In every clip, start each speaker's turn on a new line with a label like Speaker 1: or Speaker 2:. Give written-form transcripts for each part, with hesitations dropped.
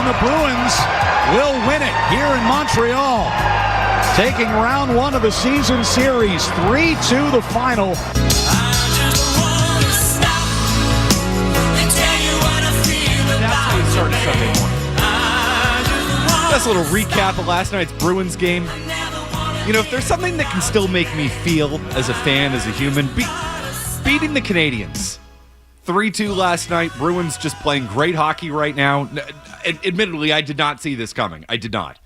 Speaker 1: and the Bruins will win it here in Montreal. Taking round one of the season series, 3-2 the final.
Speaker 2: That's how you start a Sunday morning. That's a little recap of last night's Bruins game. You know, if there's something that can still make me feel as a fan, as a human, beating the Canadians. 3-2 last night. Bruins just playing great hockey right now. Admittedly, I did not see this coming. I did not.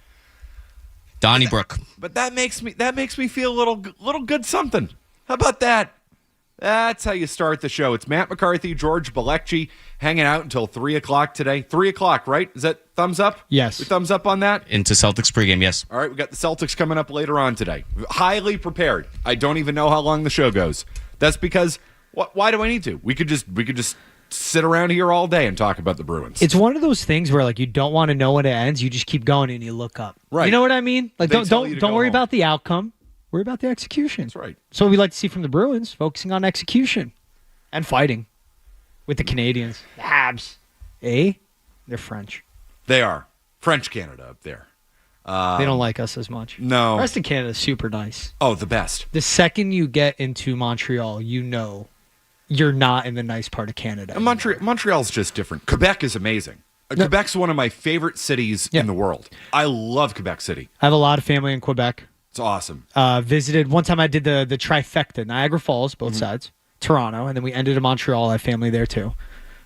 Speaker 3: Donnybrook.
Speaker 2: But that makes me feel a little good something. How about that? That's how you start the show. It's Matt McCarthy, George Balekji, hanging out until 3 o'clock today. 3 o'clock, right? Is that thumbs up?
Speaker 4: Yes.
Speaker 2: We thumbs up on that?
Speaker 3: Into Celtics pregame, yes.
Speaker 2: All right, we got the Celtics coming up later on today. Highly prepared. I don't even know how long the show goes. That's because, why do I need to? We could just sit around here all day and talk about the Bruins.
Speaker 4: It's one of those things where like you don't want to know when it ends. You just keep going and you look up.
Speaker 2: Right.
Speaker 4: You know what I mean? Like
Speaker 2: They tell you to
Speaker 4: don't
Speaker 2: go
Speaker 4: worry
Speaker 2: home.
Speaker 4: about the outcome. Worry about the execution.
Speaker 2: That's right.
Speaker 4: So what we like to see from the Bruins, focusing on execution and fighting with the Canadians. The Habs. They're French.
Speaker 2: They are. French Canada up there.
Speaker 4: They don't like us as much.
Speaker 2: No.
Speaker 4: The rest of Canada is super nice.
Speaker 2: Oh, the best.
Speaker 4: The second you get into Montreal, you know you're not in the nice part of Canada.
Speaker 2: And Montreal's just different. Quebec is amazing. Quebec's one of my favorite cities in the world. I love Quebec City.
Speaker 4: I have a lot of family in Quebec.
Speaker 2: It's awesome.
Speaker 4: Visited one time. I did the trifecta, Niagara Falls, both sides, Toronto, and then we ended in Montreal. I have family there too.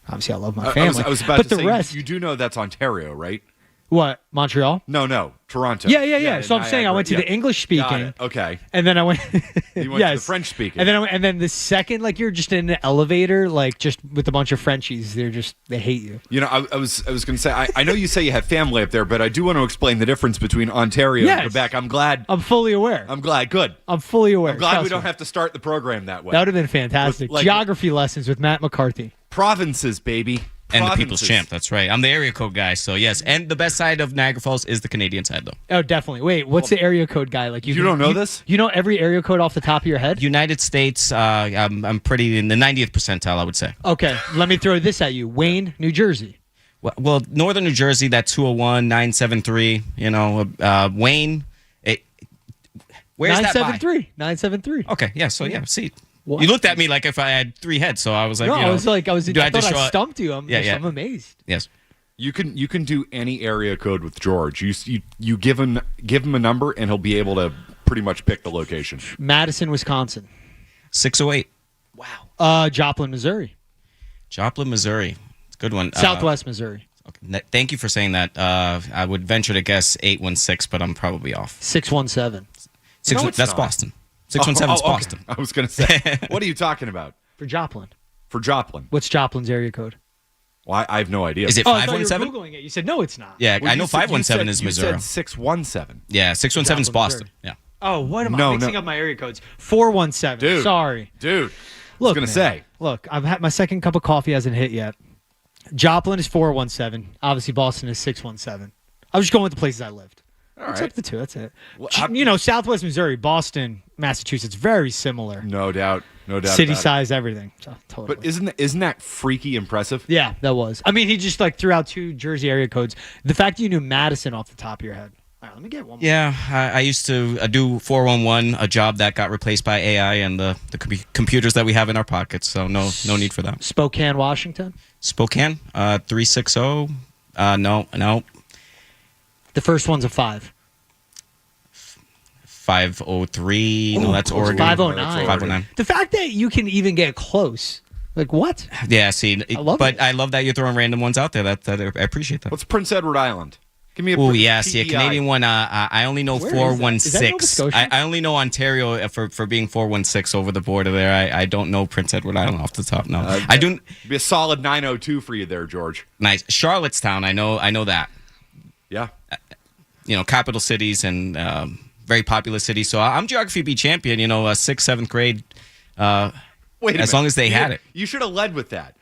Speaker 4: Obviously, I love my family.
Speaker 2: I was about
Speaker 4: but
Speaker 2: to
Speaker 4: the
Speaker 2: say,
Speaker 4: rest,
Speaker 2: you do know that's Ontario, right?
Speaker 4: What, Montreal?
Speaker 2: No, Toronto.
Speaker 4: Yeah. So I'm saying I went to the English
Speaker 2: Got
Speaker 4: speaking.
Speaker 2: it. Okay.
Speaker 4: And then I went.
Speaker 2: You went
Speaker 4: yes.
Speaker 2: to the French speaking.
Speaker 4: And then the second, like you're just in an elevator, like just with a bunch of Frenchies, they hate you.
Speaker 2: You know, I was going to say, I know you say you have family up there, but I do want to explain the difference between Ontario and Quebec. I'm glad.
Speaker 4: I'm fully aware.
Speaker 2: I'm glad. Good.
Speaker 4: I'm fully aware.
Speaker 2: I'm glad
Speaker 4: Trust
Speaker 2: we don't
Speaker 4: me.
Speaker 2: have to start the program that way.
Speaker 4: That would have been fantastic. Geography lessons with Matt McCarthy.
Speaker 2: Provinces, baby.
Speaker 3: And the People's Champ, that's right. I'm the area code guy, so yes. And the best side of Niagara Falls is the Canadian side, though.
Speaker 4: Oh, definitely. Wait, what's the area code guy? Like
Speaker 2: you don't know this?
Speaker 4: You know every area code off the top of your head?
Speaker 3: United States, I'm pretty in the 90th percentile, I would say.
Speaker 4: Okay, let me throw this at you. Wayne, New Jersey.
Speaker 3: Well, Northern New Jersey, that 201, 973, Wayne, where's that by?
Speaker 4: 973.
Speaker 3: Okay, yeah, so yeah, see.
Speaker 4: What?
Speaker 3: You looked at me like if I had 3 heads, so I was like,
Speaker 4: No, I thought
Speaker 3: I
Speaker 4: I stumped you. I'm amazed.
Speaker 3: Yes.
Speaker 2: You can do any area code with George. You give him a number and he'll be able to pretty much pick the location.
Speaker 4: Madison, Wisconsin.
Speaker 3: 608.
Speaker 4: Wow. Joplin, Missouri.
Speaker 3: Joplin, Missouri. It's a good one.
Speaker 4: Southwest Missouri.
Speaker 3: Okay. Thank you for saying that. I would venture to guess 816, but I'm probably off.
Speaker 4: 617.
Speaker 2: No,
Speaker 3: That's
Speaker 2: not.
Speaker 3: Boston. 617 is
Speaker 2: okay.
Speaker 3: Boston.
Speaker 2: I was going to say, what are you talking about?
Speaker 4: For Joplin.
Speaker 2: For Joplin.
Speaker 4: What's Joplin's area code?
Speaker 2: Well, I have no idea.
Speaker 3: Is it
Speaker 4: Oh, I thought you were
Speaker 3: 517?
Speaker 4: Googling it. You said, no, it's not.
Speaker 3: Yeah,
Speaker 2: Well,
Speaker 3: I know
Speaker 2: you said-
Speaker 3: 517 is
Speaker 2: you
Speaker 3: Missouri.
Speaker 2: said 617.
Speaker 3: Yeah, 617 is
Speaker 4: Joplin,
Speaker 3: Boston.
Speaker 4: Missouri.
Speaker 3: Yeah.
Speaker 4: Oh, what am
Speaker 2: No,
Speaker 4: I mixing
Speaker 2: no.
Speaker 4: up my area codes? 417.
Speaker 2: Dude.
Speaker 4: Sorry.
Speaker 2: Dude. I was
Speaker 4: Look,
Speaker 2: going to
Speaker 4: man.
Speaker 2: say.
Speaker 4: Look, I've had my second cup of coffee hasn't hit yet. Joplin is 417. Obviously, Boston is 617. I was just going with the places I lived.
Speaker 2: All
Speaker 4: Except
Speaker 2: right.
Speaker 4: the two. That's it.
Speaker 2: Well,
Speaker 4: Southwest Missouri, Boston, Massachusetts, very similar.
Speaker 2: No doubt. No doubt.
Speaker 4: City
Speaker 2: about it.
Speaker 4: size, everything. So, totally.
Speaker 2: But isn't that freaky impressive?
Speaker 4: Yeah, that was. I mean, he just threw out 2 Jersey area codes. The fact you knew Madison off the top of your head. All right, let me get one more.
Speaker 3: Yeah, I used to do 411, a job that got replaced by AI and the computers that we have in our pockets, so no need for that.
Speaker 4: Spokane, Washington.
Speaker 3: Spokane, 360. No.
Speaker 4: The first one's a 5.
Speaker 3: 503. No, that's
Speaker 2: close.
Speaker 3: Oregon.
Speaker 4: 509.
Speaker 3: 509.
Speaker 4: The fact that you can even get close. Like, what?
Speaker 3: Yeah, see,
Speaker 4: I love
Speaker 3: but
Speaker 4: it.
Speaker 3: I love that you're throwing random ones out there. That I appreciate that.
Speaker 2: What's Prince Edward Island? Give me a
Speaker 3: Oh, yeah, see, a
Speaker 2: PEI.
Speaker 3: Canadian one, I only know
Speaker 4: Where is that? Is that Nova
Speaker 3: 416.
Speaker 4: Scotia?
Speaker 3: I only know Ontario for being 416 over the border there. I don't know Prince Edward Island off the top, no. I do.
Speaker 2: Be a solid 902 for you there, George.
Speaker 3: Nice. Charlottetown, I know that.
Speaker 2: Yeah.
Speaker 3: Capital cities and very popular cities. So I'm Geography B champion, 6th, 7th grade.
Speaker 2: Wait a minute.
Speaker 3: As long as they had it.
Speaker 2: You should have led with that.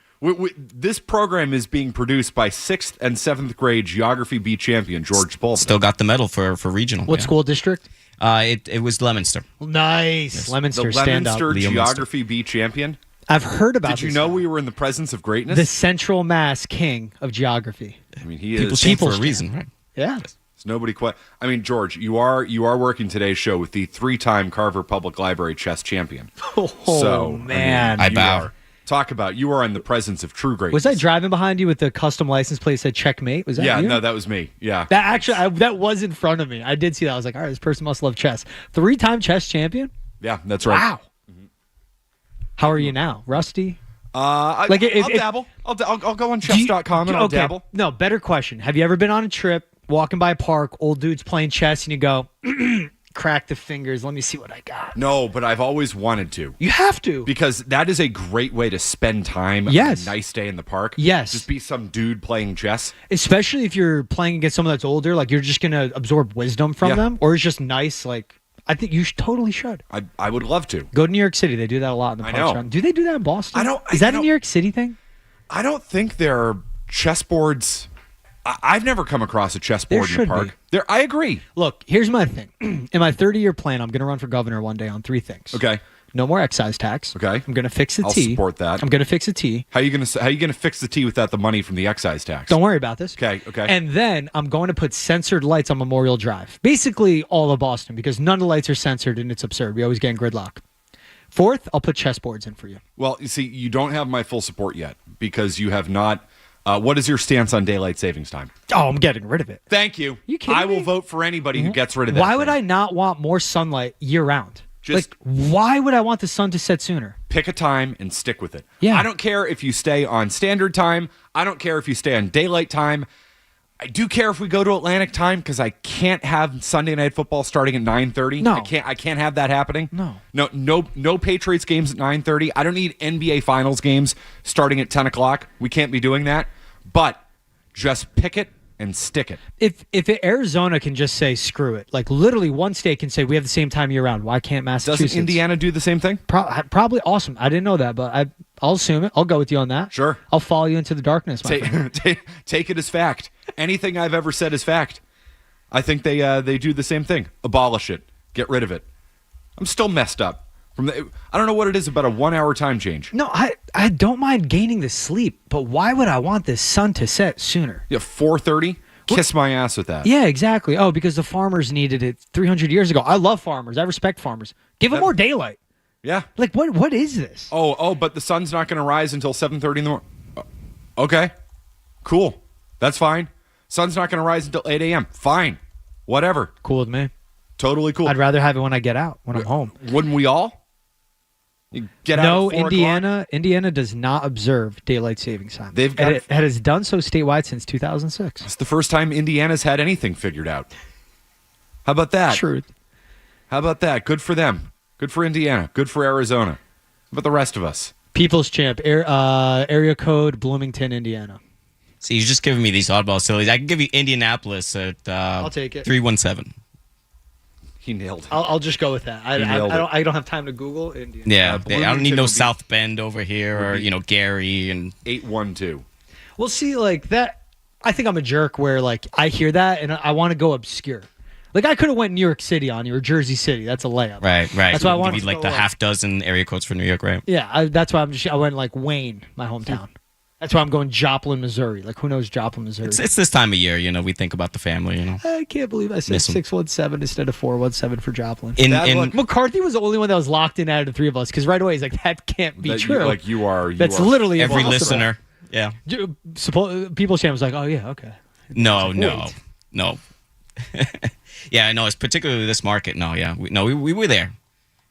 Speaker 2: This program is being produced by 6th and 7th grade Geography B champion George Bolton.
Speaker 3: Still got the medal for regional.
Speaker 4: What
Speaker 3: yeah.
Speaker 4: school district?
Speaker 3: It was Leominster.
Speaker 4: Nice.
Speaker 3: Yes.
Speaker 4: Leominster,
Speaker 2: the
Speaker 4: stand up.
Speaker 2: Leominster
Speaker 3: Leominster.
Speaker 2: Geography B champion.
Speaker 4: I've heard about
Speaker 2: Did you
Speaker 4: this
Speaker 2: know
Speaker 4: guy.
Speaker 2: we were in the presence of greatness?
Speaker 4: The Central Mass king of geography.
Speaker 2: I mean, he
Speaker 3: People
Speaker 2: is.
Speaker 3: change for
Speaker 4: People's
Speaker 3: a reason, right?
Speaker 4: Yeah.
Speaker 2: There's nobody quite. I mean, George, you are working today's show with the 3-time Carver Public Library chess champion.
Speaker 4: Oh,
Speaker 2: So
Speaker 4: man.
Speaker 3: I bow.
Speaker 2: Talk about you are in the presence of true greatness.
Speaker 4: Was I driving behind you with the custom license plate that said checkmate? Was that
Speaker 2: Yeah,
Speaker 4: you?
Speaker 2: no, that was me. Yeah.
Speaker 4: That actually, that was in front of me. I did see that. I was like, all right, this person must love chess. 3-time chess champion?
Speaker 2: Yeah, that's right.
Speaker 4: Wow. How are you now? Rusty?
Speaker 2: I'll dabble. I'll go on chess.com and I'll dabble.
Speaker 4: No, better question. Have you ever been on a trip, walking by a park, old dudes playing chess, and you go, crack the fingers, let me see what I got?
Speaker 2: No, but I've always wanted to.
Speaker 4: You have to.
Speaker 2: Because that is a great way to spend time
Speaker 4: Yes.
Speaker 2: on a nice day in the park.
Speaker 4: Yes.
Speaker 2: Just be some dude playing chess.
Speaker 4: Especially if you're playing against someone that's older, like you're just going to absorb wisdom from
Speaker 2: Yeah.
Speaker 4: them, or it's just nice, like, I think you totally should.
Speaker 2: I would love to.
Speaker 4: Go to New York City. They do that a lot in the
Speaker 2: I
Speaker 4: parks.
Speaker 2: know.
Speaker 4: around- Do they do that in Boston?
Speaker 2: I don't-
Speaker 4: Is that
Speaker 2: I
Speaker 4: a
Speaker 2: don't-
Speaker 4: New York City thing?
Speaker 2: I don't think there are chessboards. I've never come across a chessboard in the
Speaker 4: should
Speaker 2: park.
Speaker 4: be.
Speaker 2: There, I agree.
Speaker 4: Look, here's my thing. In my 30-year plan, I'm going to run for governor one day on 3 things.
Speaker 2: Okay.
Speaker 4: No more excise tax.
Speaker 2: Okay.
Speaker 4: I'm going to fix the
Speaker 2: I'll
Speaker 4: T.
Speaker 2: support that.
Speaker 4: I'm going to fix the T.
Speaker 2: How you gonna fix the tea without the money from the excise tax?
Speaker 4: Don't worry about this.
Speaker 2: Okay, okay.
Speaker 4: And then I'm going to put censored lights on Memorial Drive. Basically all of Boston, because none of the lights are censored and it's absurd. We always get in gridlock. 4th, I'll put chessboards in for you.
Speaker 2: Well, you see, you don't have my full support yet because you have not. What is your stance on daylight savings time?
Speaker 4: Oh, I'm getting rid of it.
Speaker 2: Thank you.
Speaker 4: You kidding
Speaker 2: I will
Speaker 4: me?
Speaker 2: vote for anybody who gets rid of that.
Speaker 4: Why would
Speaker 2: thing.
Speaker 4: I not want more sunlight year round?
Speaker 2: Just-
Speaker 4: like, why would I want the sun to set sooner?
Speaker 2: Pick a time and stick with it.
Speaker 4: Yeah.
Speaker 2: I don't care if you stay on standard time. I don't care if you stay on daylight time. I do care if we go to Atlantic time because I can't have Sunday Night Football starting at 9:30.
Speaker 4: No.
Speaker 2: I can't have that happening. No Patriots games at 9:30. I don't need NBA Finals games starting at 10 o'clock. We can't be doing that. But just pick it and stick it.
Speaker 4: If Arizona can just say screw it, like literally one state can say we have the same time year round, why can't Massachusetts?
Speaker 2: Doesn't Indiana do the same thing?
Speaker 4: Probably awesome. I didn't know that, but I'll assume it. I'll go with you on that.
Speaker 2: Sure.
Speaker 4: I'll follow you into the darkness. My friend.
Speaker 2: Take it as fact. Anything I've ever said is fact. I think they do the same thing. Abolish it. Get rid of it. I'm still messed up. I don't know what it is about a 1 hour time change.
Speaker 4: No, I don't mind gaining the sleep, but why would I want this sun to set sooner?
Speaker 2: Yeah, 4:30. Kiss my ass with that.
Speaker 4: Yeah, exactly. Oh, because the farmers needed it 300 years ago. I love farmers. I respect farmers. Give them more daylight.
Speaker 2: Yeah.
Speaker 4: Like, what is this?
Speaker 2: Oh, but the sun's not going to rise until 7:30 in the morning. Okay. Cool. That's fine. Sun's not going to rise until 8 a.m. Fine. Whatever.
Speaker 4: Cool with me.
Speaker 2: Totally cool.
Speaker 4: I'd rather have it when I get out, when I'm home.
Speaker 2: Wouldn't we all? You get out
Speaker 4: No,
Speaker 2: at 4 o'clock?
Speaker 4: Indiana does not observe daylight savings time.
Speaker 2: They've got-
Speaker 4: it has done so statewide since 2006.
Speaker 2: It's the first time Indiana's had anything figured out. How about that?
Speaker 4: Truth.
Speaker 2: How about that? Good for them. Good for Indiana. Good for Arizona. How about the rest of us?
Speaker 4: People's Champ, area code Bloomington, Indiana.
Speaker 3: See, you're just giving me these oddball sillies. I can give you Indianapolis at
Speaker 4: I'll take it.
Speaker 3: 317.
Speaker 2: He nailed it.
Speaker 4: I'll just go with that. I
Speaker 2: nailed it.
Speaker 4: don't have time to Google Indiana.
Speaker 3: Yeah, I don't
Speaker 2: Bloomington
Speaker 3: need no
Speaker 2: would be-
Speaker 3: South Bend over here or, Gary and
Speaker 2: 812.
Speaker 4: Well, see, like that. I think I'm a jerk where like I hear that and I want to go obscure. Like I could have went New York City on you or Jersey City. That's a layup.
Speaker 3: right.
Speaker 4: That's why I
Speaker 3: Give
Speaker 4: wanted
Speaker 3: you
Speaker 4: to
Speaker 3: like
Speaker 4: go,
Speaker 3: the
Speaker 4: like-
Speaker 3: half dozen area codes for New York, right?
Speaker 4: Yeah, that's why I went like Wayne, my hometown. That's why I'm going Joplin, Missouri. Like who knows Joplin, Missouri?
Speaker 3: It's this time of year, we think about the family,
Speaker 4: I can't believe I said
Speaker 3: Miss 'em.
Speaker 4: 617 instead of 417 for Joplin.
Speaker 2: Bad luck.
Speaker 4: McCarthy was the only one that was locked in out of the three of us because right away he's like, that can't be
Speaker 2: That
Speaker 4: true.
Speaker 2: you are.
Speaker 4: That's literally
Speaker 3: every
Speaker 4: impossible.
Speaker 3: listener. Yeah.
Speaker 4: People's Champ was like, oh yeah, okay.
Speaker 3: No.
Speaker 4: Wait.
Speaker 3: Yeah, I know. It's particularly this market. No, yeah. We were there.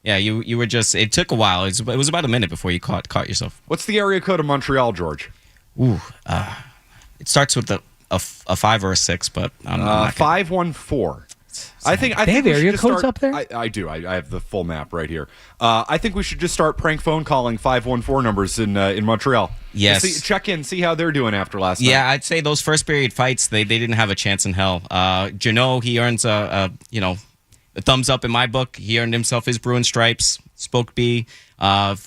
Speaker 3: Yeah, you were just. It took a while. It was about a minute before you caught yourself.
Speaker 2: What's the area code of Montreal, George?
Speaker 3: Ooh, it starts with a 5 or a 6, but I'm not gonna-
Speaker 2: 514. I think
Speaker 4: They have
Speaker 2: we should
Speaker 4: area
Speaker 2: just
Speaker 4: codes
Speaker 2: start-
Speaker 4: up there?
Speaker 2: I do. I have the full map right here. I think we should just start prank phone calling 514 numbers in Montreal.
Speaker 3: Yes.
Speaker 2: See, check in, see how they're doing after last night.
Speaker 3: Yeah, I'd say those first period fights, they didn't have a chance in hell. Janot, he earns a thumbs up in my book. He earned himself his Bruin stripes. Spoke B.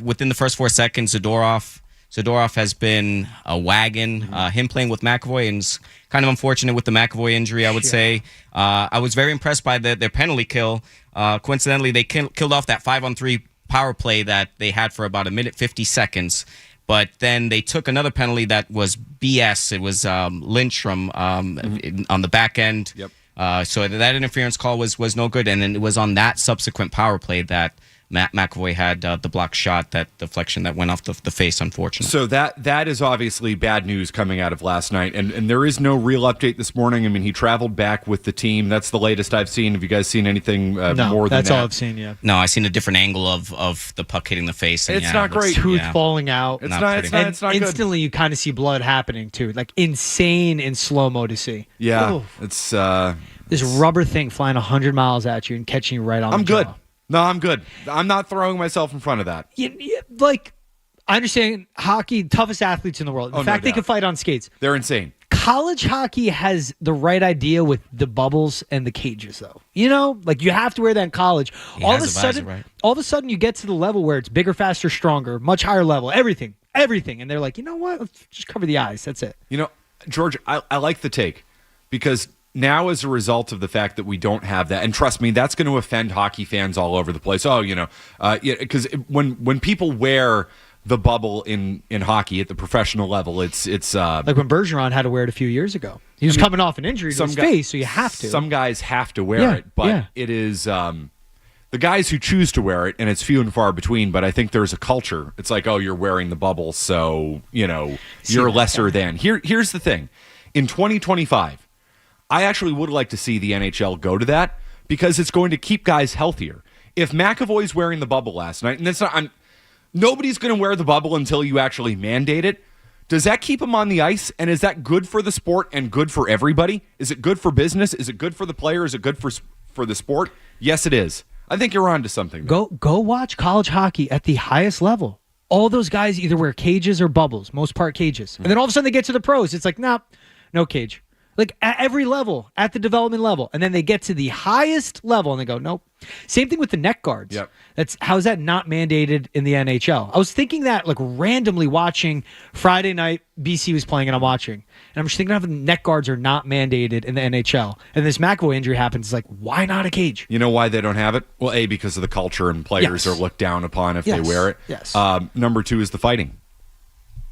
Speaker 3: Within the first 4 seconds, Zadorov has been a wagon. Him playing with McAvoy, and it's kind of unfortunate with the McAvoy injury, I would say. I was very impressed by their penalty kill. Coincidentally, they killed off that 5-on-3 power play that they had for about 1:50. But then they took another penalty that was BS. It was Lindstrom on the back end.
Speaker 2: Yep.
Speaker 3: So that interference call was no good. And then it was on that subsequent power play that Matt McAvoy had the block shot, that deflection that went off the face, unfortunately.
Speaker 2: So that is obviously bad news coming out of last night. And there is no real update this morning. I mean, he traveled back with the team. That's the latest I've seen. Have you guys seen anything more than that?
Speaker 4: That's all I've seen, yeah.
Speaker 3: No, I've seen a different angle of the puck hitting the face. And
Speaker 2: It's not great.
Speaker 4: Tooth falling out.
Speaker 2: It's not good.
Speaker 4: Instantly, you kind of see blood happening, too. Like, insane in slow-mo to see.
Speaker 2: Yeah.
Speaker 4: Oof.
Speaker 2: It's
Speaker 4: this rubber thing flying 100 miles at you and catching you right on the jaw.
Speaker 2: I'm good. No, I'm good. I'm not throwing myself in front of that.
Speaker 4: Like, I understand hockey, toughest athletes in the world. In fact, they can fight on skates.
Speaker 2: They're insane.
Speaker 4: College hockey has the right idea with the bubbles and the cages, though. You know, like you have to wear that in college. All of a sudden, you get to the level where it's bigger, faster, stronger, much higher level, everything. And they're like, you know what? Let's just cover the eyes. That's it.
Speaker 2: You know, George, I like the take because now, as a result of the fact that we don't have that, and trust me, that's going to offend hockey fans all over the place. Oh, because when people wear the bubble in hockey at the professional level, it's
Speaker 4: like when Bergeron had to wear it a few years ago. He was coming off an injury to his face, so you have to.
Speaker 2: Some guys have to wear it, but it is the guys who choose to wear it, and it's few and far between. But I think there's a culture. It's like, oh, you're wearing the bubble, so you're lesser than. Here's the thing: in 2025. I actually would like to see the NHL go to that because it's going to keep guys healthier. If McAvoy's wearing the bubble last night, and it's not, nobody's going to wear the bubble until you actually mandate it. Does that keep him on the ice? And is that good for the sport and good for everybody? Is it good for business? Is it good for the player? Is it good for the sport? Yes, it is. I think you're on to something.
Speaker 4: Go watch college hockey at the highest level. All those guys either wear cages or bubbles, most part cages. And then all of a sudden they get to the pros. It's like, no cage. Like at every level, at the development level. And then they get to the highest level and they go, nope. Same thing with the neck guards.
Speaker 2: Yep.
Speaker 4: How is that not mandated in the NHL? I was thinking that like randomly watching Friday night, BC was playing and I'm watching. And I'm just thinking how the neck guards are not mandated in the NHL. And this McAvoy injury happens. It's like, why not a cage?
Speaker 2: You know why they don't have it? Well, A, because of the culture and players are looked down upon if they wear it.
Speaker 4: Yes.
Speaker 2: Number 2 is the fighting.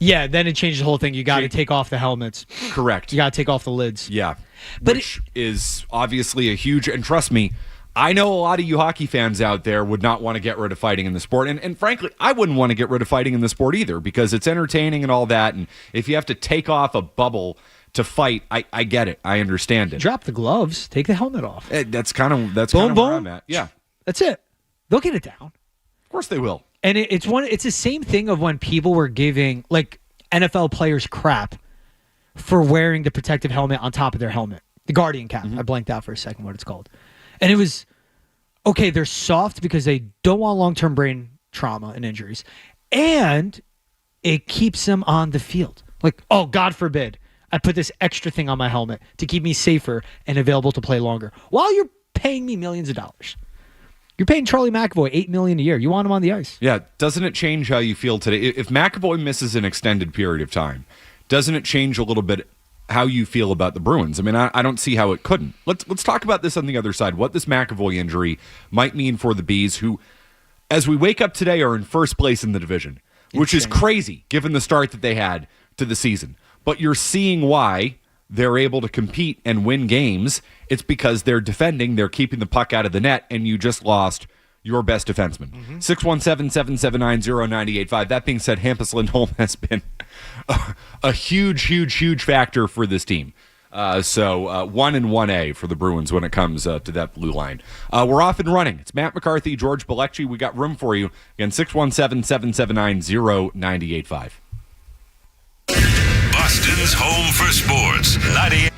Speaker 4: Yeah, then it changes the whole thing. You got to take off the helmets.
Speaker 2: Correct.
Speaker 4: You got to take off the lids.
Speaker 2: Yeah. Which is obviously a huge, and trust me, I know a lot of you hockey fans out there would not want to get rid of fighting in the sport. And frankly, I wouldn't want to get rid of fighting in the sport either because it's entertaining and all that. And if you have to take off a bubble to fight, I get it. I understand it.
Speaker 4: Drop the gloves. Take the helmet off.
Speaker 2: That's kind of where I'm at. Yeah.
Speaker 4: That's it. They'll get it down.
Speaker 2: Of course they will.
Speaker 4: And it's the same thing of when people were giving like NFL players crap for wearing the protective helmet on top of their helmet. The Guardian cap. I blanked out for a second what it's called. And it was, okay, they're soft because they don't want long-term brain trauma and injuries. And it keeps them on the field. Like, oh, God forbid, I put this extra thing on my helmet to keep me safer and available to play longer. While you're paying me millions of dollars. You're paying Charlie McAvoy $8 million a year. You want him on the ice.
Speaker 2: Yeah. Doesn't it change how you feel today? If McAvoy misses an extended period of time, doesn't it change a little bit how you feel about the Bruins? I mean, I don't see how it couldn't. Let's talk about this on the other side. What this McAvoy injury might mean for the Bees, who, as we wake up today, are in first place in the division, which is crazy given the start that they had to the season. But you're seeing why they're able to compete and win games. It's because they're defending, they're keeping the puck out of the net, and you just lost your best defenseman. 617-779-0985. That being said, Hampus Lindholm has been a huge factor for this team. So 1 and 1A for the Bruins when it comes to that blue line. We're off and running. It's Matt McCarthy, George Balekji. We got room for you. Again, 617-779-0985.
Speaker 5: Boston's home for sports. 98.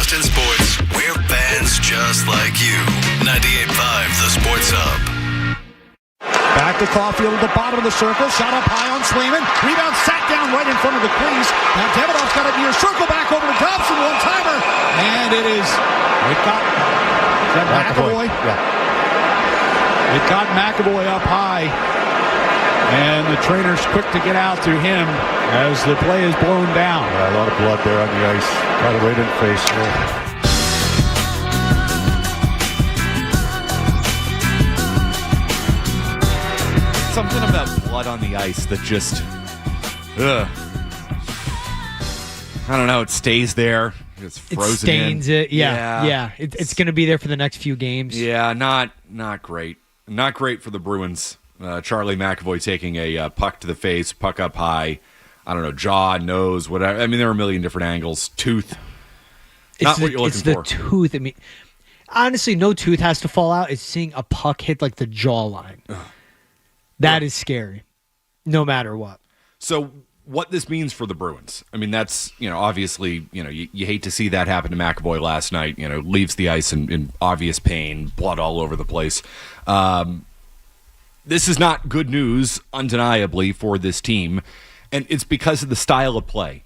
Speaker 5: Boston sports. We're fans just like you. 98.5 The Sports Hub.
Speaker 1: Back to Caulfield at the bottom of the circle. Shot up high on Sleeman. Rebound sat down right in front of the crease. Now Davidoff's got it near circle back over to Dobson. One-timer. And it got McAvoy. Yeah. It got McAvoy up high. And the trainer's quick to get out to him as the play is blown down.
Speaker 6: Yeah, a lot of blood there on the ice. Got it right in the face. Yeah.
Speaker 2: Something about blood on the ice that just, I don't know. It stays there. It's frozen.
Speaker 4: It stains
Speaker 2: in.
Speaker 4: it. Yeah. It's going to be there for the next few games.
Speaker 2: Yeah, not great. Not great for the Bruins. Charlie McAvoy taking a puck to the face, puck up high. I don't know, jaw, nose, whatever. I mean, there are a million different angles. Tooth. Not what you're looking for.
Speaker 4: It's the tooth. I mean, honestly, no tooth has to fall out. It's seeing a puck hit like the jawline. That is scary, no matter what.
Speaker 2: So what this means for the Bruins, I mean, that's, obviously, you hate to see that happen to McAvoy last night, leaves the ice in obvious pain, blood all over the place. This is not good news, undeniably, for this team, and it's because of the style of play.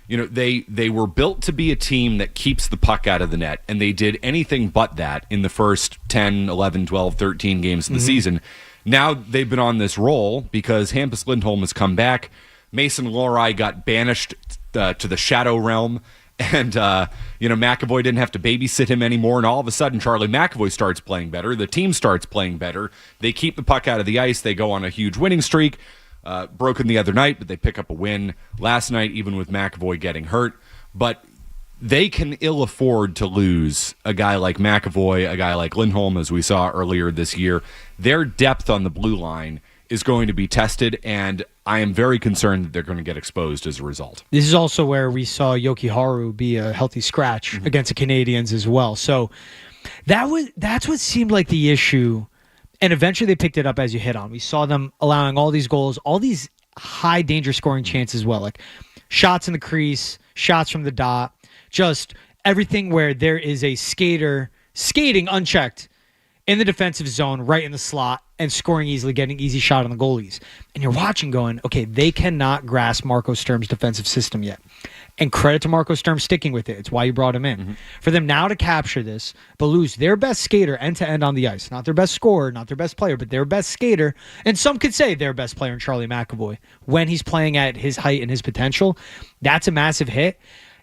Speaker 2: They were built to be a team that keeps the puck out of the net, and they did anything but that in the first 10, 11, 12, 13 games of the season. Now they've been on this roll because Hampus Lindholm has come back. Mason Lohrei got banished to the shadow realm, and McAvoy didn't have to babysit him anymore. And all of a sudden, Charlie McAvoy starts playing better. The team starts playing better. They keep the puck out of the ice. They go on a huge winning streak. Broken the other night, but they pick up a win last night, even with McAvoy getting hurt. But they can ill afford to lose a guy like McAvoy, a guy like Lindholm, as we saw earlier this year. Their depth on the blue line is going to be tested, and I am very concerned that they're going to get exposed as a result.
Speaker 4: This is also where we saw Yoki Haru be a healthy scratch against the Canadians as well. So that's what seemed like the issue, and eventually they picked it up as you hit on. We saw them allowing all these goals, all these high danger scoring chances as well, like shots in the crease, shots from the dot, just everything where there is a skater skating unchecked in the defensive zone, right in the slot, and scoring easily, getting easy shot on the goalies. And you're watching going, okay, they cannot grasp Marco Sturm's defensive system yet. And credit to Marco Sturm sticking with it. It's why you brought him in. For them now to capture this, but lose their best skater end-to-end on the ice. Not their best scorer, not their best player, but their best skater. And some could say their best player in Charlie McAvoy. When he's playing at his height and his potential, that's a massive hit.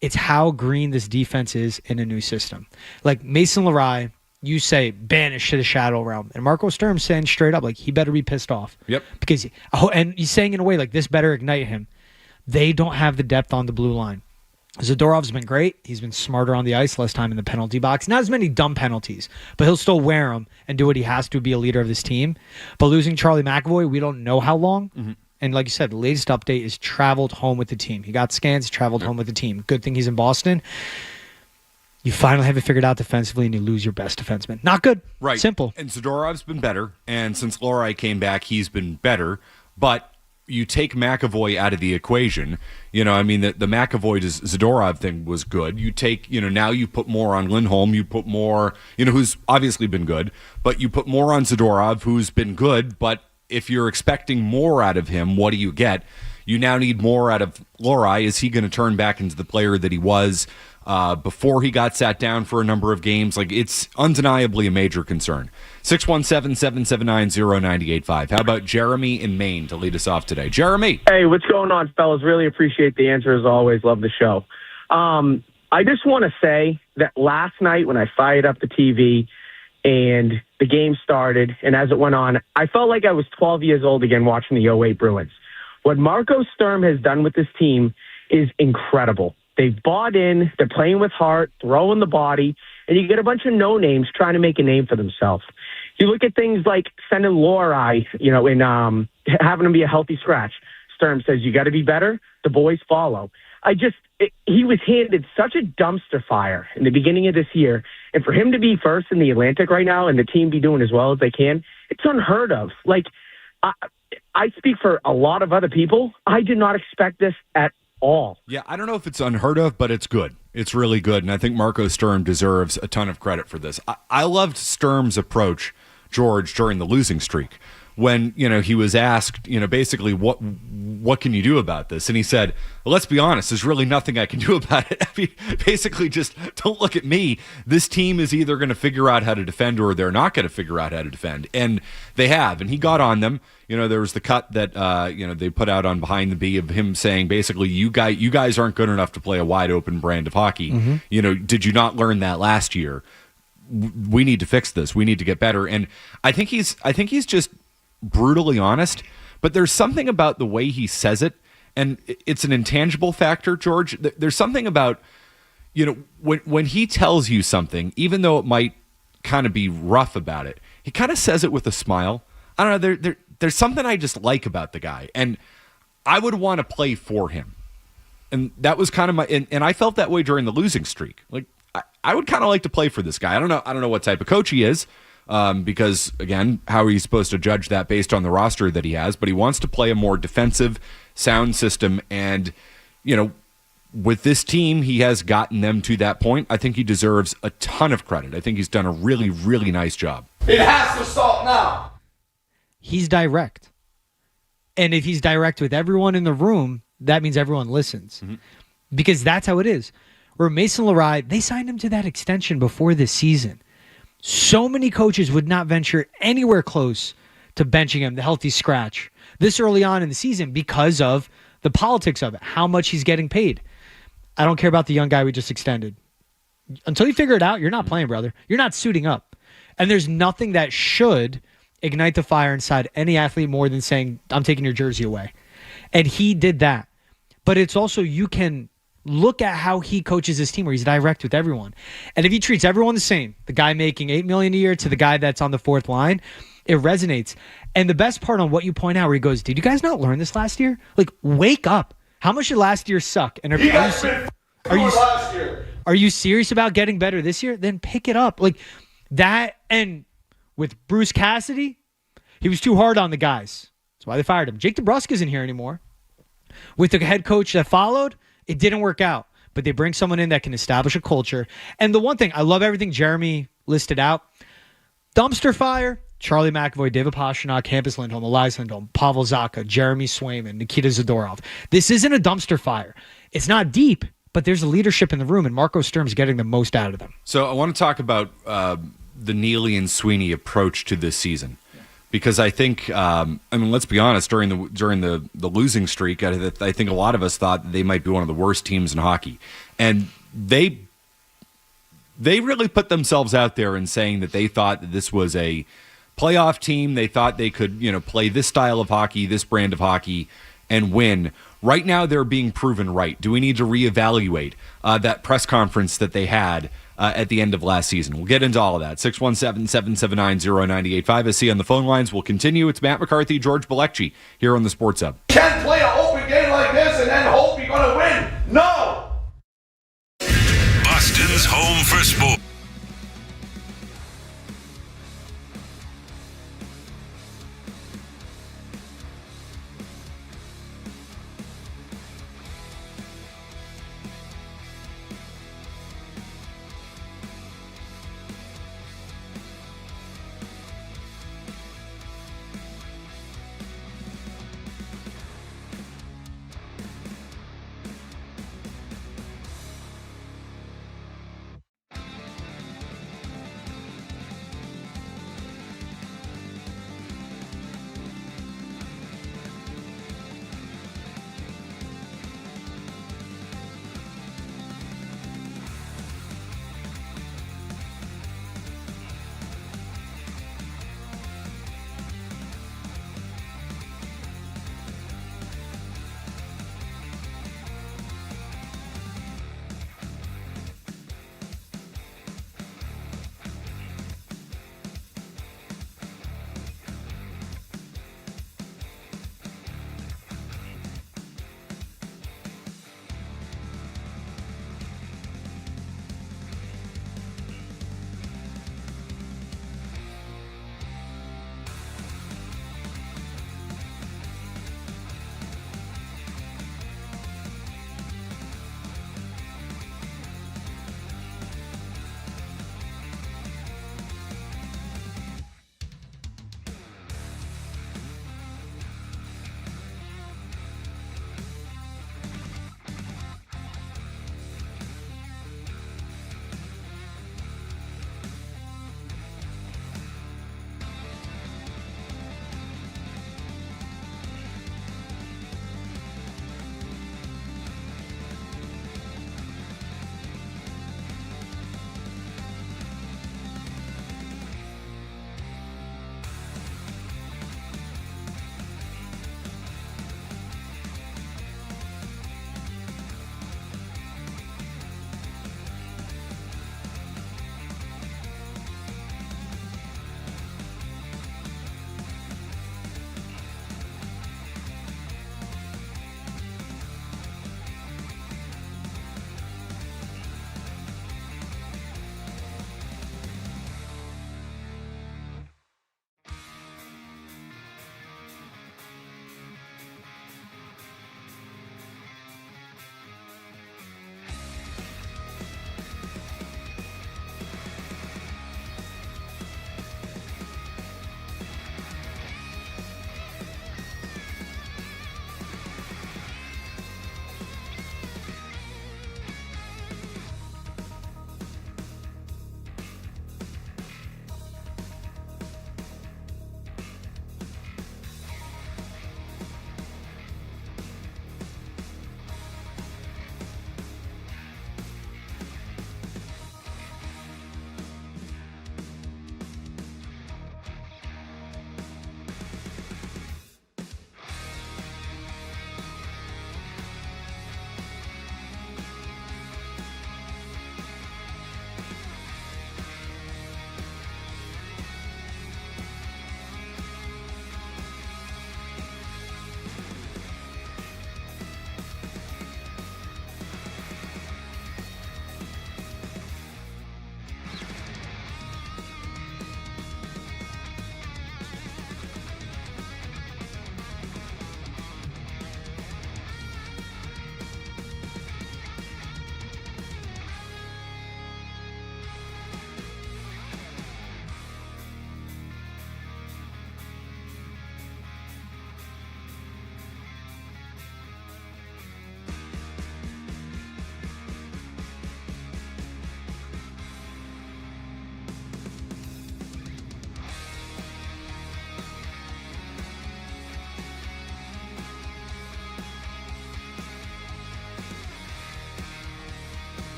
Speaker 4: It's how green this defense is in a new system. Like Mason Lohrei, you say banished to the shadow realm, and Marco Sturm saying straight up like he better be pissed off.
Speaker 2: Yep.
Speaker 4: Because and he's saying in a way like this better ignite him. They don't have the depth on the blue line. Zadorov's been great. He's been smarter on the ice, less time in the penalty box. Not as many dumb penalties, but he'll still wear them and do what he has to be a leader of this team. But losing Charlie McAvoy, we don't know how long. And like you said, the latest update is traveled home with the team. He got scans, traveled home with the team. Good thing he's in Boston. You finally have it figured out defensively, and you lose your best defenseman. Not good.
Speaker 2: Right.
Speaker 4: Simple.
Speaker 2: And Zadorov's been better, and since Lohrei came back, he's been better. But you take McAvoy out of the equation. The McAvoy to Zadorov thing was good. You take, now you put more on Lindholm. You put more, who's obviously been good, but you put more on Zadorov, who's been good. But if you're expecting more out of him, what do you get? You now need more out of Lohrei. Is he going to turn back into the player that he was before he got sat down for a number of games? Like, it's undeniably a major concern. 617-779-0985. How about Jeremy in Maine to lead us off today? Jeremy.
Speaker 7: Hey, what's going on, fellas? Really appreciate the answer as always. Love the show. I just want to say that last night when I fired up the TV and the game started, and as it went on, I felt like I was 12 years old again watching the 08 Bruins. What Marco Sturm has done with this team is incredible. They've bought in, they're playing with heart, throwing the body, and you get a bunch of no-names trying to make a name for themselves. You look at things like sending Lohrei, and having him be a healthy scratch. Sturm says, you got to be better, the boys follow. He was handed such a dumpster fire in the beginning of this year, and for him to be first in the Atlantic right now and the team be doing as well as they can, it's unheard of. Like, I speak for a lot of other people. I did not expect this at all.
Speaker 2: Yeah, I don't know if it's unheard of, but it's good.
Speaker 8: It's really good, and I think Marco Sturm deserves a ton of credit for this. I loved Sturm's approach, George, during the losing streak, when he was asked, basically what can you do about this, and he said, well, let's be honest, there's really nothing I can do about it. I mean, basically, just don't look at me. This team is either going to figure out how to defend or they're not going to figure out how to defend, and they have. And he got on them. There was the cut that they put out on Behind the Bee of him saying basically, you guys aren't good enough to play a wide open brand of hockey. Mm-hmm. Did you not learn that last year? We need to fix this. We need to get better. And I think he's just brutally honest, but there's something about the way he says it, and it's an intangible factor, George. There's something about, when he tells you something, even though it might kind of be rough about it, he kind of says it with a smile. I don't know, there's something I just like about the guy, and I would want to play for him. And that was kind of my, and I felt that way during the losing streak. Like, I would kind of like to play for this guy. I don't know what type of coach he is. Because, again, how are you supposed to judge that based on the roster that he has? But he wants to play a more defensive, sound system. And, with this team, he has gotten them to that point. I think he deserves a ton of credit. I think he's done a really, really nice job.
Speaker 9: It has to stop now.
Speaker 4: He's direct. And if he's direct with everyone in the room, that means everyone listens. Mm-hmm. Because that's how it is. Where Mason Lerai, they signed him to that extension before this season. So many coaches would not venture anywhere close to benching him, the healthy scratch, this early on in the season because of the politics of it, how much he's getting paid. I don't care about the young guy we just extended. Until you figure it out, you're not playing, brother. You're not suiting up. And there's nothing that should ignite the fire inside any athlete more than saying, I'm taking your jersey away. And he did that. But it's also, you can look at how he coaches his team where he's direct with everyone. And if he treats everyone the same, the guy making $8 million a year to the guy that's on the fourth line, it resonates. And the best part on what you point out where he goes, did you guys not learn this last year? Like, wake up. How much did last year suck? And are you serious about getting better this year? Then pick it up. Like that. And with Bruce Cassidy, he was too hard on the guys. That's why they fired him. Jake DeBrusk isn't here anymore. With the head coach that followed, it didn't work out, but they bring someone in that can establish a culture. And the one thing, I love everything Jeremy listed out. Dumpster fire, Charlie McAvoy, David Pastrnak, Hampus Lindholm, Elias Lindholm, Pavel Zacha, Jeremy Swayman, Nikita Zadorov. This isn't a dumpster fire. It's not deep, but there's a leadership in the room, and Marco Sturm's getting the most out of them.
Speaker 8: So I want to talk about the Neely and Sweeney approach to this season. Because I think, let's be honest, during the losing streak, I think a lot of us thought that they might be one of the worst teams in hockey. And they really put themselves out there in saying that they thought that this was a playoff team. They thought they could, play this style of hockey, this brand of hockey, and win. Right now, they're being proven right. Do we need to reevaluate that press conference that they had at the end of last season? We'll get into all of that. 617-779-0985. I see on the phone lines. We'll continue. It's Matt McCarthy, George Balekji here on the Sports Hub.
Speaker 9: You can't play an open game like this and then hope you're going to win. No!
Speaker 5: Boston's home for sport.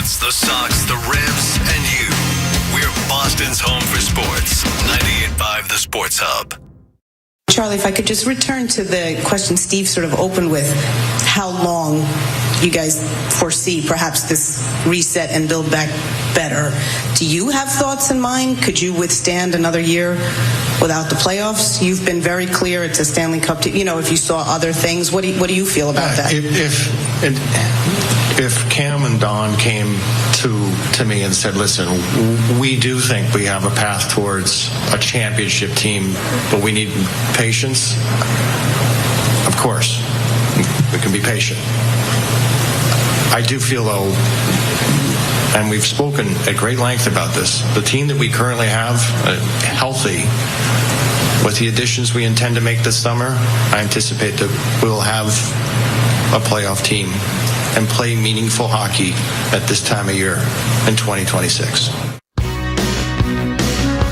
Speaker 5: Giants, the Sox, the Revs, and you. We're Boston's home for sports. 98.5 The Sports Hub.
Speaker 10: Charlie, if I could just return to the question Steve sort of opened with, how long you guys foresee perhaps this reset and build back better. Do you have thoughts in mind? Could you withstand another year without the playoffs? You've been very clear it's a Stanley Cup. If you saw other things, what do you feel about that?
Speaker 11: If Cam and Don came to me and said, listen, we do think we have a path towards a championship team, but we need patience, of course, we can be patient. I do feel, though, and we've spoken at great length about this, the team that we currently have, healthy, with the additions we intend to make this summer, I anticipate that we'll have a playoff team and play meaningful hockey at this time of year in 2026.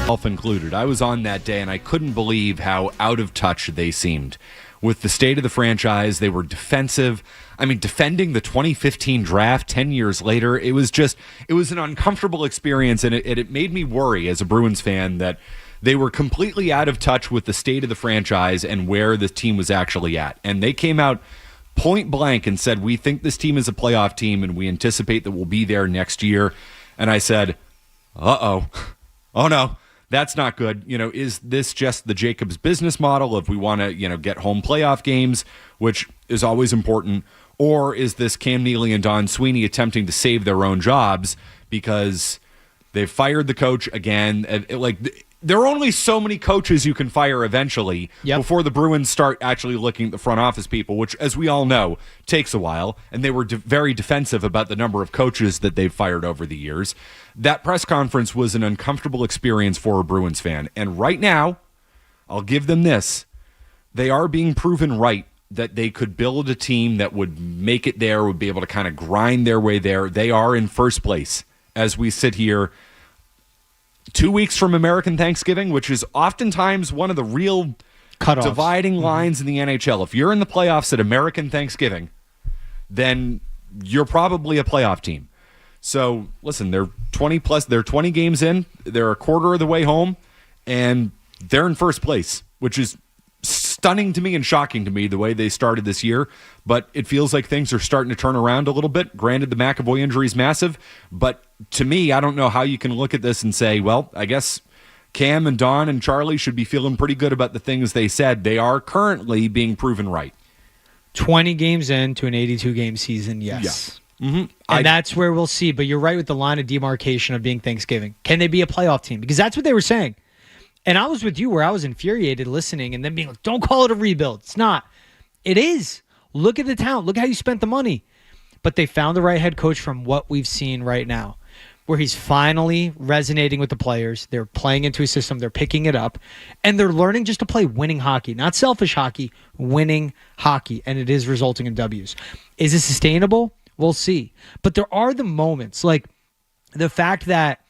Speaker 8: Self included. I was on that day and I couldn't believe how out of touch they seemed. With the state of the franchise, they were defensive. I mean, defending the 2015 draft 10 years later, it was an uncomfortable experience, and it made me worry as a Bruins fan that they were completely out of touch with the state of the franchise and where the team was actually at. And they came out point blank and said, we think this team is a playoff team and we anticipate that we'll be there next year. And I said, oh no, that's not good. Is this just the Jacobs business model of we want to, get home playoff games, which is always important, or is this Cam Neely and Don Sweeney attempting to save their own jobs because they've fired the coach again? There are only so many coaches you can fire eventually before the Bruins start actually looking at the front office people, which, as we all know, takes a while. And they were very defensive about the number of coaches that they've fired over the years. That press conference was an uncomfortable experience for a Bruins fan. And right now, I'll give them this. They are being proven right that they could build a team that would make it there, would be able to kind of grind their way there. They are in first place as we sit here 2 weeks from American Thanksgiving, which is oftentimes one of the real
Speaker 4: cutoffs,
Speaker 8: dividing lines in the NHL. If you're in the playoffs at American Thanksgiving, then you're probably a playoff team. So, listen, they're 20 games in, they're a quarter of the way home, and they're in first place, which is stunning to me and shocking to me the way they started this year. But it feels like things are starting to turn around a little bit. Granted, the McAvoy injury is massive, but to me, I don't know how you can look at this and say, well, I guess Cam and Don and Charlie should be feeling pretty good about the things they said. They are currently being proven right.
Speaker 4: 20 games into an 82-game season, yes.
Speaker 8: Yeah. Mm-hmm.
Speaker 4: And that's where we'll see. But you're right with the line of demarcation of being Thanksgiving. Can they be a playoff team? Because that's what they were saying. And I was with you where I was infuriated listening and then being like, don't call it a rebuild. It's not. It is. Look at the talent. Look how you spent the money. But they found the right head coach from what we've seen right now, where he's finally resonating with the players. They're playing into his system. They're picking it up. And they're learning just to play winning hockey. Not selfish hockey, winning hockey. And it is resulting in W's. Is it sustainable? We'll see. But there are the moments, like the fact that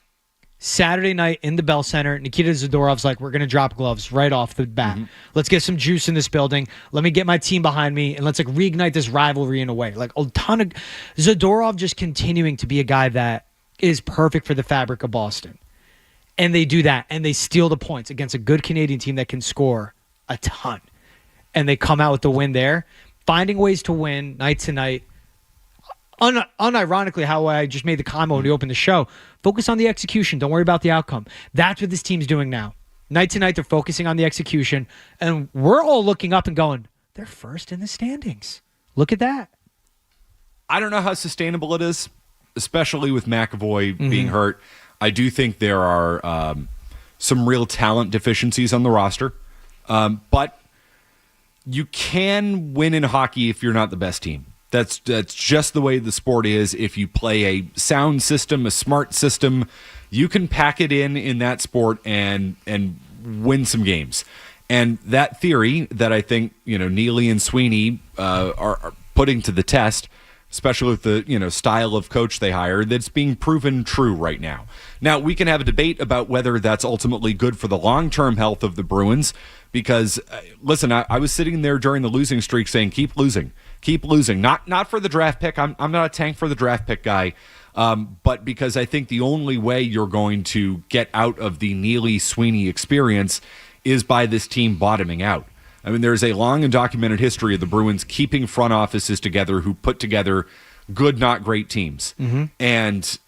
Speaker 4: Saturday night in the Bell Center, Nikita Zadorov's like, we're going to drop gloves right off the bat. Mm-hmm. Let's get some juice in this building. Let me get my team behind me, and let's reignite this rivalry in a way. Like a ton of Zadorov just continuing to be a guy that is perfect for the fabric of Boston. And they do that, and they steal the points against a good Canadian team that can score a ton. And they come out with the win there, finding ways to win night to night. Unironically, how I just made the comment when we opened the show, focus on the execution. Don't worry about the outcome. That's what this team's doing now. Night to night, they're focusing on the execution. And we're all looking up and going, they're first in the standings. Look at that.
Speaker 8: I don't know how sustainable it is, especially with McAvoy being hurt. I do think there are some real talent deficiencies on the roster. But you can win in hockey if you're not the best team. That's just the way the sport is. If you play a sound system, a smart system, you can pack it in that sport and win some games. And that theory that I think Neely and Sweeney are putting to the test, especially with the style of coach they hire, that's being proven true right now. Now, we can have a debate about whether that's ultimately good for the long-term health of the Bruins, because, listen, I was sitting there during the losing streak saying, keep losing. Not for the draft pick. I'm not a tank for the draft pick guy. but because I think the only way you're going to get out of the Neely-Sweeney experience is by this team bottoming out. I mean, there's a long and documented history of the Bruins keeping front offices together who put together good, not great teams. And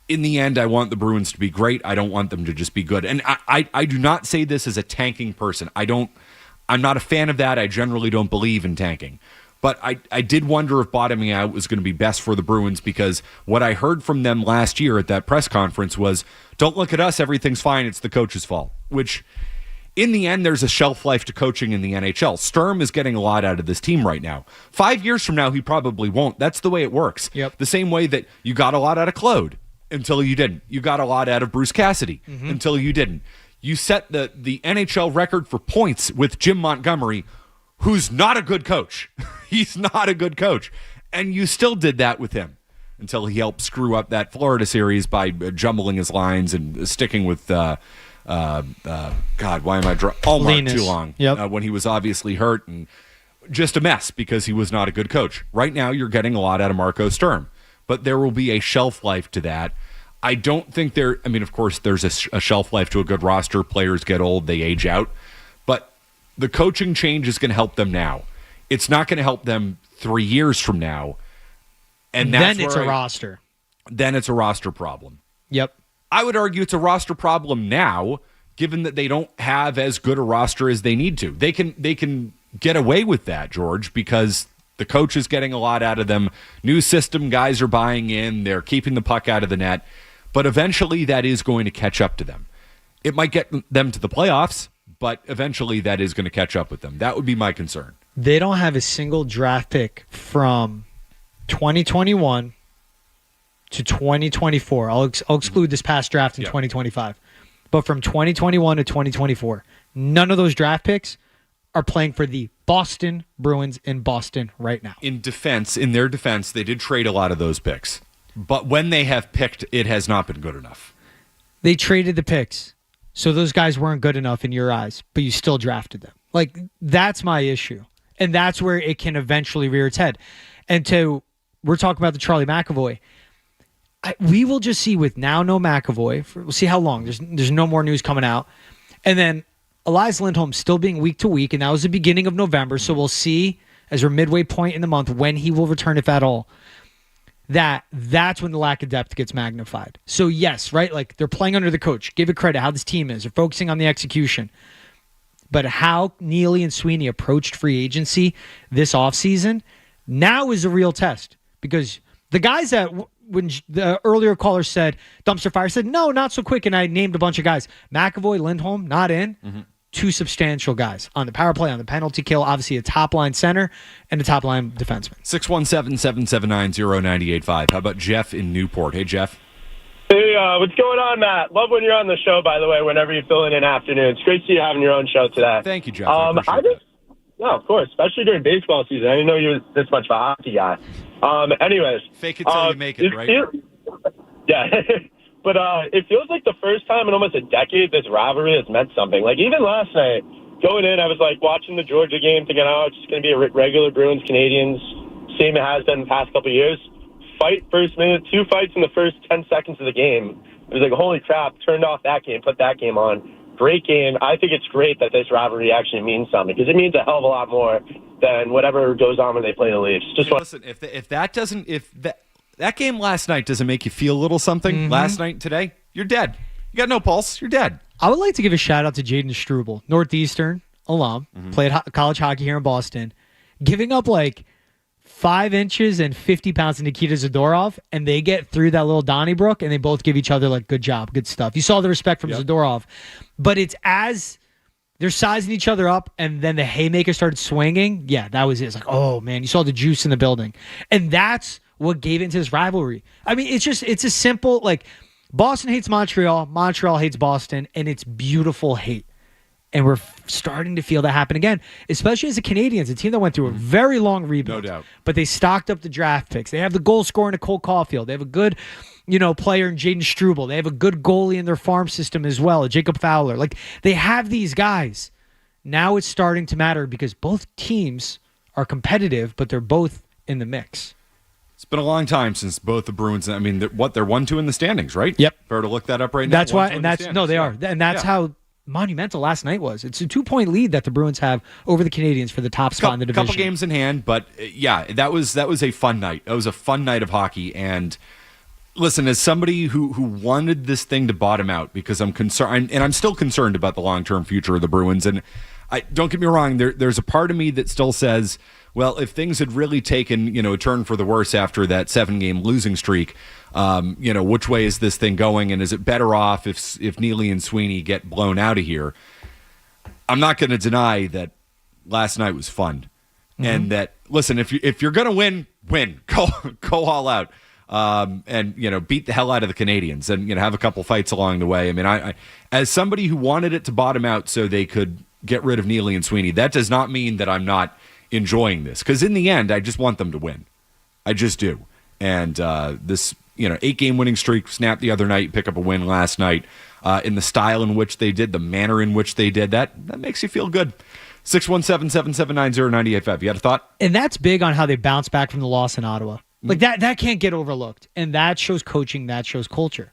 Speaker 8: in the end, I want the Bruins to be great. I don't want them to just be good. And I do not say this as a tanking person. I'm not a fan of that. I generally don't believe in tanking. But I did wonder if bottoming out was going to be best for the Bruins, because what I heard from them last year at that press conference was, don't look at us, everything's fine, it's the coach's fault. Which, in the end, there's a shelf life to coaching in the NHL. Sturm is getting a lot out of this team right now. 5 years from now, he probably won't. That's the way it works.
Speaker 4: Yep.
Speaker 8: The same way that you got a lot out of Claude until you didn't. You got a lot out of Bruce Cassidy until you didn't. You set the NHL record for points with Jim Montgomery, who's not a good coach. He's not a good coach. And you still did that with him until he helped screw up that Florida series by jumbling his lines and sticking with God, why am I Allmark too long?
Speaker 4: Yep.
Speaker 8: When he was obviously hurt and just a mess because he was not a good coach. Right now, you're getting a lot out of Marco Sturm, but there will be a shelf life to that. I don't think of course, there's a shelf life to a good roster. Players get old, they age out, but the coaching change is going to help them now. It's not going to help them 3 years from now. And
Speaker 4: then it's a roster.
Speaker 8: Then it's a roster problem.
Speaker 4: Yep.
Speaker 8: I would argue it's a roster problem now, given that they don't have as good a roster as they need to. They can get away with that, George, because the coach is getting a lot out of them. New system, guys are buying in. They're keeping the puck out of the net. But eventually that is going to catch up to them. It might get them to the playoffs, but eventually that is going to catch up with them. That would be my concern.
Speaker 4: They don't have a single draft pick from 2021 to 2024. I'll exclude this past draft in 2025. But from 2021 to 2024, none of those draft picks are playing for the Boston Bruins in Boston right now.
Speaker 8: In their defense, they did trade a lot of those picks. But when they have picked, it has not been good enough.
Speaker 4: They traded the picks. So those guys weren't good enough in your eyes, but you still drafted them. Like, that's my issue. And that's where it can eventually rear its head. And we're talking about the Charlie McAvoy. We will just see with now no McAvoy. We'll see how long. There's no more news coming out. And then Elias Lindholm still being week to week, and that was the beginning of November. So we'll see as we're midway point in the month when he will return, if at all. That's when the lack of depth gets magnified. So yes, right? Like, they're playing under the coach. Give it credit how this team is. They're focusing on the execution. But how Neely and Sweeney approached free agency this offseason now is a real test, because the guys that when the earlier caller said dumpster fire, said no, not so quick, and I named a bunch of guys. McAvoy, Lindholm, not in. Two substantial guys on the power play, on the penalty kill, obviously a top-line center and a top-line defenseman.
Speaker 8: 617-779-0985. How about Jeff in Newport? Hey, Jeff.
Speaker 12: Hey, what's going on, Matt? Love when you're on the show, by the way, whenever you fill in an afternoon. It's great to see you having your own show today.
Speaker 8: Thank you, Jeff.
Speaker 12: No, of course, especially during baseball season. I didn't know you were this much of a hockey guy. Anyways.
Speaker 8: Fake it till you make it, right?
Speaker 12: Yeah. But it feels like the first time in almost a decade this rivalry has meant something. Like, even last night, going in, I was, like, watching the Georgia game, thinking, it's just going to be a regular Bruins-Canadians, same it has been the past couple of years. Fight first minute, 2 fights in the first 10 seconds of the game. It was like, holy crap, turned off that game, put that game on. Great game. I think it's great that this rivalry actually means something, because it means a hell of a lot more than whatever goes on when they play the Leafs.
Speaker 8: Listen, if that game last night doesn't make you feel a little something, last night and today, you're dead. You got no pulse. You're dead.
Speaker 4: I would like to give a shout out to Jaden Struble, Northeastern alum, played college hockey here in Boston, giving up like 5 inches and 50 pounds to Nikita Zadorov, and they get through that little Donnybrook, and they both give each other like, good job, good stuff. You saw the respect from Zadorov, but it's as they're sizing each other up, and then the haymaker started swinging. Yeah, that was it. It's like, oh man, you saw the juice in the building, and that's what gave into this rivalry. I mean, it's a simple, like, Boston hates Montreal, Montreal hates Boston, and it's beautiful hate. And we're starting to feel that happen again, especially as the Canadians, a team that went through a very long rebuild.
Speaker 8: No doubt.
Speaker 4: But they stocked up the draft picks. They have the goal scorer in Cole Caulfield. They have a good, player in Jaden Struble. They have a good goalie in their farm system as well, Jacob Fowler. Like, they have these guys. Now it's starting to matter because both teams are competitive, but they're both in the mix.
Speaker 8: It's been a long time since both the Bruins. I mean, they're 1-2 in the standings, right?
Speaker 4: Yep.
Speaker 8: Fair to look that up right now.
Speaker 4: That's why,
Speaker 8: 1-2 in
Speaker 4: and
Speaker 8: the
Speaker 4: that's
Speaker 8: standings.
Speaker 4: they are, and that's how monumental last night was. It's a 2-point lead that the Bruins have over the Canadians for the top spot in the division.
Speaker 8: Couple games in hand, but that was a fun night. That was a fun night of hockey. And listen, as somebody who wanted this thing to bottom out, because I'm concerned, and I'm still concerned about the long-term future of the Bruins. And don't get me wrong, there's a part of me that still says, well, if things had really taken, a turn for the worse after that 7-game losing streak, which way is this thing going? And is it better off if Neely and Sweeney get blown out of here? I'm not going to deny that last night was fun. Mm-hmm. And that, listen, if you're going to win, go all out. And beat the hell out of the Canadians and have a couple fights along the way. I mean, I as somebody who wanted it to bottom out so they could get rid of Neely and Sweeney, that does not mean that I'm not enjoying this, because in the end, I just want them to win. I just do. And this 8-game winning streak snapped the other night, pick up a win last night in the style in which they did, the manner in which they did that makes you feel good. 617-779-0985. You had a thought?
Speaker 4: And that's big on how they bounce back from the loss in Ottawa. Like that can't get overlooked. And that shows coaching, that shows culture.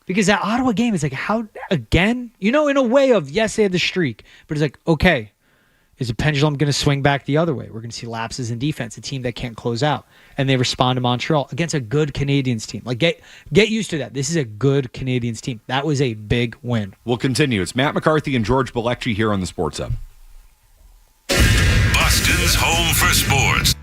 Speaker 4: Because that Ottawa game is like, how, again, in a way of, yes, they had the streak, but it's like, okay, is the pendulum going to swing back the other way? We're going to see lapses in defense, a team that can't close out. And they respond to Montreal against a good Canadiens team. Like, get used to that. This is a good Canadiens team. That was a big win.
Speaker 8: We'll continue. It's Matt McCarthy and George Balekji here on the Sports Hub.
Speaker 5: Boston's home for sports.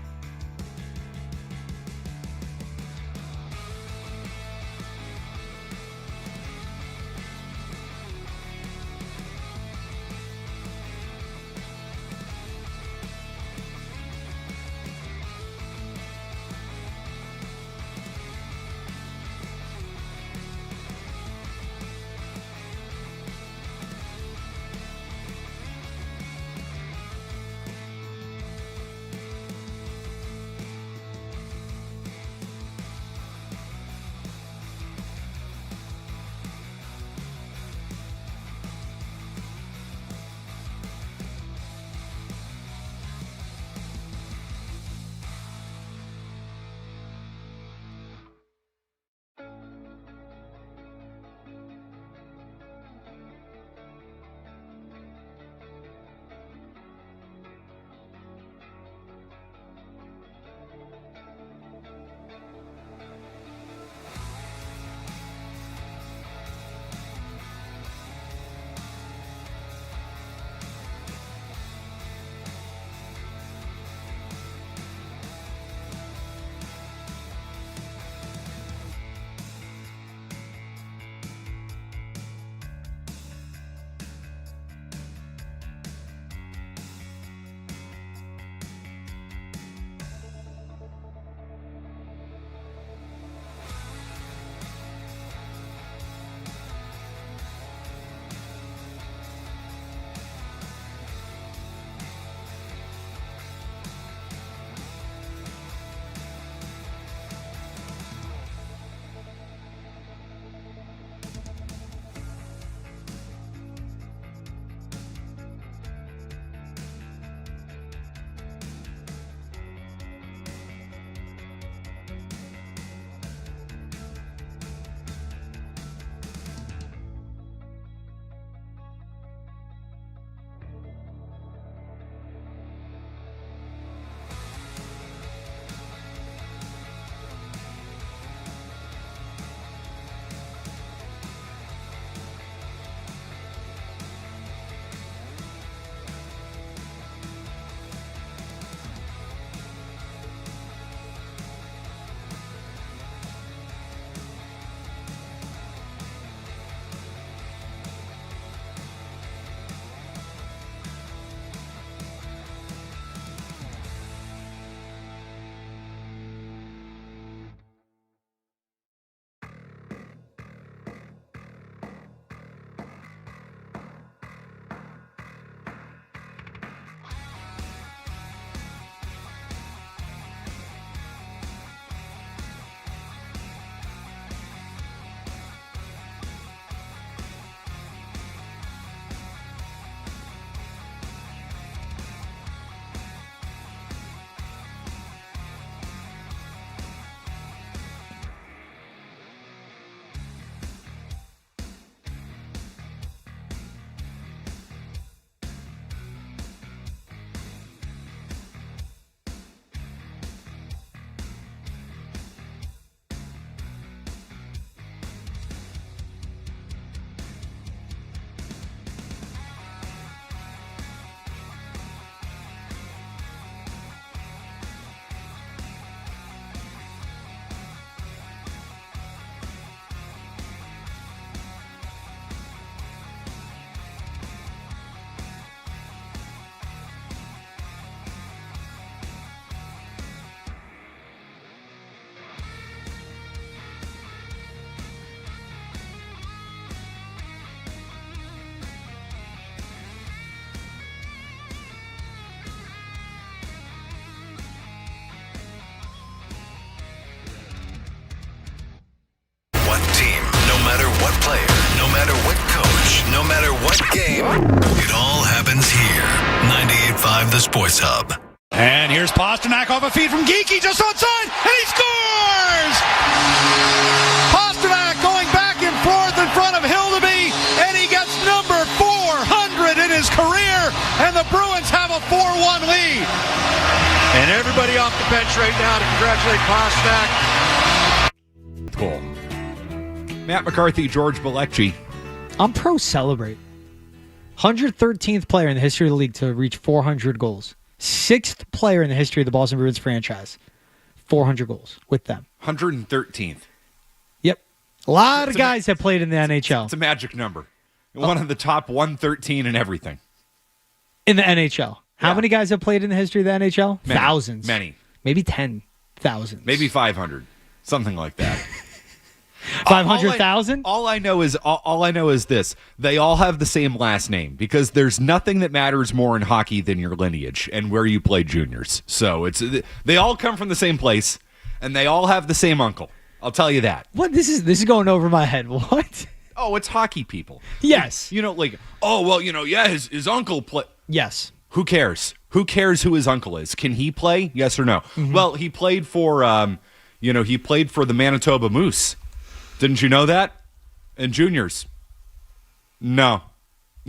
Speaker 5: It all happens here. 98.5 The Sports Hub.
Speaker 1: And here's Pasternak off a feed from Geeky just outside, and he scores! Pasternak going back and forth in front of Hildeby, and he gets number 400 in his career, and the Bruins have a 4-1 lead.
Speaker 6: And everybody off the bench right now to congratulate Pasternak.
Speaker 8: Cool. Matt McCarthy, George Balekji.
Speaker 4: I'm pro celebrate. 113th player in the history of the league to reach 400 goals. 6th player in the history of the Boston Bruins franchise. 400 goals with them.
Speaker 8: 113th.
Speaker 4: Yep. A lot of guys have played in the NHL.
Speaker 8: It's a magic number. One of the top 113 in everything.
Speaker 4: In the NHL. How many guys have played in the history of the NHL?
Speaker 8: Many.
Speaker 4: Thousands.
Speaker 8: Many.
Speaker 4: Maybe 10,000.
Speaker 8: Maybe 500. Something like that.
Speaker 4: 500,000?
Speaker 8: All I know is this. They all have the same last name because there's nothing that matters more in hockey than your lineage and where you played juniors. So they all come from the same place and they all have the same uncle. I'll tell you that.
Speaker 4: What? This is going over my head. What?
Speaker 8: Oh, it's hockey people.
Speaker 4: Yes.
Speaker 8: His uncle play.
Speaker 4: Yes.
Speaker 8: Who cares? Who cares who his uncle is? Can he play? Yes or no?
Speaker 4: Mm-hmm.
Speaker 8: Well, he played for he played for the Manitoba Moose. Didn't you know that? In juniors. No,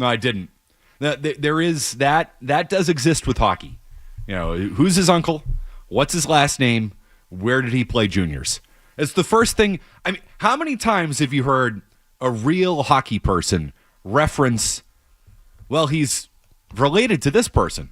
Speaker 8: I didn't. There is that does exist with hockey. Who's his uncle? What's his last name? Where did he play juniors? It's the first thing. I mean, how many times have you heard a real hockey person reference, well, he's related to this person?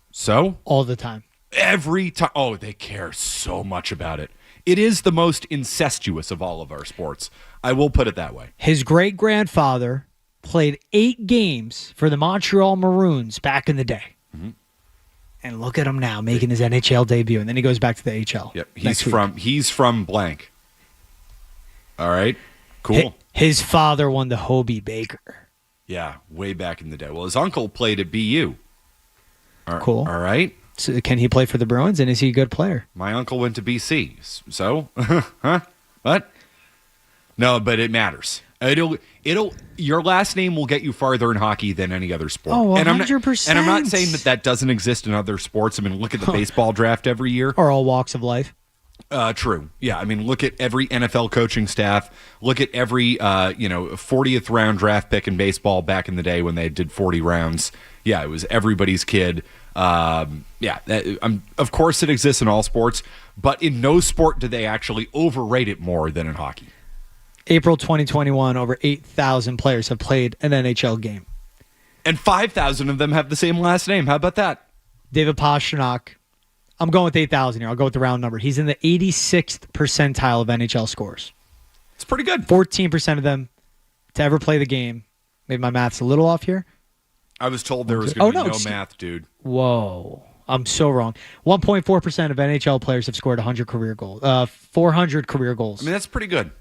Speaker 8: So?
Speaker 4: All the time.
Speaker 8: Every time. Oh, they care so much about it. It is the most incestuous of all of our sports. I will put it that way.
Speaker 4: His great-grandfather played 8 games for the Montreal Maroons back in the day.
Speaker 8: Mm-hmm.
Speaker 4: And look at him now making his NHL debut, and then he goes back to the HL.
Speaker 8: Yep, he's from blank. All right, cool.
Speaker 4: His father won the Hobie Baker.
Speaker 8: Yeah, way back in the day. Well, his uncle played at BU.
Speaker 4: Cool.
Speaker 8: All right.
Speaker 4: So can he play for the Bruins, and is he a good player?
Speaker 8: My uncle went to BC. So, huh? What? No, but it matters. Your last name will get you farther in hockey than any other sport.
Speaker 4: Oh, 100%.
Speaker 8: And I'm not saying that doesn't exist in other sports. I mean, look at the baseball draft every year.
Speaker 4: Or all walks of life.
Speaker 8: True. Yeah, I mean, look at every NFL coaching staff. Look at every 40th round draft pick in baseball back in the day when they did 40 rounds. Yeah, it was everybody's kid. Of course it exists in all sports, but in no sport do they actually overrate it more than in hockey.
Speaker 4: April 2021, over 8,000 players have played an NHL game.
Speaker 8: And 5,000 of them have the same last name. How about that?
Speaker 4: David Pastrnak. I'm going with 8,000 here. I'll go with the round number. He's in the 86th percentile of NHL scores.
Speaker 8: It's pretty good.
Speaker 4: 14% of them to ever play the game. Maybe my math's a little off here.
Speaker 8: I was told there was going to be no math, dude.
Speaker 4: Whoa. I'm so wrong. 1.4% of NHL players have scored 100 career goals. 400 career goals.
Speaker 8: I mean, that's pretty good.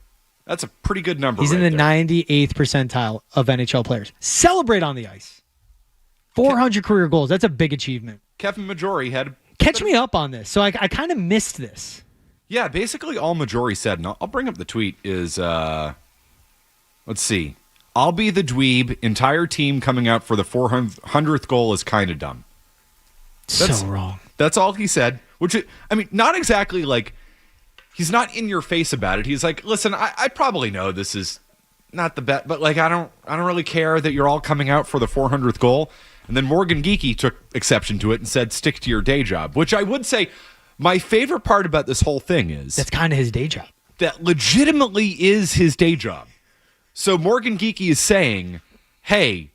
Speaker 8: That's a pretty good number.
Speaker 4: He's in the 98th percentile of NHL players. Celebrate on the ice. 400 career goals. That's a big achievement.
Speaker 8: Kevin Majori had...
Speaker 4: Catch me up on this. So I kind of missed this.
Speaker 8: Yeah, basically all Majori said, and I'll bring up the tweet, is, let's see. I'll be the dweeb. Entire team coming out for the 400th goal is kind of dumb.
Speaker 4: So wrong.
Speaker 8: That's all he said. Which, I mean, not exactly like... He's not in your face about it. He's like, listen, I probably know this is not the best, but like I don't really care that you're all coming out for the 400th goal. And then Morgan Geeky took exception to it and said, stick to your day job. Which I would say, my favorite part about this whole thing is
Speaker 4: that's kind of his day job.
Speaker 8: That legitimately is his day job. So Morgan Geeky is saying, hey,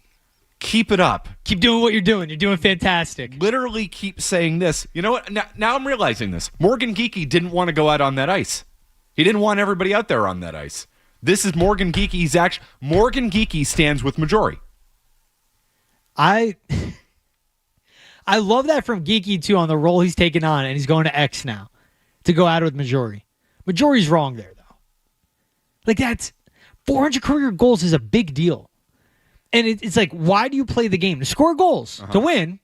Speaker 8: keep it up.
Speaker 4: Keep doing what you're doing. You're doing fantastic.
Speaker 8: Literally keep saying this. You know what? Now I'm realizing this. Morgan Geeky didn't want to go out on that ice. He didn't want everybody out there on that ice. This is Morgan Geeky's action. Morgan Geeky stands with Majori.
Speaker 4: I love that from Geeky, too, on the role he's taken on, and he's going to X now to go out with Majori. Majori's wrong there, though. Like, that's 400 career goals is a big deal. And it's like, why do you play the game? To score goals, to win.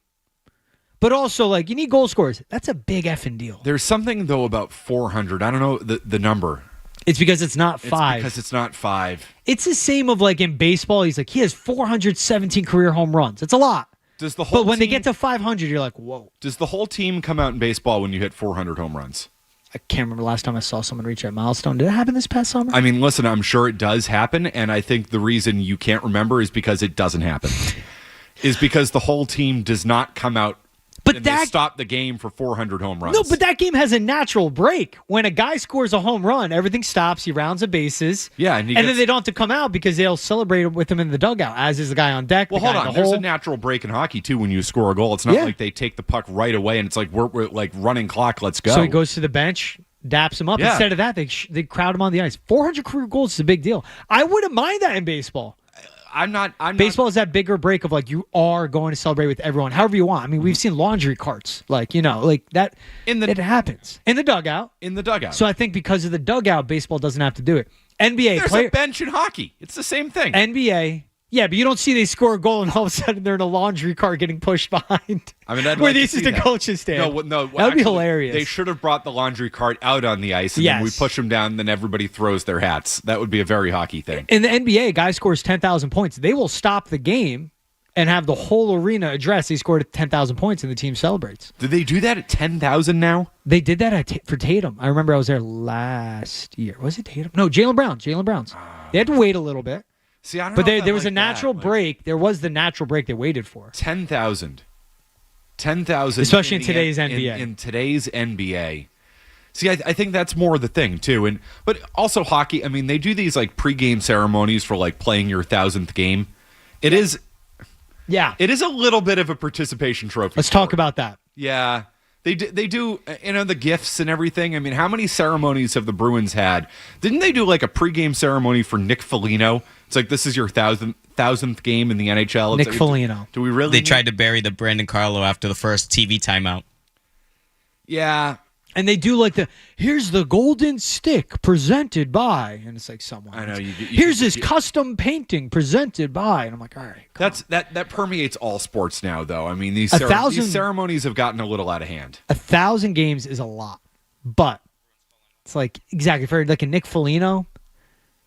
Speaker 4: But also, like, you need goal scorers. That's a big effing deal.
Speaker 8: There's something, though, about 400. I don't know the number.
Speaker 4: It's because it's not 5.
Speaker 8: It's because it's not 5.
Speaker 4: It's the same of like in baseball. He's like, he has 417 career home runs. It's a lot.
Speaker 8: Does the whole
Speaker 4: But when they
Speaker 8: team-
Speaker 4: get to 500, you're like, whoa.
Speaker 8: Does the whole team come out in baseball when you hit 400 home runs?
Speaker 4: I can't remember last time I saw someone reach that milestone. Did it happen this past summer?
Speaker 8: I mean, listen, I'm sure it does happen, and I think the reason you can't remember is because it doesn't happen. Is because the whole team does not come out and they stop the game for 400 home runs.
Speaker 4: No, but that game has a natural break. When a guy scores a home run, everything stops. He rounds the bases.
Speaker 8: Yeah, and
Speaker 4: then they don't have to come out because they'll celebrate with him in the dugout, as is the guy on deck.
Speaker 8: Well, hold on. There's a natural break in hockey, too, when you score a goal. It's not like they take the puck right away and it's like, we're like running clock, let's go.
Speaker 4: So he goes to the bench, daps him up.
Speaker 8: Yeah.
Speaker 4: Instead of that, they crowd him on the ice. 400 career goals is a big deal. I wouldn't mind that in baseball. Baseball is that bigger break of like you are going to celebrate with everyone, however you want. I mean, we've seen laundry carts, like that. It happens in the dugout.
Speaker 8: In the dugout.
Speaker 4: So I think because of the dugout, baseball doesn't have to do it. NBA
Speaker 8: There's a bench in hockey. It's the same thing.
Speaker 4: NBA. Yeah, but you don't see they score a goal and all of a sudden they're in a laundry cart getting pushed behind.
Speaker 8: I mean, I'd
Speaker 4: where
Speaker 8: like
Speaker 4: the
Speaker 8: to see
Speaker 4: assistant
Speaker 8: that.
Speaker 4: coaches stand.
Speaker 8: No,
Speaker 4: that would be hilarious.
Speaker 8: They should have brought the laundry cart out on the ice, and then we push them down, and then everybody throws their hats. That would be a very hockey thing.
Speaker 4: In the NBA, a guy scores 10,000 points. They will stop the game and have the whole arena address he scored 10,000 points, and the team celebrates.
Speaker 8: Did they do that at 10,000 now?
Speaker 4: They did that for Tatum. I remember I was there last year. Was it Tatum? No, Jaylen Brown. Jaylen Brown's. They had to wait a little bit.
Speaker 8: See, I don't
Speaker 4: but
Speaker 8: know if I
Speaker 4: there was
Speaker 8: like
Speaker 4: a natural
Speaker 8: that.
Speaker 4: break. There was the natural break they waited for.
Speaker 8: 10,000. 10,000.
Speaker 4: Especially in today's NBA.
Speaker 8: In today's NBA. See, I think that's more the thing, too. But also hockey, I mean, they do these like pregame ceremonies for like playing your 1,000th game. It is a little bit of a participation trophy.
Speaker 4: Let's talk about that.
Speaker 8: Yeah. They do, the gifts and everything. I mean, how many ceremonies have the Bruins had? Didn't they do like a pregame ceremony for Nick Foligno? It's like, this is your thousandth game in the NHL.
Speaker 4: Nick
Speaker 8: It's like,
Speaker 4: Foligno.
Speaker 8: Do we really?
Speaker 3: They tried to bury the Brandon Carlo after the first TV timeout.
Speaker 8: Yeah.
Speaker 4: And they do like here's the golden stick presented by, and it's like someone.
Speaker 8: I know.
Speaker 4: Here's this custom painting presented by, and I'm like, all right.
Speaker 8: That permeates all sports now, though. I mean, these
Speaker 4: 1,000
Speaker 8: these ceremonies have gotten a little out of hand.
Speaker 4: 1,000 games is a lot, but it's like exactly for like a Nick Foligno.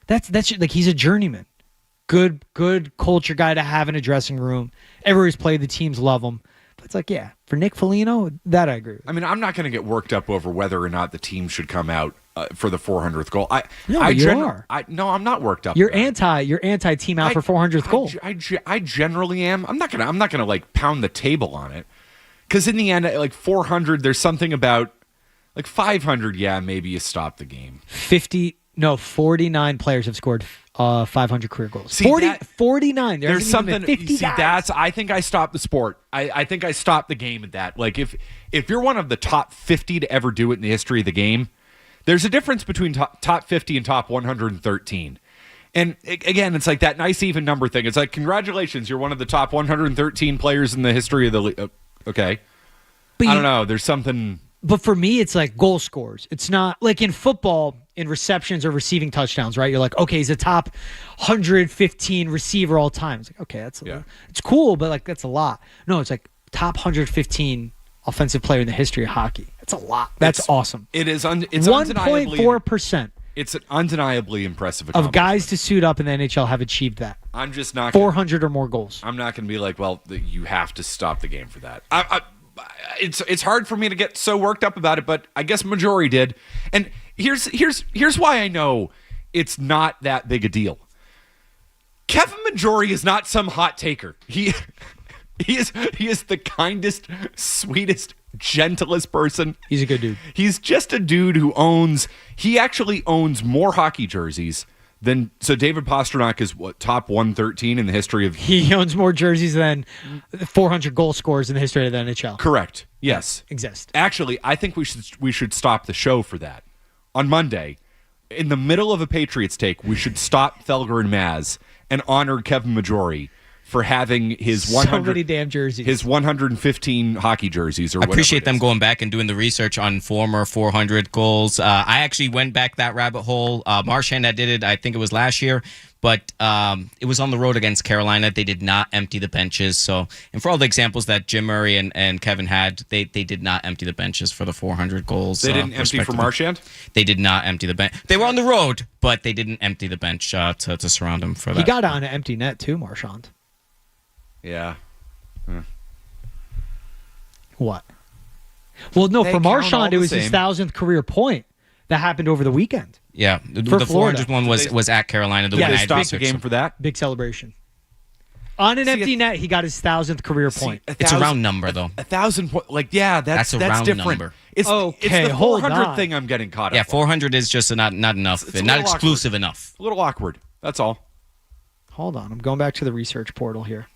Speaker 4: That's like he's a journeyman, good culture guy to have in a dressing room. Everybody's played, the teams love him. But it's like, yeah, for Nick Foligno, that I agree with.
Speaker 8: I mean, I'm not going to get worked up over whether or not the team should come out for the 400th goal.
Speaker 4: You are.
Speaker 8: No, I'm not worked up.
Speaker 4: You're anti team out for 400th goal.
Speaker 8: I generally am. I'm not gonna like pound the table on it, because in the end, like 400, there's something about like 500. Yeah, maybe you stop the game.
Speaker 4: 49 players have scored 500 career goals.
Speaker 8: See,
Speaker 4: 49.
Speaker 8: There's something.
Speaker 4: 50 guys.
Speaker 8: I think I stopped the sport. I think I stopped the game at that. Like if you're one of the top 50 to ever do it in the history of the game, there's a difference between top 50 and top 113. And again, it's like that nice even number thing. It's like, congratulations, you're one of the top 113 players in the history of the league. Okay. But I don't know. There's something.
Speaker 4: But for me, it's like goal scores. It's not like in football, in receptions or receiving touchdowns, right? You're like, okay, he's a top 115 receiver all time. It's like, okay, it's cool, but like that's a lot. No, it's like top 115 offensive player in the history of hockey. That's a lot. That's awesome.
Speaker 8: It is. It's
Speaker 4: 1.4%.
Speaker 8: It's an undeniably impressive
Speaker 4: of guys to suit up in the NHL have achieved that.
Speaker 8: I'm just not
Speaker 4: 400 or more goals.
Speaker 8: I'm not going to be like, well, you have to stop the game for that. It's hard for me to get so worked up about it, but I guess majority did. And here's why I know it's not that big a deal. Kevin Majori is not some hot taker. He is the kindest, sweetest, gentlest person.
Speaker 4: He's a good dude.
Speaker 8: He's just a dude who actually owns more hockey jerseys so David Pastrnak is top 113 in the history of.
Speaker 4: He owns more jerseys than 400 goal scorers in the history of the NHL.
Speaker 8: Correct. Yes.
Speaker 4: Exist.
Speaker 8: Actually, I think we should stop the show for that. On Monday, in the middle of a Patriots take, we should stop Felger and Maz and honor Kevin Majori for having his
Speaker 4: So
Speaker 8: 100
Speaker 4: many damn jerseys.
Speaker 8: his 115 hockey jerseys or
Speaker 3: I
Speaker 8: whatever.
Speaker 3: appreciate
Speaker 8: it
Speaker 3: them
Speaker 8: is.
Speaker 3: going back and doing the research on former 400 goals. I actually went back that rabbit hole. Marchand did it, I think it was last year, but it was on the road against Carolina. They did not empty the benches. So, and for all the examples that Jim Murray and Kevin had, they did not empty the benches for the 400 goals.
Speaker 8: They didn't empty for
Speaker 3: respectively.
Speaker 8: Marchand?
Speaker 3: They did not empty the bench. They were on the road, but they didn't empty the bench to surround him for that.
Speaker 4: He got on an empty net too, Marchand.
Speaker 8: Yeah.
Speaker 4: What? Well, no,
Speaker 8: They
Speaker 4: for
Speaker 8: count all
Speaker 4: Marchand,
Speaker 8: the
Speaker 4: it was his
Speaker 8: same.
Speaker 4: 1,000th career point that happened over the weekend.
Speaker 3: Yeah,
Speaker 4: For
Speaker 3: the
Speaker 4: Florida.
Speaker 3: 400 one was at Carolina. The
Speaker 8: Did
Speaker 3: one
Speaker 8: they
Speaker 3: I had
Speaker 8: stop the
Speaker 3: researched.
Speaker 8: game for that?
Speaker 4: Big celebration. On an empty net, he got his 1,000th career point.
Speaker 3: It's a round number, though.
Speaker 8: 1,000 that's
Speaker 3: a round
Speaker 8: different.
Speaker 3: number.
Speaker 8: It's
Speaker 4: Okay,
Speaker 8: the
Speaker 4: hold
Speaker 8: 400
Speaker 4: on.
Speaker 8: thing I'm getting caught
Speaker 3: Yeah,
Speaker 8: up.
Speaker 3: 400 is just not enough,
Speaker 8: It's a
Speaker 3: not
Speaker 8: little
Speaker 3: exclusive
Speaker 8: awkward.
Speaker 3: enough.
Speaker 8: A little awkward. That's all.
Speaker 4: Hold on. I'm going back to the research portal here.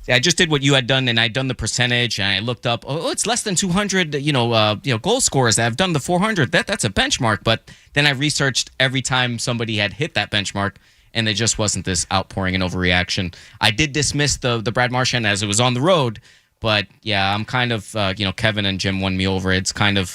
Speaker 3: Yeah, I just did what you had done, and I'd done the percentage, and I looked up. Oh, it's less than 200. Goal scorers that have done the 400. That's a benchmark. But then I researched every time somebody had hit that benchmark, and there just wasn't this outpouring and overreaction. I did dismiss the Brad Marchand as it was on the road, but yeah, I'm kind of Kevin and Jim won me over. It's kind of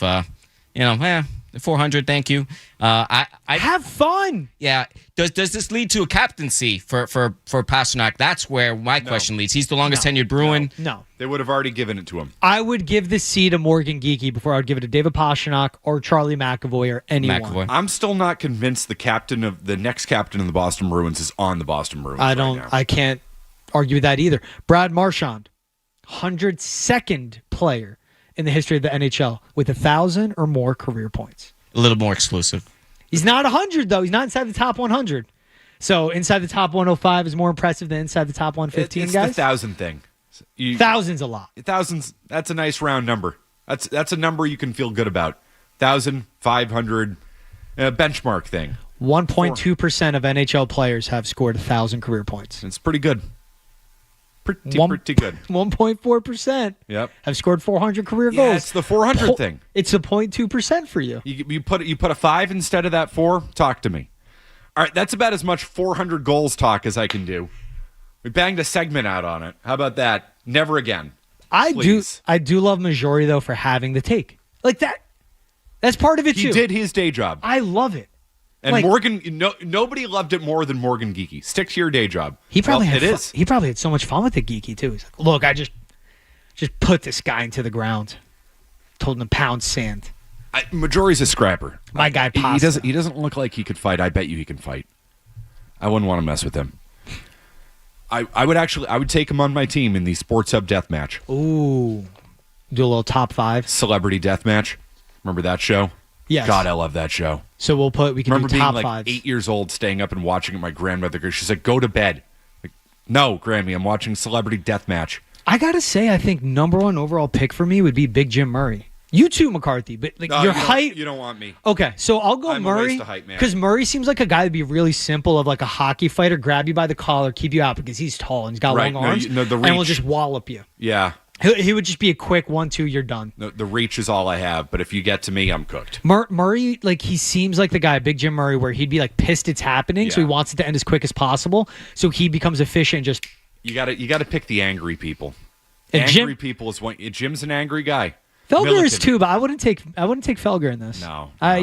Speaker 3: 400. Thank you. I
Speaker 4: have fun.
Speaker 3: Yeah. Does this lead to a captaincy for Pasternak? That's where my question leads. He's the longest tenured Bruin.
Speaker 4: No.
Speaker 8: They would have already given it to him.
Speaker 4: I would give the C to Morgan Geekie before I would give it to David Pasternak or Charlie McAvoy or anyone.
Speaker 8: I'm still not convinced the next captain of the Boston Bruins is on the Boston Bruins.
Speaker 4: I can't argue with that either. Brad Marchand, 102nd player in the history of the NHL with 1,000 or more career points.
Speaker 3: A little more exclusive.
Speaker 4: He's not 100, though. He's not inside the top 100. So inside the top 105 is more impressive than inside the top 115,
Speaker 8: it's
Speaker 4: guys.
Speaker 8: the 1,000 thing.
Speaker 4: Thousands a lot.
Speaker 8: Thousands. That's a nice round number. That's a number you can feel good about. 1,500 benchmark thing.
Speaker 4: 1.2% of NHL players have scored 1,000 career points.
Speaker 8: It's pretty good. Pretty good.
Speaker 4: 1.4%
Speaker 8: Yep.
Speaker 4: have scored 400 career
Speaker 8: Yeah,
Speaker 4: goals.
Speaker 8: it's the 400 thing.
Speaker 4: It's a 0.2% for you.
Speaker 8: You put a 5 instead of that 4. Talk to me. All right, that's about as much 400 goals talk as I can do. We banged a segment out on it. How about that? Never again.
Speaker 4: I
Speaker 8: Please.
Speaker 4: do love Majori though for having the take like that. That's part of it too.
Speaker 8: He did his day job.
Speaker 4: I love it.
Speaker 8: And Morgan, nobody loved it more than Morgan Geekie. Stick to your day job.
Speaker 4: He probably
Speaker 8: Well,
Speaker 4: had he probably had so much fun with the Geekie too. He's like, look, I just put this guy into the ground, told him to pound sand.
Speaker 8: Majori's a scrapper.
Speaker 4: My guy,
Speaker 8: He doesn't look like he could fight. I bet you he can fight. I wouldn't want to mess with him. I would take him on my team in the Sports Hub death match.
Speaker 4: Ooh, do a little top 5
Speaker 8: celebrity death match. Remember that show?
Speaker 4: Yes.
Speaker 8: God, I love that show.
Speaker 4: So we can
Speaker 8: remember
Speaker 4: do top
Speaker 8: being like
Speaker 4: 5s.
Speaker 8: 8 years old, staying up and watching it. My grandmother goes, she's like, "Go to bed." Like, no, Grammy, I'm watching celebrity death match.
Speaker 4: I gotta say, I think number 1 overall pick for me would be Big Jim Murray. You too, McCarthy, but
Speaker 8: No,
Speaker 4: your
Speaker 8: you don't-
Speaker 4: height.
Speaker 8: You don't want me.
Speaker 4: Okay, so I'll go
Speaker 8: I'm a
Speaker 4: Murray
Speaker 8: waste of height, man.
Speaker 4: because Murray seems like a guy that'd be really simple of like a hockey fighter, grab you by the collar, keep you out because he's tall and he's got
Speaker 8: Right,
Speaker 4: long
Speaker 8: no,
Speaker 4: arms,
Speaker 8: the
Speaker 4: and will
Speaker 8: reach.
Speaker 4: just wallop you.
Speaker 8: Yeah.
Speaker 4: He would just be a quick 1-2, you're done.
Speaker 8: The reach is all I have, but if you get to me, I'm cooked.
Speaker 4: Murray, like he seems like the guy, Big Jim Murray, where he'd be like pissed it's happening, so he wants it to end as quick as possible. So he becomes efficient. Just
Speaker 8: You got to pick the angry people.
Speaker 4: And
Speaker 8: Angry people is one. Jim's an angry guy.
Speaker 4: Felger is
Speaker 8: Milliken.
Speaker 4: too, but I wouldn't take Felger in this.
Speaker 8: No,
Speaker 4: I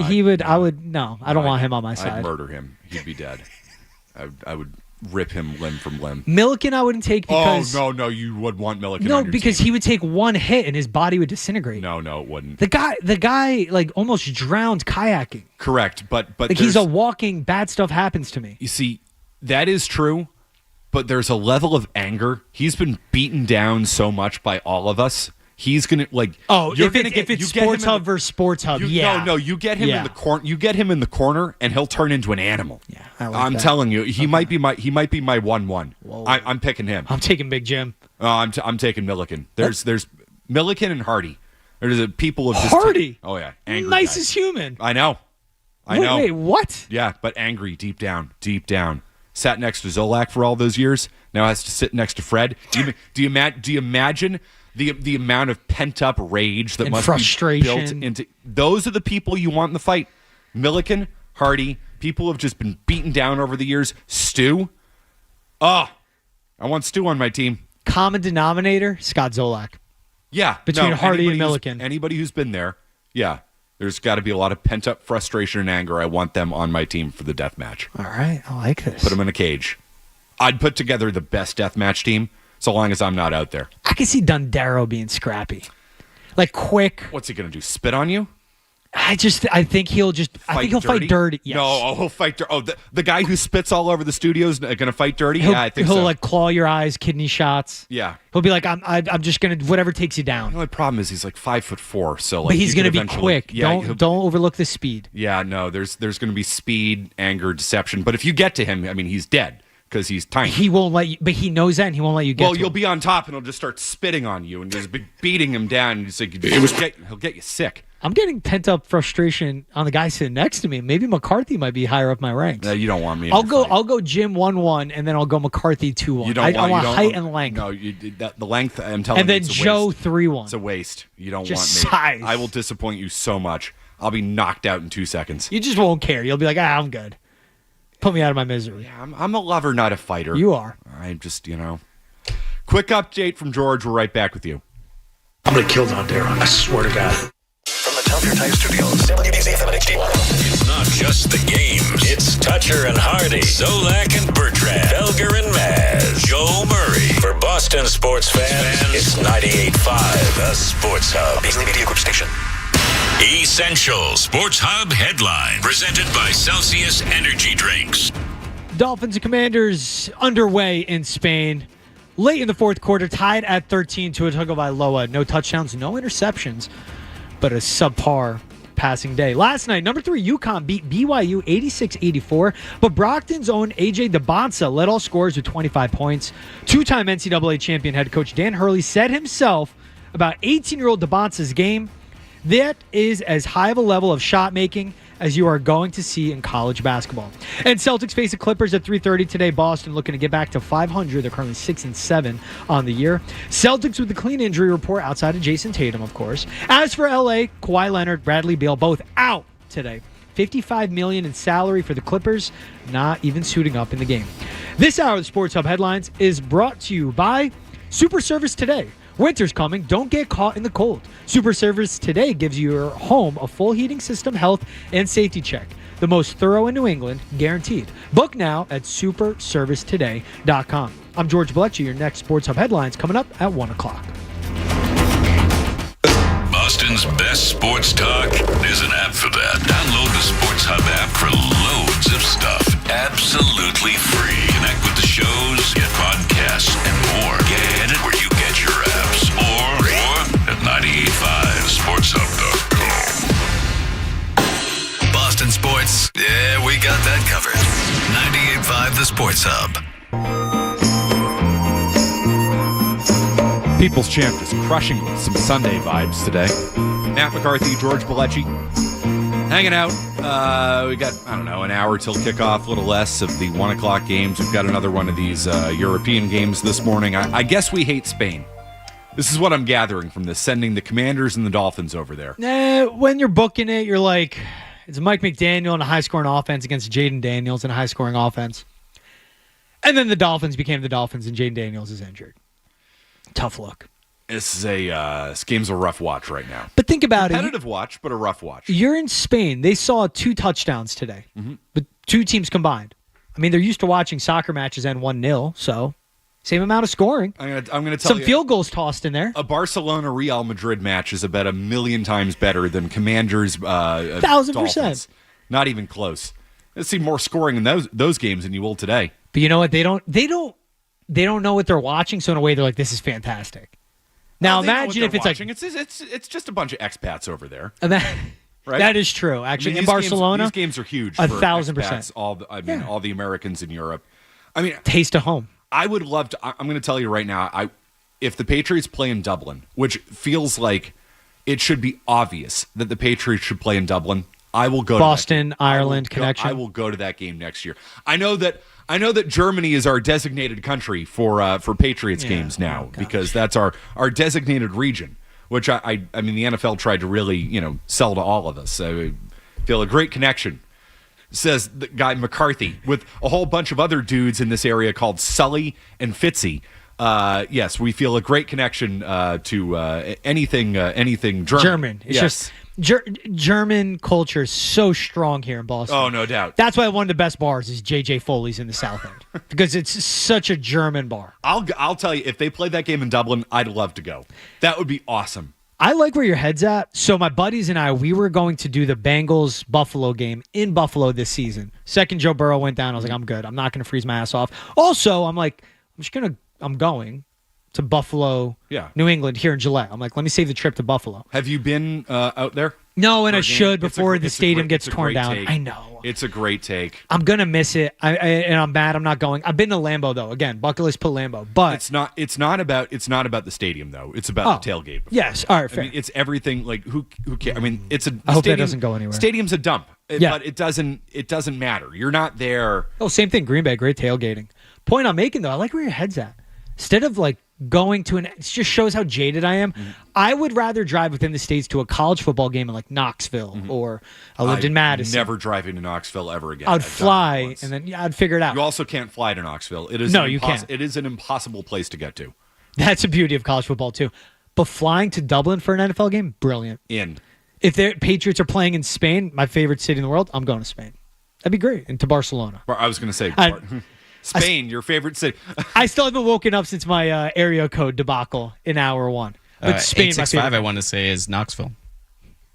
Speaker 4: don't want him on my side.
Speaker 8: I'd murder him. He'd be dead. I would rip him limb from limb.
Speaker 4: Milliken I wouldn't take because
Speaker 8: no, you would want Milliken.
Speaker 4: no,
Speaker 8: on your
Speaker 4: because
Speaker 8: team.
Speaker 4: he would take one hit and his body would disintegrate.
Speaker 8: No, it wouldn't.
Speaker 4: The guy like almost drowned kayaking.
Speaker 8: Correct, but
Speaker 4: Like he's a walking bad stuff happens to me.
Speaker 8: You see, that is true, but there's a level of anger. He's been beaten down so much by all of us. He's gonna like.
Speaker 4: Oh,
Speaker 8: you're
Speaker 4: if
Speaker 8: gonna
Speaker 4: it's
Speaker 8: get,
Speaker 4: if it's
Speaker 8: you get him
Speaker 4: Sports
Speaker 8: in
Speaker 4: Hub
Speaker 8: the-
Speaker 4: versus Sports Hub, yeah.
Speaker 8: No, you get him in the corner. You get him in the corner, and he'll turn into an animal.
Speaker 4: Yeah, I like
Speaker 8: I'm
Speaker 4: that.
Speaker 8: telling you, he might be my 1-1. I'm picking him.
Speaker 4: I'm taking Big Jim.
Speaker 8: I'm taking Milliken. There's Milliken and Hardy. There's a people of just
Speaker 4: Hardy?
Speaker 8: Oh yeah, angry
Speaker 4: Nicest
Speaker 8: guys.
Speaker 4: human.
Speaker 8: I know. I know.
Speaker 4: Wait, what?
Speaker 8: Yeah, but angry deep down. Sat next to Zolak for all those years. Now has to sit next to Fred. Do you imagine the amount of pent up rage that
Speaker 4: And
Speaker 8: must
Speaker 4: frustration.
Speaker 8: be built into? Those are the people you want in the fight. Milliken, Hardy, people have just been beaten down over the years. Stu, I want Stu on my team.
Speaker 4: Common denominator, Scott Zolak.
Speaker 8: Yeah.
Speaker 4: Between Hardy and Milliken.
Speaker 8: Anybody who's been there, yeah. There's got to be a lot of pent-up frustration and anger. I want them on my team for the death match.
Speaker 4: All right, I like this.
Speaker 8: Put them in a cage. I'd put together the best death match team so long as I'm not out there.
Speaker 4: I can see Dundaro being scrappy. Like quick.
Speaker 8: What's he going to do, spit on you?
Speaker 4: I think he'll fight dirty. Yes.
Speaker 8: No, he'll fight dirty. Oh, the guy who spits all over the studio is going to fight dirty? I think
Speaker 4: he'll
Speaker 8: so.
Speaker 4: like claw your eyes, kidney shots.
Speaker 8: Yeah.
Speaker 4: He'll be like, I'm just going to, whatever takes you down.
Speaker 8: The only problem is he's like 5'4", so like.
Speaker 4: But he's going to be
Speaker 8: eventually-
Speaker 4: quick.
Speaker 8: Yeah,
Speaker 4: Don't overlook the speed.
Speaker 8: Yeah, no, there's going to be speed, anger, deception. But if you get to him, I mean, he's dead because he's tiny.
Speaker 4: He won't let you, but he knows that and he won't let you get to
Speaker 8: you'll
Speaker 4: him.
Speaker 8: be on top and he'll just start spitting on you and just be beating him down. And he'll get you sick.
Speaker 4: I'm getting pent up frustration on the guy sitting next to me. Maybe McCarthy might be higher up my ranks.
Speaker 8: You don't want me.
Speaker 4: I'll go Jim 1-1 and then I'll go McCarthy 2-1. I want height and length.
Speaker 8: No, the length. I'm telling
Speaker 4: and
Speaker 8: you,
Speaker 4: then
Speaker 8: it's a
Speaker 4: Joe
Speaker 8: waste.
Speaker 4: 3-1.
Speaker 8: It's a waste. You don't
Speaker 4: Just
Speaker 8: want me.
Speaker 4: size.
Speaker 8: I will disappoint you so much. I'll be knocked out in 2 seconds.
Speaker 4: You just won't care. You'll be like, I'm good. Put me out of my misery.
Speaker 8: Yeah, I'm a lover, not a fighter.
Speaker 4: You are.
Speaker 8: I'm just, Quick update from George. We're right back with you.
Speaker 6: I'm going to kill Don Darrow. I swear to God.
Speaker 5: From the Telfair Tire Studios, WBZ FM and HD1. It's not just the games. It's Toucher and Hardy, Zolak and Bertrand, Felger and Maz, Joe Murray. For Boston sports fans, it's 98.5, the Sports Hub. Beasley Media Group Station. Essential Sports Hub headline presented by Celsius Energy Drinks.
Speaker 4: Dolphins and Commanders underway in Spain. Late in the fourth quarter, tied at 13 to a tuggle by Loa. No touchdowns, no interceptions, but a subpar passing day. Last night, number 3 UConn beat BYU 86-84, but Brockton's own AJ DeBonsa led all scorers with 25 points. Two-time NCAA champion head coach Dan Hurley said himself about 18-year-old DeBonsa's game, that is as high of a level of shot making as you are going to see in college basketball. And Celtics face the Clippers at 3:30 today. Boston looking to get back to 500. They're currently 6-7 on the year. Celtics with the clean injury report outside of Jason Tatum, of course. As for LA, Kawhi Leonard, Bradley Beal, both out today. $55 million in salary for the Clippers, not even suiting up in the game. This hour of the Sports Hub headlines is brought to you by Super Service Today. Winter's coming. Don't get caught in the cold. Super Service Today gives your home a full heating system, health, and safety check. The most thorough in New England, guaranteed. Book now at superservicetoday.com. I'm George Balekji. Your next Sports Hub headlines coming up at 1 o'clock.
Speaker 5: Boston's best sports talk. There's an app for that. Download the Sports Hub app for loads of stuff. Absolutely free. Connect with the shows, get podcasts, and more. Get it where you get your apps. Or at 985sportshub.com. Boston sports. Yeah, we got that covered. 98.5 The Sports Hub.
Speaker 8: People's Champ is crushing some Sunday vibes today. Matt McCarthy, George Balekji, hanging out. We got, an hour till kickoff, a little less of the 1 o'clock games. We've got another one of these European games this morning. I guess we hate Spain. This is what I'm gathering from this, sending the Commanders and the Dolphins over there.
Speaker 4: When you're booking it, you're like, it's Mike McDaniel and a high-scoring offense against Jaden Daniels and a high-scoring offense. And then the Dolphins became the Dolphins and Jaden Daniels is injured. Tough look.
Speaker 8: This game's a rough watch right now.
Speaker 4: But think about it.
Speaker 8: Competitive watch, but a rough watch.
Speaker 4: You're in Spain. They saw 2 touchdowns today, but 2 teams combined. I mean, they're used to watching soccer matches end 1-0, so same amount of scoring.
Speaker 8: I'm gonna tell
Speaker 4: some
Speaker 8: you,
Speaker 4: field goals tossed in there.
Speaker 8: A Barcelona-Real Madrid match is about 1,000,000 times better than Commanders.
Speaker 4: 1,000%.
Speaker 8: Not even close. Let's see more scoring in those games than you will today.
Speaker 4: But you know what? They don't know what they're watching. So in a way, they're like, "This is fantastic." Now imagine if it's
Speaker 8: watching. It's just a bunch of expats over there.
Speaker 4: Right? That is true. Actually, in Barcelona,
Speaker 8: these games are huge.
Speaker 4: 1,000%.
Speaker 8: All the Americans in Europe. I mean,
Speaker 4: taste of home.
Speaker 8: I would love to. I'm going to tell you right now. If the Patriots play in Dublin, which feels like it should be obvious that the Patriots should play in Dublin, I will go.
Speaker 4: Boston,
Speaker 8: to
Speaker 4: Ireland connection.
Speaker 8: I will go to that game next year. I know that Germany is our designated country for Patriots games now because that's our designated region, which I mean the NFL tried to really sell to all of us. So I feel a great connection. says the guy McCarthy, with a whole bunch of other dudes in this area called Sully and Fitzy. Yes, we feel a great connection to anything German.
Speaker 4: German. It's
Speaker 8: yes.
Speaker 4: just German culture is so strong here in Boston.
Speaker 8: Oh, no doubt.
Speaker 4: That's why one of the best bars is JJ Foley's in the South End because it's such a German bar.
Speaker 8: I'll tell you, if they played that game in Dublin, I'd love to go. That would be awesome.
Speaker 4: I like where your head's at. So my buddies and I, we were going to do the Bengals-Buffalo game in Buffalo this season. Second Joe Burrow went down, I was like, I'm good. I'm not going to freeze my ass off. Also, I'm like, I'm going to Buffalo, New England here in July. I'm like, let me save the trip to Buffalo.
Speaker 8: Have you been out there?
Speaker 4: No, and I should before the stadium gets torn down.
Speaker 8: Take.
Speaker 4: I know.
Speaker 8: It's a great take.
Speaker 4: I'm gonna miss it. And I'm bad. I'm not going. I've been to Lambeau though. Again, bucket list put Lambeau. But
Speaker 8: it's not about the stadium though. It's about the tailgate.
Speaker 4: Yes. All right. Fair.
Speaker 8: I mean, it's everything. Like who cares? I mean, it's a.
Speaker 4: I hope that doesn't go anywhere.
Speaker 8: Stadium's a dump. But it doesn't matter. You're not there.
Speaker 4: Oh, same thing. Green Bay, great tailgating. Point I'm making though, I like where your head's at. Instead of like going to it just shows how jaded I am. Mm-hmm. I would rather drive within the states to a college football game in like Knoxville or I lived in Madison.
Speaker 8: Never driving to Knoxville ever again.
Speaker 4: I'd fly and then I'd figure it out.
Speaker 8: You also can't fly to Knoxville. It is
Speaker 4: you can't.
Speaker 8: It is an impossible place to get to.
Speaker 4: That's the beauty of college football too. But flying to Dublin for an NFL game, brilliant. If the Patriots are playing in Spain, my favorite city in the world, I'm going to Spain. That'd be great. And to Barcelona.
Speaker 8: I was going to say Spain, your favorite city.
Speaker 4: I still haven't woken up since my area code debacle in hour one. But Spain,
Speaker 3: 865, I want to say, is Knoxville.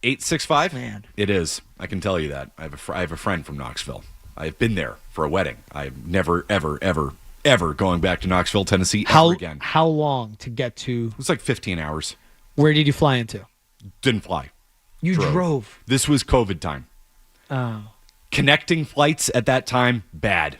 Speaker 8: 865?
Speaker 4: Man.
Speaker 8: It is. I can tell you that. I have a friend from Knoxville. I've been there for a wedding. I'm never, ever, ever, ever going back to Knoxville, Tennessee ever again.
Speaker 4: How long to get to?
Speaker 8: It was like 15 hours.
Speaker 4: Where did you fly into?
Speaker 8: Didn't fly.
Speaker 4: You drove.
Speaker 8: This was COVID time.
Speaker 4: Oh.
Speaker 8: Connecting flights at that time, bad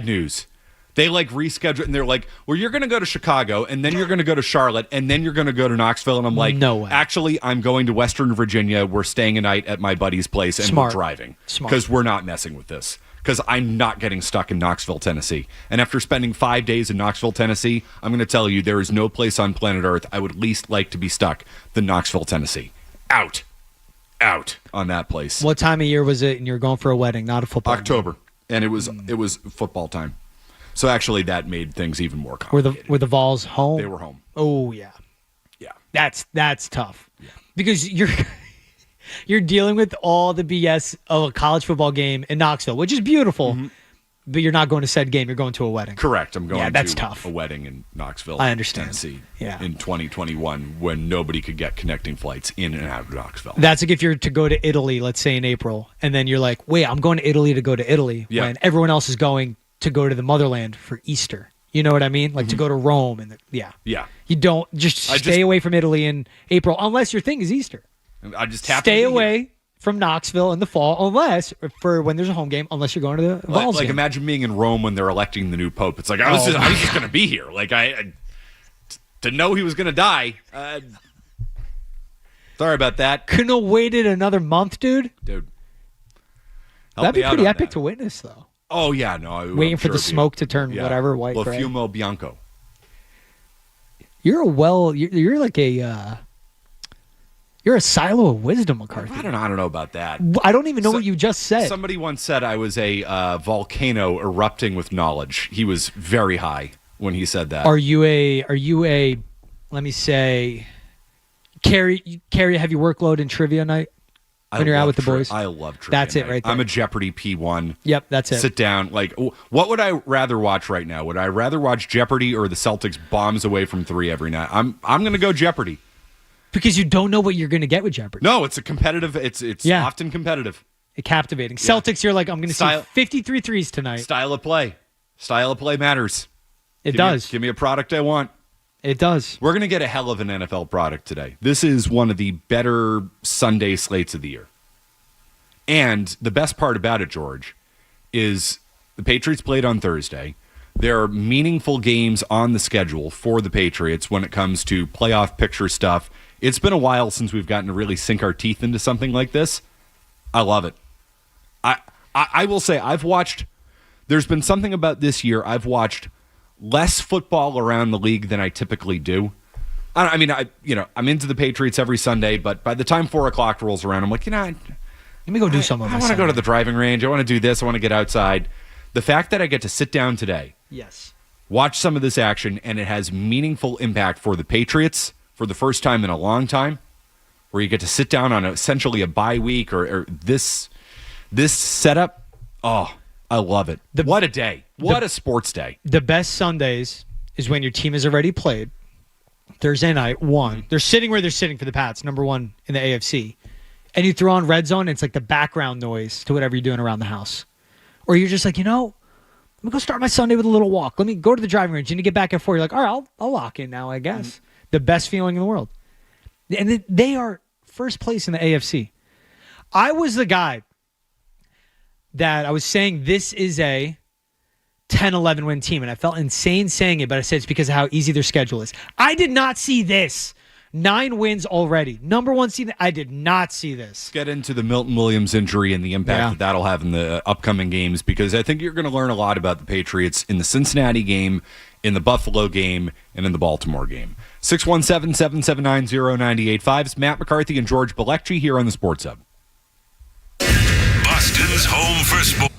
Speaker 8: news. They like reschedule and they're like, well, you're going to go to Chicago and then you're going to go to Charlotte and then you're going to go to Knoxville. And I'm like,
Speaker 4: no way.
Speaker 8: Actually, I'm going to Western Virginia. We're staying a night at my buddy's place and we're driving because we're not messing with this because I'm not getting stuck in Knoxville, Tennessee. And after spending 5 days in Knoxville, Tennessee, I'm going to tell you there is no place on planet Earth I would least like to be stuck than Knoxville, Tennessee. Out on that place.
Speaker 4: What time of year was it? And you're going for a wedding, not a football
Speaker 8: October.
Speaker 4: game.
Speaker 8: And it was football time. So actually that made things even more complicated.
Speaker 4: Were the Vols home?
Speaker 8: They were home.
Speaker 4: Oh yeah.
Speaker 8: Yeah.
Speaker 4: That's tough. Yeah. Because you're dealing with all the BS of a college football game in Knoxville, which is beautiful. Mm-hmm. But you're not going to said game, you're going to a wedding.
Speaker 8: Correct. I'm going
Speaker 4: that's
Speaker 8: to
Speaker 4: tough.
Speaker 8: A wedding in Knoxville,
Speaker 4: I understand.
Speaker 8: Tennessee
Speaker 4: in
Speaker 8: 2021 when nobody could get connecting flights in and out of Knoxville.
Speaker 4: That's like if you're to go to Italy, let's say in April, and then you're like, wait, I'm going to Italy to go to Italy when everyone else is going to go to the motherland for Easter. You know what I mean? Like to go to Rome and
Speaker 8: Yeah.
Speaker 4: You don't just stay away from Italy in April unless your thing is Easter.
Speaker 8: I just have
Speaker 4: stay
Speaker 8: to
Speaker 4: away from Knoxville in the fall, unless for when there's a home game, unless you're going to the Vols game.
Speaker 8: Imagine being in Rome when they're electing the new pope. It's like I was just going to be here. Like to know he was going to die. Sorry about that.
Speaker 4: Couldn't have waited another month, dude. That'd be pretty epic to witness, though.
Speaker 8: Oh yeah, no.
Speaker 4: Waiting for the smoke to turn whatever white.
Speaker 8: Well, fumo bianco.
Speaker 4: You're like a. You're a silo of wisdom, McCarthy.
Speaker 8: I don't know about that.
Speaker 4: I don't even know what you just said.
Speaker 8: Somebody once said I was a volcano erupting with knowledge. He was very high when he said that.
Speaker 4: Are you a let me say carry a heavy workload in trivia night when you're out with the boys?
Speaker 8: I love trivia
Speaker 4: That's it right there.
Speaker 8: I'm a Jeopardy P1.
Speaker 4: Yep, that's it.
Speaker 8: Sit down. Like, what would I rather watch right now? Would I rather watch Jeopardy or the Celtics bombs away from 3 every night? I'm going to go Jeopardy.
Speaker 4: Because you don't know what you're going to get with Jeopardy.
Speaker 8: No, it's a competitive. It's often competitive.
Speaker 4: Captivating. Yeah. Celtics, you're like, I'm going to see 53 threes tonight.
Speaker 8: Style of play matters.
Speaker 4: It does.
Speaker 8: Give me a product I want.
Speaker 4: It does.
Speaker 8: We're going to get a hell of an NFL product today. This is one of the better Sunday slates of the year. And the best part about it, George, is the Patriots played on Thursday. There are meaningful games on the schedule for the Patriots when it comes to playoff picture stuff. It's been a while since we've gotten to really sink our teeth into something like this. I love it. I will say there's been something about this year. I've watched less football around the league than I typically do. I'm into the Patriots every Sunday, but by the time 4 o'clock rolls around, I'm like,
Speaker 4: Let me go do some of
Speaker 8: I want to go to the driving range. I want to do this. I want to get outside. The fact that I get to sit down today,
Speaker 4: Yes.
Speaker 8: watch some of this action, and it has meaningful impact for the Patriots for the first time in a long time, where you get to sit down on essentially a bye week or this setup. Oh, I love it. What a day. What a sports day.
Speaker 4: The best Sundays is when your team has already played. Thursday night, one. They're sitting where they're sitting for the Pats, number one in the AFC. And you throw on Red Zone, and it's like the background noise to whatever you're doing around the house. Or you're just like, let me go start my Sunday with a little walk. Let me go to the driving range. And you get back at 4. You're like, all right, I'll lock in now, I guess. The best feeling in the world. And they are first place in the AFC. I was the guy that I was saying this is a 10-11 win team, and I felt insane saying it, but I said it's because of how easy their schedule is. I did not see this. 9 wins already. Number 1 seed. I did not see this.
Speaker 8: Let's get into the Milton Williams injury and the impact that that'll have in the upcoming games, because I think you're going to learn a lot about the Patriots in the Cincinnati game, in the Buffalo game, and in the Baltimore game. 617-779-0985. It's Matt McCarthy and George Balekji here on the Sports Hub.
Speaker 5: Boston's home for sports.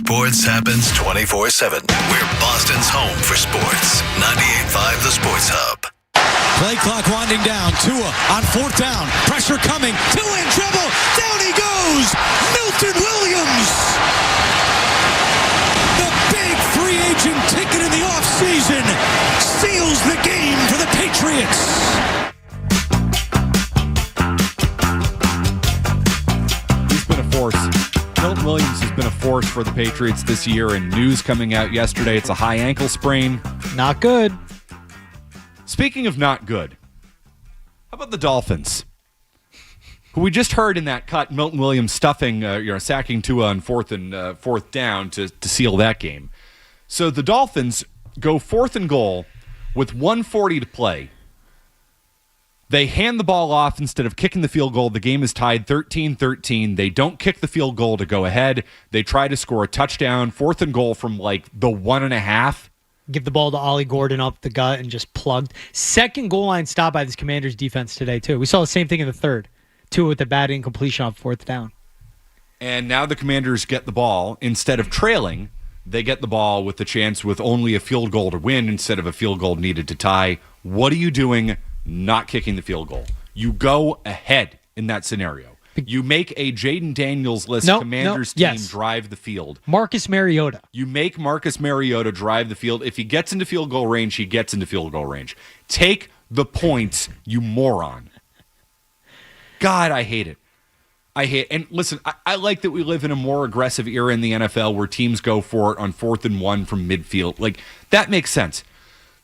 Speaker 13: Sports happens 24/7. We're Boston's home for sports. 98.5 The Sports Hub.
Speaker 1: Play clock winding down. Tua on 4th down. Pressure coming. Tua in trouble. Down he goes. Milton Williams. The big free agent ticket in the offseason seals the game for the Patriots.
Speaker 8: He's been a force. Milton Williams has been a force for the Patriots this year, and news coming out yesterday, it's a high ankle sprain.
Speaker 4: Not good.
Speaker 8: Speaking of not good, how about the Dolphins? Who we just heard in that cut, Milton Williams sacking Tua on 4th down to seal that game. So the Dolphins go 4th and goal with 1:40 to play. They hand the ball off instead of kicking the field goal. The game is tied 13-13. They don't kick the field goal to go ahead. They try to score a touchdown, 4th and goal from like the 1.5.
Speaker 4: Give the ball to Ollie Gordon up the gut and just plugged. Second goal line stop by this Commanders defense today, too. We saw the same thing in the third. Tua with the bad incompletion on 4th down.
Speaker 8: And now the Commanders get the ball. Instead of trailing, they get the ball with the chance with only a field goal to win instead of a field goal needed to tie. What are you doing not kicking the field goal? You go ahead in that scenario. You make a Jaden Daniels-less Commanders team drive the field.
Speaker 4: Marcus Mariota.
Speaker 8: You make Marcus Mariota drive the field. If he gets into field goal range, he gets into field goal range. Take the points, you moron. God, I hate it. And listen, I like that we live in a more aggressive era in the NFL where teams go for it on 4th and 1 from midfield. Like, that makes sense.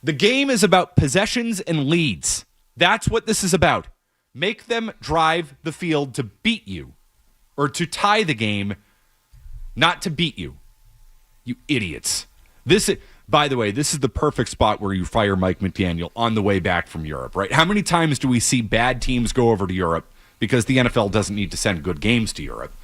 Speaker 8: The game is about possessions and leads. That's what this is about. Make them drive the field to beat you or to tie the game, not to beat you. You idiots. By the way, this is the perfect spot where you fire Mike McDaniel on the way back from Europe, right? How many times do we see bad teams go over to Europe because the NFL doesn't need to send good games to Europe?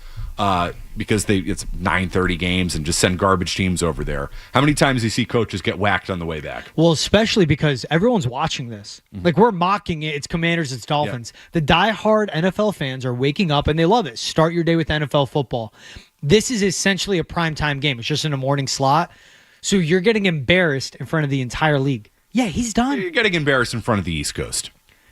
Speaker 8: Because it's 9:30 games and just send garbage teams over there. How many times do you see coaches get whacked on the way back?
Speaker 4: Well, especially because everyone's watching this.
Speaker 8: Mm-hmm.
Speaker 4: Like, we're mocking it. It's Commanders, it's Dolphins. Yeah. The diehard NFL fans are waking up and they love it. Start your day with NFL football. This is essentially a primetime game. It's just in a morning slot. So you're getting embarrassed in front of the entire league. Yeah, he's done.
Speaker 8: You're getting embarrassed in front of the East Coast.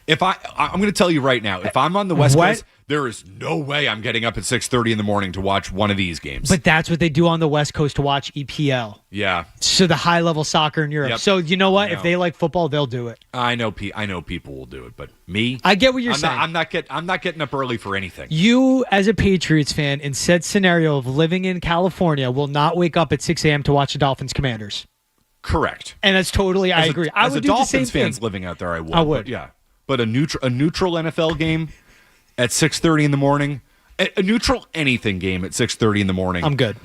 Speaker 8: I'm going to tell you right now, if I'm on the West Coast, there is no way I'm getting up at 6:30 in the morning to watch one of these games.
Speaker 4: But that's what they do on the West Coast to watch EPL.
Speaker 8: Yeah.
Speaker 4: So the high-level soccer in Europe. Yep. So you know what? If they like football, they'll do it.
Speaker 8: I know people will do it, but me?
Speaker 4: I get what you're saying.
Speaker 8: I'm not getting up early for anything.
Speaker 4: You, as a Patriots fan, in said scenario of living in California, will not wake up at 6 a.m. to watch the Dolphins Commanders.
Speaker 8: Correct.
Speaker 4: And that's totally, I agree. I would do
Speaker 8: Dolphins
Speaker 4: the same
Speaker 8: fans
Speaker 4: thing.
Speaker 8: living out there, I would.
Speaker 4: I would.
Speaker 8: But yeah. But a neutral NFL game at 6:30 in the morning, a neutral anything game at 6:30 in the morning.
Speaker 4: I'm good.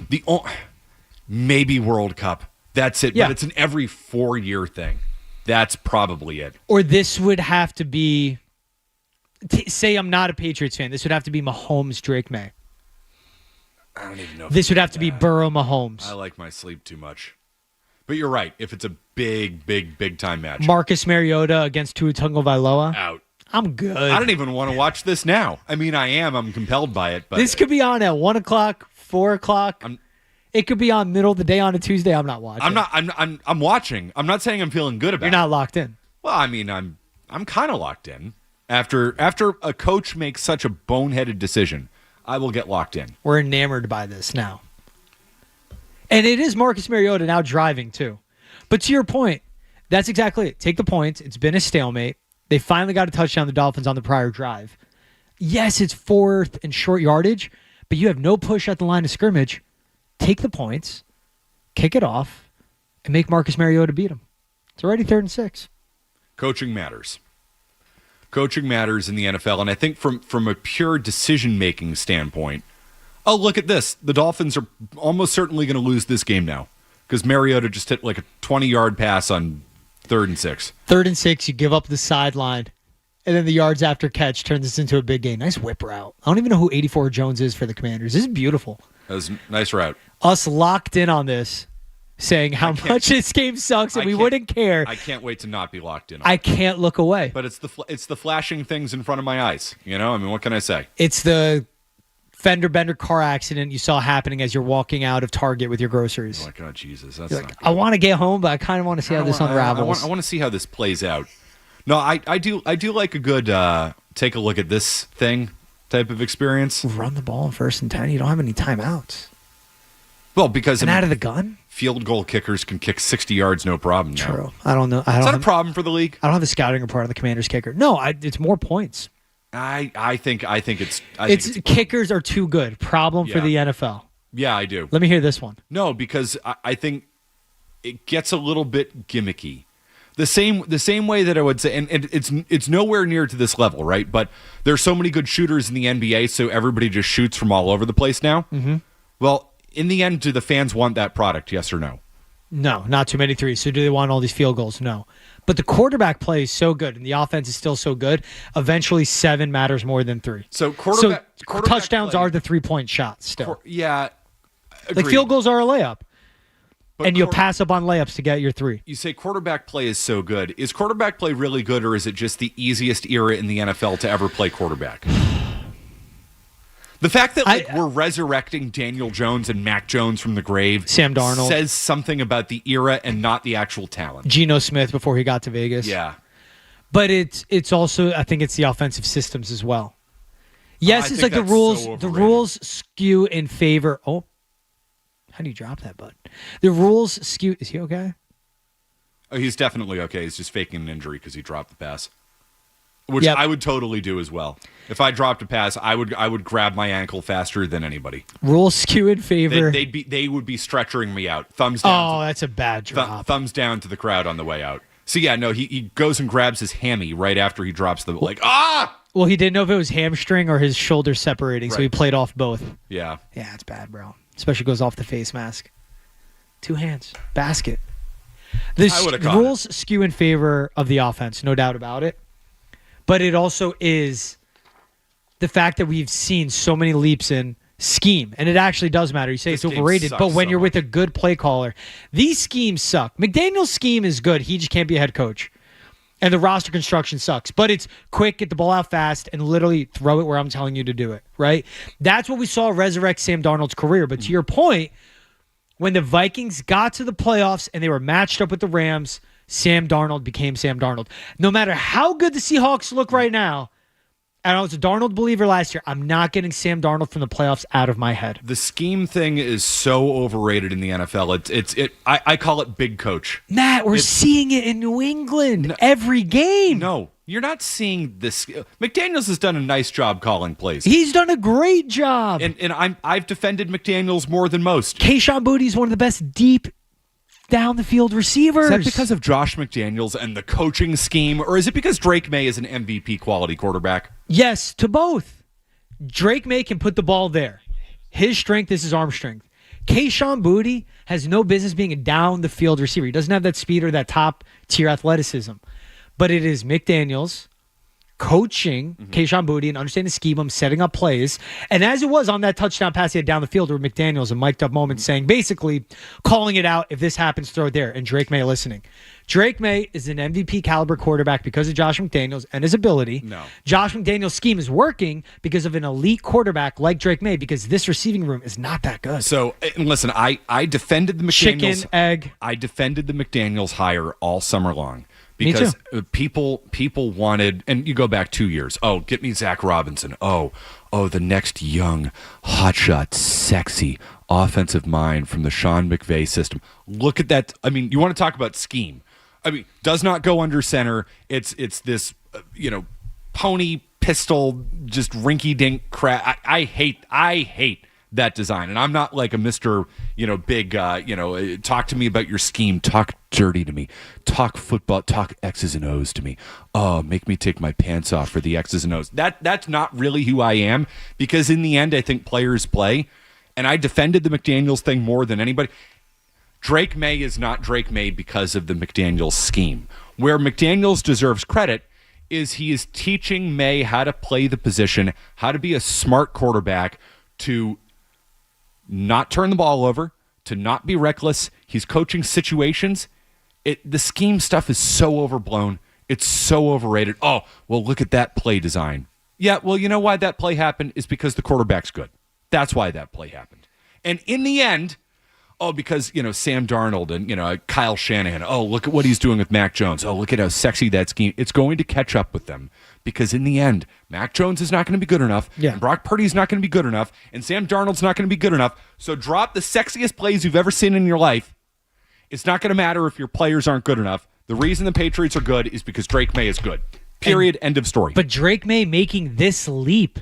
Speaker 8: Maybe World Cup. That's it.
Speaker 4: Yeah.
Speaker 8: But it's an every 4-year thing. That's probably it.
Speaker 4: Or this would have to be, say I'm not a Patriots fan, this would have to be Mahomes, Drake May.
Speaker 8: I don't even know.
Speaker 4: This would have to be Burrow, Mahomes.
Speaker 8: I like my sleep too much. But you're right. If it's a big time match.
Speaker 4: Marcus Mariota against Tua Tagovailoa.
Speaker 8: Out.
Speaker 4: I'm good.
Speaker 8: I don't even want to watch this now. I mean, I am. I'm compelled by it. But
Speaker 4: this could be on at 1 o'clock, 4 o'clock. It could be on middle of the day on a Tuesday. I'm not watching.
Speaker 8: I'm watching. I'm not saying I'm feeling good about it.
Speaker 4: You're not locked in.
Speaker 8: Well, I mean, I'm kind of locked in. After a coach makes such a boneheaded decision, I will get locked in.
Speaker 4: We're enamored by this now. And it is Marcus Mariota now driving, too. But to your point, that's exactly it. Take the points. It's been a stalemate. They finally got a touchdown, the Dolphins, on the prior drive. Yes, it's 4th and short yardage, but you have no push at the line of scrimmage. Take the points, kick it off, and make Marcus Mariota beat him. It's already 3rd and 6.
Speaker 8: Coaching matters. Coaching matters in the NFL, and I think from a pure decision-making standpoint, oh, look at this. The Dolphins are almost certainly going to lose this game now because Mariota just hit like a 20-yard pass on 3rd and 6.
Speaker 4: 3rd and 6, you give up the sideline, and then the yards after catch turns this into a big game. Nice whip route. I don't even know who 84 Jones is for the Commanders. This is beautiful.
Speaker 8: That was a nice route.
Speaker 4: Us locked in on this, saying how much this game sucks, and we wouldn't care.
Speaker 8: I can't wait to not be locked in on
Speaker 4: I can't look away.
Speaker 8: But it's the flashing things in front of my eyes. You know? I mean, what can I say?
Speaker 4: It's the fender bender car accident you saw happening as you're walking out of Target with your groceries.
Speaker 8: Oh my God, Jesus, that's
Speaker 4: You're
Speaker 8: not
Speaker 4: like,
Speaker 8: good.
Speaker 4: I want to get home, but I kind of want to see how this unravels.
Speaker 8: I want to see how this plays out. No, I do like a good take a look at this thing type of experience.
Speaker 4: Run the ball in 1st and 10. You don't have any timeouts.
Speaker 8: Well, because
Speaker 4: out of the gun,
Speaker 8: field goal kickers can kick 60 yards no problem. Now.
Speaker 4: True. I don't know.
Speaker 8: Is that a problem for the league?
Speaker 4: I don't have the scouting report on the Commanders kicker. No, it's more points.
Speaker 8: I think it's
Speaker 4: kickers are too good. Problem for the NFL.
Speaker 8: Yeah, I do.
Speaker 4: Let me hear this one.
Speaker 8: No, because I think it gets a little bit gimmicky. The same way that I would say, and it's nowhere near to this level, right? But there's so many good shooters in the NBA, so everybody just shoots from all over the place now.
Speaker 4: Mm-hmm.
Speaker 8: Well, in the end, do the fans want that product? Yes or no?
Speaker 4: No, not too many threes. So do they want all these field goals? No. But the quarterback play is so good, and the offense is still so good. Eventually, 7 matters more than 3.
Speaker 8: So quarterback
Speaker 4: touchdowns
Speaker 8: play,
Speaker 4: are the 3-point shots still.
Speaker 8: Yeah, agreed.
Speaker 4: Like field goals are a layup.
Speaker 8: But
Speaker 4: and you'll pass up on layups to get your 3.
Speaker 8: You say quarterback play is so good. Is quarterback play really good, or is it just the easiest era in the NFL to ever play quarterback? The fact that we're resurrecting Daniel Jones and Mac Jones from the grave,
Speaker 4: Sam Darnold,
Speaker 8: says something about the era and not the actual talent.
Speaker 4: Geno Smith before he got to Vegas.
Speaker 8: Yeah.
Speaker 4: But it's also, I think it's the offensive systems as well. Yes, it's like the rules skew in favor. Oh, how do you drop that, bud? The rules skew. Is he okay?
Speaker 8: Oh, he's definitely okay. He's just faking an injury because he dropped the pass, which I would totally do as well. If I dropped a pass, I would grab my ankle faster than anybody.
Speaker 4: Rules skew in favor.
Speaker 8: They would be stretchering me out. Thumbs down.
Speaker 4: Oh, that's a bad drop.
Speaker 8: Thumbs down to the crowd on the way out. So yeah, no, he goes and grabs his hammy right after he drops the ah.
Speaker 4: Well, he didn't know if it was hamstring or his shoulder separating, so
Speaker 8: Right.
Speaker 4: he played off both.
Speaker 8: Yeah.
Speaker 4: Yeah, it's bad, bro. Especially goes off the face mask. 2 hands. Basket. The rules skew in favor of the offense, no doubt about it. But it also is the fact that we've seen so many leaps in scheme, and it actually does matter. You say it's overrated, but when you're with a good play caller, these schemes suck. McDaniel's scheme is good. He just can't be a head coach. And the roster construction sucks. But it's quick, get the ball out fast, and literally throw it where I'm telling you to do it, right? That's what we saw resurrect Sam Darnold's career. But to your point, when the Vikings got to the playoffs and they were matched up with the Rams, Sam Darnold became Sam Darnold. No matter how good the Seahawks look right now, and I was a Darnold believer last year, I'm not getting Sam Darnold from the playoffs out of my head.
Speaker 8: The scheme thing is so overrated in the NFL. I call it big coach.
Speaker 4: Matt, we're seeing it in New England every game.
Speaker 8: No, you're not seeing this. McDaniels has done a nice job calling plays.
Speaker 4: He's done a great job.
Speaker 8: And I've defended McDaniels more than most.
Speaker 4: Kayshon Boutte is one of the best deep down the field receivers.
Speaker 8: Is that because of Josh McDaniels and the coaching scheme, or is it because Drake May is an MVP quality quarterback?
Speaker 4: Yes, to both. Drake May can put the ball there. His strength is his arm strength. Kayshon Boutte has no business being a down the field receiver. He doesn't have that speed or that top tier athleticism. But it is McDaniels coaching Kayshon Boutte and understanding the scheme, setting up plays. And as it was on that touchdown pass he had down the field where McDaniels, a mic'd up moment, saying, basically calling it out, if this happens, throw it there. And Drake May listening. Drake May is an MVP caliber quarterback because of Josh McDaniels and his ability.
Speaker 8: No.
Speaker 4: Josh McDaniels' scheme is working because of an elite quarterback like Drake May, because this receiving room is not that good.
Speaker 8: So, and listen, I defended the McDaniels.
Speaker 4: Chicken, egg.
Speaker 8: I defended the McDaniels hire all summer long. Because people wanted, and you go back 2 years. Oh, get me Zach Robinson. Oh, the next young, hotshot, sexy offensive mind from the Sean McVay system. Look at that. I mean, you want to talk about scheme? I mean, does not go under center. It's this pony pistol, just rinky dink crap. I hate that design, and I'm not like a Mr. Big talk to me about your scheme, talk dirty to me, talk football, talk X's and O's to me. Oh, make me take my pants off for the X's and O's. That's not really who I am, because in the end I think players play, and I defended the McDaniels thing more than anybody. Drake May is not Drake May because of the McDaniels scheme. Where McDaniels deserves credit is he is teaching May how to play the position, how to be a smart quarterback, to not turn the ball over, to not be reckless. He's coaching situations. The scheme stuff is so overblown. It's so overrated. Oh, well, look at that play design. Yeah, well, you know why that play happened is because the quarterback's good. That's why that play happened. And in the end, because, Sam Darnold and, Kyle Shanahan, look at what he's doing with Mac Jones. Oh, look at how sexy that scheme. It's going to catch up with them because in the end, Mac Jones is not going to be good enough.
Speaker 4: Yeah.
Speaker 8: And Brock Purdy's not going to be good enough. And Sam Darnold's not going to be good enough. So drop the sexiest plays you've ever seen in your life. It's not going to matter if your players aren't good enough. The reason the Patriots are good is because Drake May is good. Period. End of story.
Speaker 4: But Drake May making this leap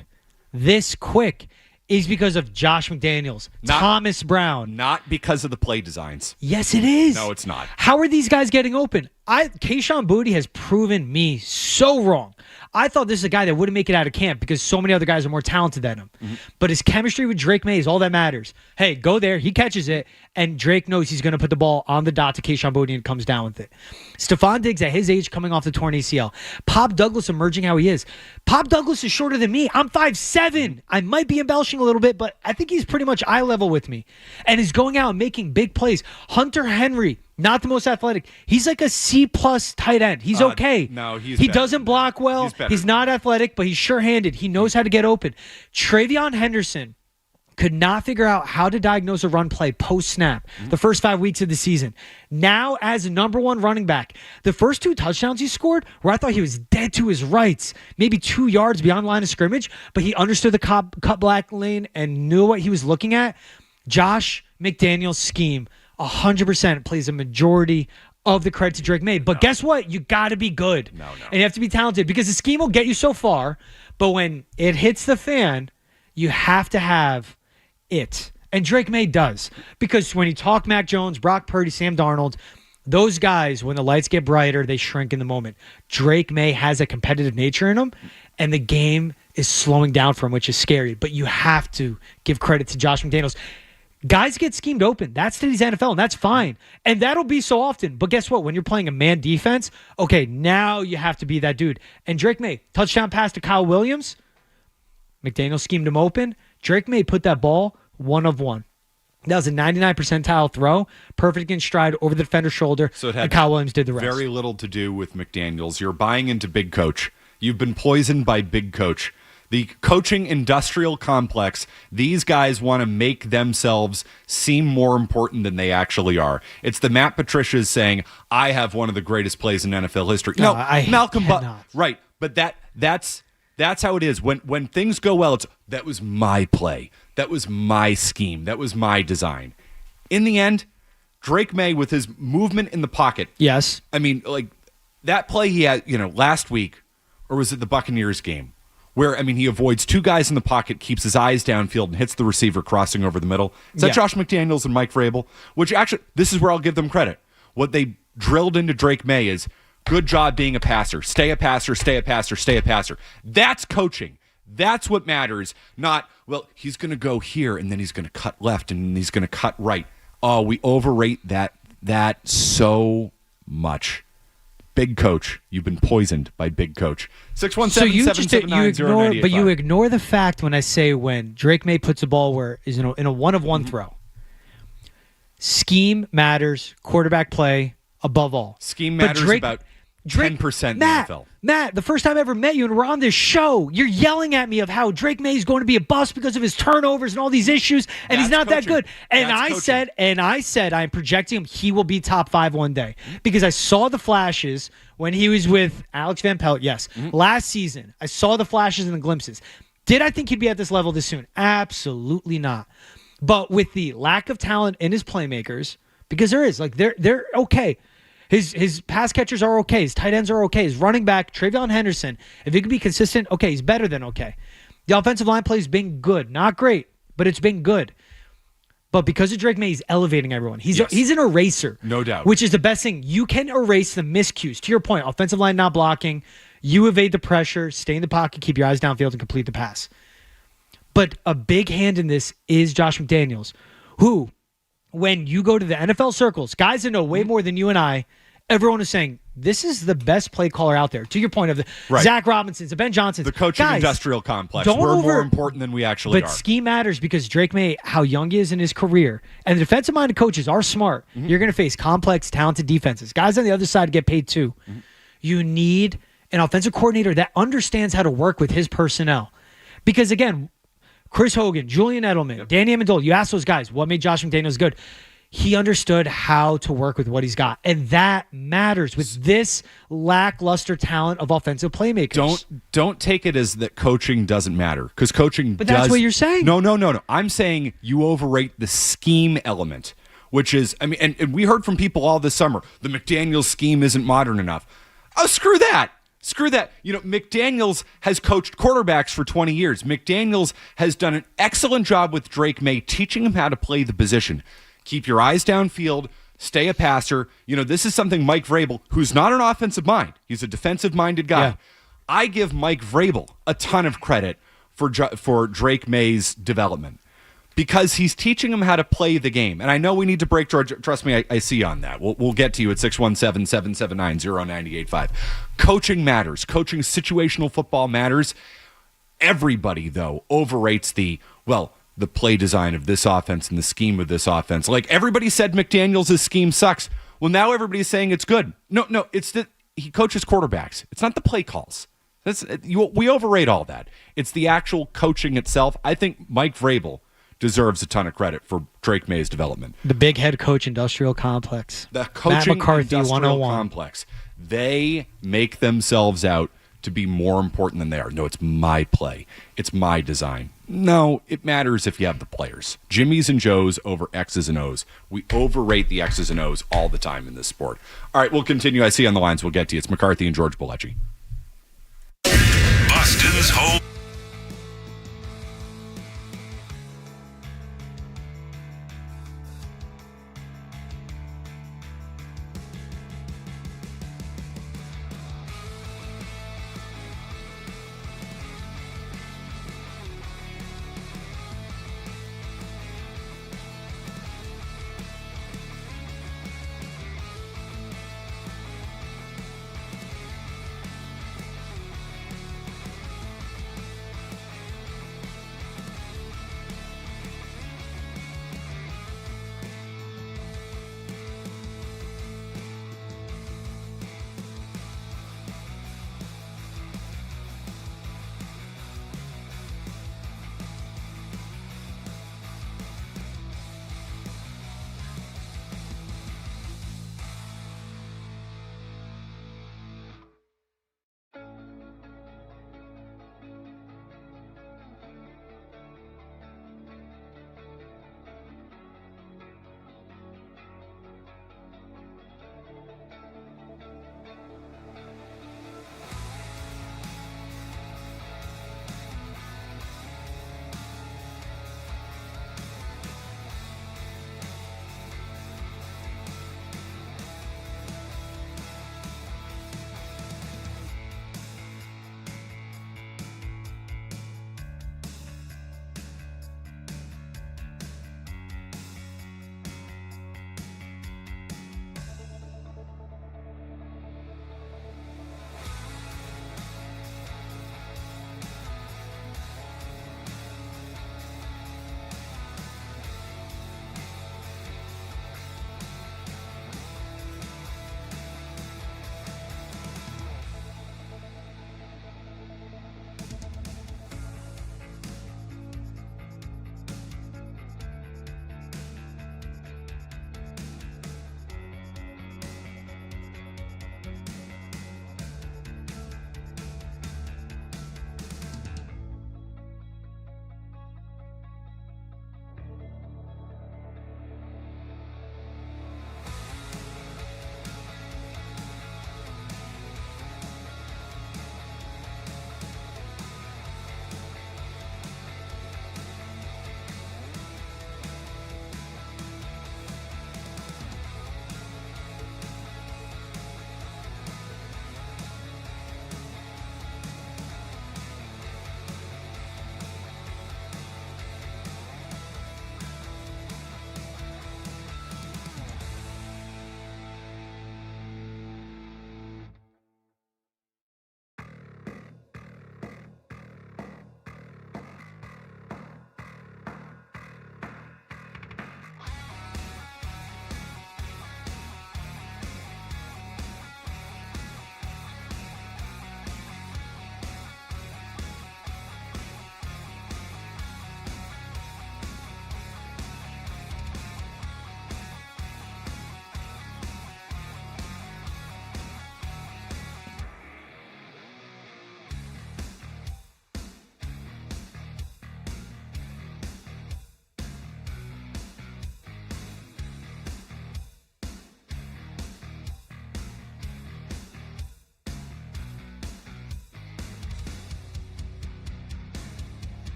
Speaker 4: this quick is because of Josh McDaniels, Thomas Brown.
Speaker 8: Not because of the play designs.
Speaker 4: Yes, it is.
Speaker 8: No, it's not.
Speaker 4: How are these guys getting open? Kayshon Boutte has proven me so wrong. I thought this is a guy that wouldn't make it out of camp because so many other guys are more talented than him. Mm-hmm. But his chemistry with Drake May is all that matters. Hey, go there. He catches it, and Drake knows he's going to put the ball on the dot to Kayshon Boutte and comes down with it. Stephon Diggs at his age coming off the torn ACL. Pop Douglas emerging how he is. Pop Douglas is shorter than me. I'm 5'7". I might be embellishing a little bit, but I think he's pretty much eye level with me. And is going out and making big plays. Hunter Henry, not the most athletic. He's like a C-plus tight end. He's okay.
Speaker 8: No, he
Speaker 4: doesn't block well. He's not athletic, but he's sure-handed. He knows how to get open. Travion Henderson could not figure out how to diagnose a run play post-snap the first 5 weeks of the season. Now, as number one running back, the first 2 touchdowns he scored, where I thought he was dead to his rights, maybe 2 yards beyond line of scrimmage, but he understood the cut black lane and knew what he was looking at. Josh McDaniels' scheme 100% plays a majority of the credit to Drake May. But guess what? You got to be good. No. And you have to be talented because the scheme will get you so far, but when it hits the fan, you have to have it. And Drake May does. Because when you talk Mac Jones, Brock Purdy, Sam Darnold, those guys, when the lights get brighter, they shrink in the moment. Drake May has a competitive nature in him, and the game is slowing down for him, which is scary. But you have to give credit to Josh McDaniels. Guys get schemed open. That's today's NFL, and that's fine. And that'll be so often. But guess what? When you're playing a man defense, okay, now you have to be that dude. And Drake May, touchdown pass to Kyle Williams. McDaniel schemed him open. Drake May put that ball 1 of 1. That was a 99 percentile throw. Perfect in stride over the defender's shoulder.
Speaker 8: So it had
Speaker 4: and Kyle Williams did the rest.
Speaker 8: Very little to do with McDaniels. You're buying into Big Coach. You've been poisoned by Big Coach. The coaching industrial complex, these guys want to make themselves seem more important than they actually are. It's the Matt Patricia's saying, I have one of the greatest plays in NFL history. No, Malcolm Butler. Right, but that's how it is. When things go well, that was my play. That was my scheme. That was my design. In the end, Drake May with his movement in the pocket.
Speaker 4: Yes.
Speaker 8: I mean, like that play he had, last week, or was it the Buccaneers game? Where, he avoids 2 guys in the pocket, keeps his eyes downfield, and hits the receiver crossing over the middle. Is that Josh McDaniels and Mike Vrabel? Which actually, this is where I'll give them credit. What they drilled into Drake May is, good job being a passer. Stay a passer, stay a passer, stay a passer. That's coaching. That's what matters. Not, well, he's going to go here, and then he's going to cut left, and he's going to cut right. Oh, we overrate that so much. Big Coach, you've been poisoned by Big Coach. 617-779-0985.
Speaker 4: But you ignore the fact when I say when Drake May puts a ball where is in a 1 of 1 throw. Scheme matters. Quarterback play above all.
Speaker 8: Scheme matters about 10% in the NFL.
Speaker 4: Matt, the first time I ever met you and we're on this show, you're yelling at me of how Drake May is going to be a bust because of his turnovers and all these issues, and he's not that good. And I said I'm projecting him. He will be top 5 one day because I saw the flashes when he was with Alex Van Pelt. Yes, last season I saw the flashes and the glimpses. Did I think he'd be at this level this soon? Absolutely not. But with the lack of talent in his playmakers, because there is they're okay. His pass catchers are okay. His tight ends are okay. His running back, Travion Henderson, if he can be consistent, okay, he's better than okay. The offensive line play has been good. Not great, but it's been good. But because of Drake May, he's elevating everyone. He's an eraser.
Speaker 8: No doubt.
Speaker 4: Which is the best thing. You can erase the miscues. To your point, offensive line not blocking. You evade the pressure, stay in the pocket, keep your eyes downfield, and complete the pass. But a big hand in this is Josh McDaniels, who, when you go to the NFL circles, guys that know way more than you and I, everyone is saying, this is the best play caller out there. To your point of the Zach Robinsons, the Ben Johnsons.
Speaker 8: The coaching industrial complex. We're more important than we actually are.
Speaker 4: But scheme matters because Drake May, how young he is in his career, and the defensive-minded coaches are smart. You're going to face complex, talented defenses. Guys on the other side get paid too. You need an offensive coordinator that understands how to work with his personnel. Because, again, Chris Hogan, Julian Edelman, Danny Amendola. You ask those guys, what made Josh McDaniels good? He understood how to work with what he's got. And that matters with this lackluster talent of offensive playmakers.
Speaker 8: Don't take it as that coaching doesn't matter, because coaching
Speaker 4: But that's what you're saying.
Speaker 8: No. I'm saying you overrate the scheme element, which is, I mean, and we heard from people all this summer, the McDaniels scheme isn't modern enough. Oh, screw that. Screw that. You know, McDaniels has coached quarterbacks for 20 years. McDaniels has done an excellent job with Drake May, teaching him how to play the position. Keep your eyes downfield, stay a passer. You know, this is something Mike Vrabel, who's not an offensive mind, he's a defensive-minded guy.
Speaker 4: Yeah.
Speaker 8: I give Mike Vrabel a ton of credit for Drake May's development, because he's teaching him how to play the game. And I know we need to break, George. Trust me, I see you on that. We'll get to you at 617-779-0985. Coaching matters. Coaching situational football matters. Everybody, though, overrates the play design of this offense and the scheme of this offense. Like, everybody said McDaniels' scheme sucks. Well, now everybody's saying it's good. No, it's that he coaches quarterbacks. It's not the play calls. We overrate all that. It's the actual coaching itself. I think Mike Vrabel deserves a ton of credit for Drake May's development.
Speaker 4: The big head coach industrial complex.
Speaker 8: The coaching
Speaker 4: Matt McCarthy
Speaker 8: industrial
Speaker 4: 101.
Speaker 8: complex. They make themselves out to be more important than they are. No, it's my play. It's my design. No, it matters if you have the players. Jimmys and Joes over X's and O's. We overrate the X's and O's all the time in this sport. All right, we'll continue. I see you on the lines. We'll get to you. It's McCarthy and George Balekji.
Speaker 5: Boston's home.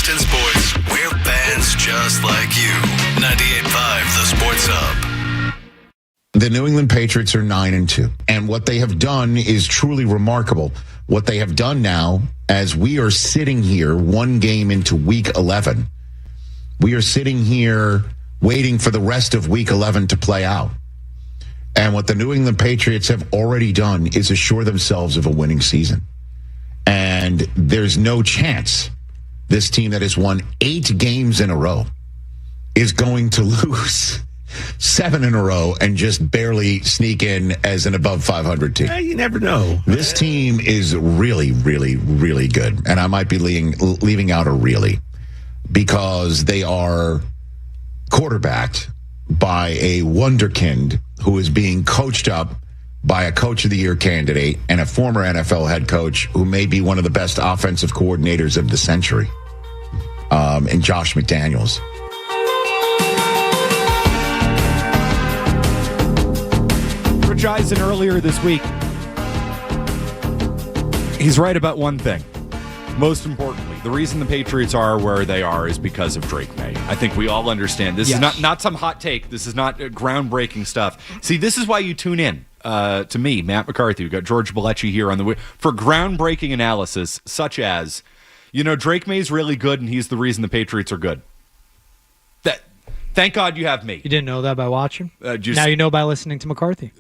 Speaker 13: Boston Sports. We're fans just like you. 98.5 The Sports Hub.
Speaker 14: The New England Patriots are 9-2. And what they have done is truly remarkable. What they have done now, as we are sitting here one game into week 11, we are sitting here waiting for the rest of week 11 to play out. And what the New England Patriots have already done is assure themselves of a winning season. And there's no chance this team that has won 8 games in a row is going to lose 7 in a row and just barely sneak in as an above 500 team.
Speaker 15: You never know.
Speaker 14: This team is really, really, really good. And I might be leaving out a really, because they are quarterbacked by a wonderkind who is being coached up by a Coach of the Year candidate and a former NFL head coach who may be one of the best offensive coordinators of the century, and Josh McDaniels.
Speaker 8: Rich Eisen earlier this week, he's right about one thing. Most importantly, the reason the Patriots are where they are is because of Drake May. I think we all understand. This is not some hot take. This is not groundbreaking stuff. See, this is why you tune in to me, Matt McCarthy. We've got George Balekji here on the for groundbreaking analysis, such as, Drake May's really good, and he's the reason the Patriots are good. Thank God you have me.
Speaker 4: You didn't know that by watching? Now you know by listening to McCarthy.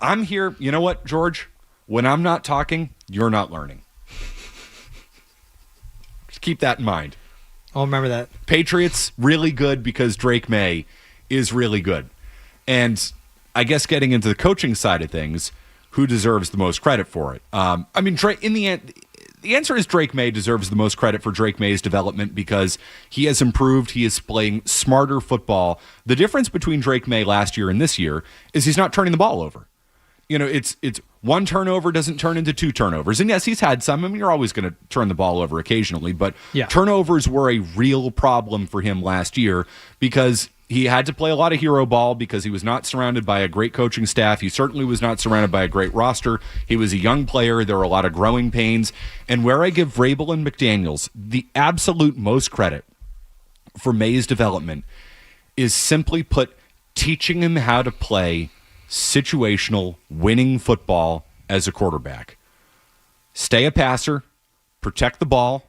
Speaker 8: I'm here. You know what, George? When I'm not talking, you're not learning. Just keep that in mind.
Speaker 4: I'll remember that. Patriots,
Speaker 8: really good because Drake May is really good. And I guess getting into the coaching side of things, who deserves the most credit for it? Drake, in the end, the answer is Drake May deserves the most credit for Drake May's development because he has improved. He is playing smarter football. The difference between Drake May last year and this year is he's not turning the ball over. It's one turnover doesn't turn into 2 turnovers. And yes, he's had some. You're always going to turn the ball over occasionally, but turnovers were a real problem for him last year because he had to play a lot of hero ball because he was not surrounded by a great coaching staff. He certainly was not surrounded by a great roster. He was a young player. There were a lot of growing pains. And where I give Vrabel and McDaniels the absolute most credit for May's development is simply put, teaching him how to play situational winning football as a quarterback. Stay a passer, protect the ball.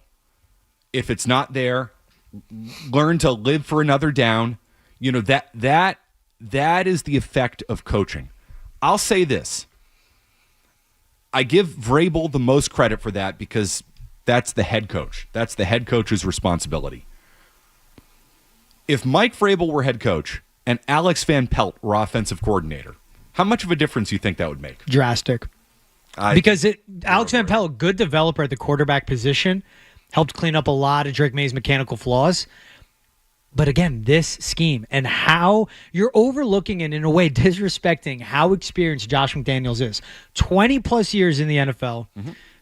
Speaker 8: If it's not there, learn to live for another down. That is the effect of coaching. I'll say this. I give Vrabel the most credit for that because that's the head coach. That's the head coach's responsibility. If Mike Vrabel were head coach and Alex Van Pelt were offensive coordinator, how much of a difference do you think that would make?
Speaker 4: Drastic. Because Alex Van Pelt, good developer at the quarterback position, helped clean up a lot of Drake May's mechanical flaws. But again, this scheme and how you're overlooking and in a way disrespecting how experienced Josh McDaniels is. 20-plus years in the NFL,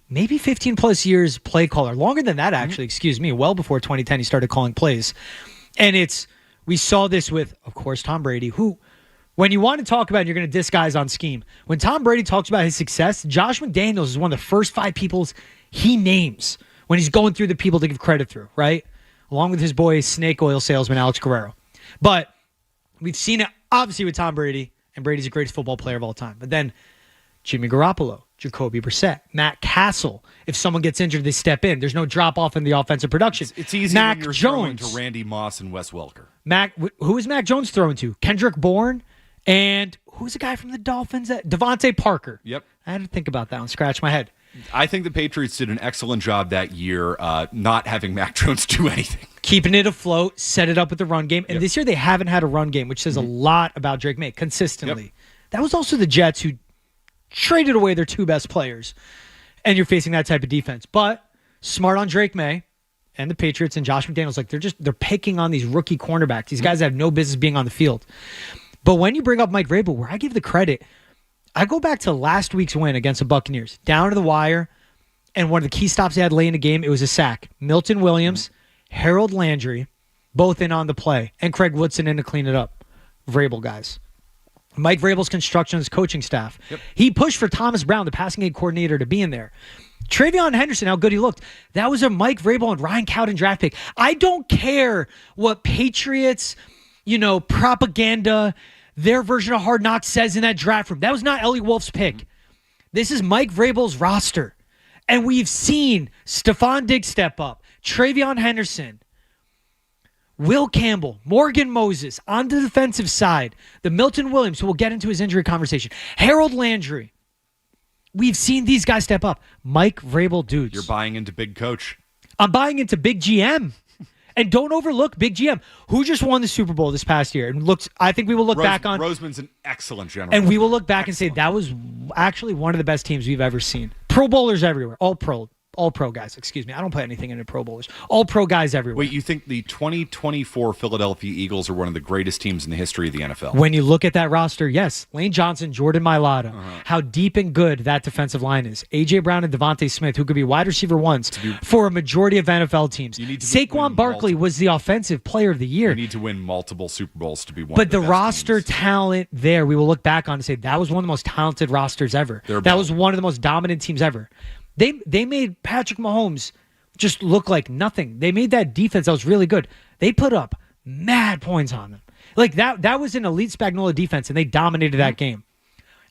Speaker 4: maybe 15-plus years play caller. Longer than that, actually, well before 2010 he started calling plays. And we saw this with, of course, Tom Brady, who, when you want to talk about, you're going to diss guys on scheme. When Tom Brady talks about his success, Josh McDaniels is one of the first 5 people he names when he's going through the people to give credit through, right? Along with his boy, snake oil salesman, Alex Guerrero. But we've seen it, obviously, with Tom Brady, and Brady's the greatest football player of all time. But then Jimmy Garoppolo, Jacoby Brissett, Matt Castle. If someone gets injured, they step in. There's no drop-off in the offensive production.
Speaker 8: It's easy
Speaker 4: Mac
Speaker 8: when you're
Speaker 4: Jones.
Speaker 8: throwing to Randy Moss and Wes Welker.
Speaker 4: Who is Mac Jones throwing to? Kendrick Bourne? And who's the guy from the Dolphins? Devontae Parker.
Speaker 8: Yep.
Speaker 4: I had to think about that one, scratch my head.
Speaker 8: I think the Patriots did an excellent job that year not having Mac Jones do anything.
Speaker 4: Keeping it afloat, set it up with the run game. And this year they haven't had a run game, which says a lot about Drake May consistently. That was also the Jets who traded away their 2 best players. And you're facing that type of defense. But smart on Drake May and the Patriots and Josh McDaniels. They're picking on these rookie cornerbacks. These guys have no business being on the field. But when you bring up Mike Vrabel, where I give the credit, I go back to last week's win against the Buccaneers, down to the wire, and one of the key stops they had late in the game, it was a sack. Milton Williams, Harold Landry, both in on the play, and Craig Woodson in to clean it up. Vrabel guys. Mike Vrabel's construction, his coaching staff. He pushed for Thomas Brown, the passing game coordinator, to be in there. Travion Henderson, how good he looked. That was a Mike Vrabel and Ryan Cowden draft pick. I don't care what Patriots, propaganda, their version of Hard Knocks says in that draft room. That was not Ellie Wolf's pick. This is Mike Vrabel's roster. And we've seen Stephon Diggs step up, Travion Henderson, Will Campbell, Morgan Moses on the defensive side, the Milton Williams, who we'll get into his injury conversation, Harold Landry. We've seen these guys step up. Mike Vrabel dudes.
Speaker 8: You're buying into big coach.
Speaker 4: I'm buying into big GM. And don't overlook big GM, who just won the Super Bowl this past year. And I think we will look back on.
Speaker 8: Roseman's an excellent general.
Speaker 4: And we will look back and say that was actually one of the best teams we've ever seen. Pro Bowlers everywhere. All pro guys, excuse me. I don't put anything into Pro Bowlers. All pro guys everywhere.
Speaker 8: Wait, you think the 2024 Philadelphia Eagles are one of the greatest teams in the history of the NFL?
Speaker 4: When you look at that roster, yes. Lane Johnson, Jordan Mailata, how deep and good that defensive line is. A.J. Brown and Devontae Smith, who could be wide receiver ones for a majority of NFL teams. Saquon Barkley was the offensive player of the year.
Speaker 8: You need to win multiple Super Bowls to be one
Speaker 4: But
Speaker 8: of the
Speaker 4: the
Speaker 8: best
Speaker 4: roster
Speaker 8: teams.
Speaker 4: talent there, we will look back on and say that was one of the most talented rosters ever. That was one of the most dominant teams ever. They made Patrick Mahomes just look like nothing. They made that defense that was really good. They put up mad points on them. Like that was an elite Spagnuolo defense, and they dominated that game.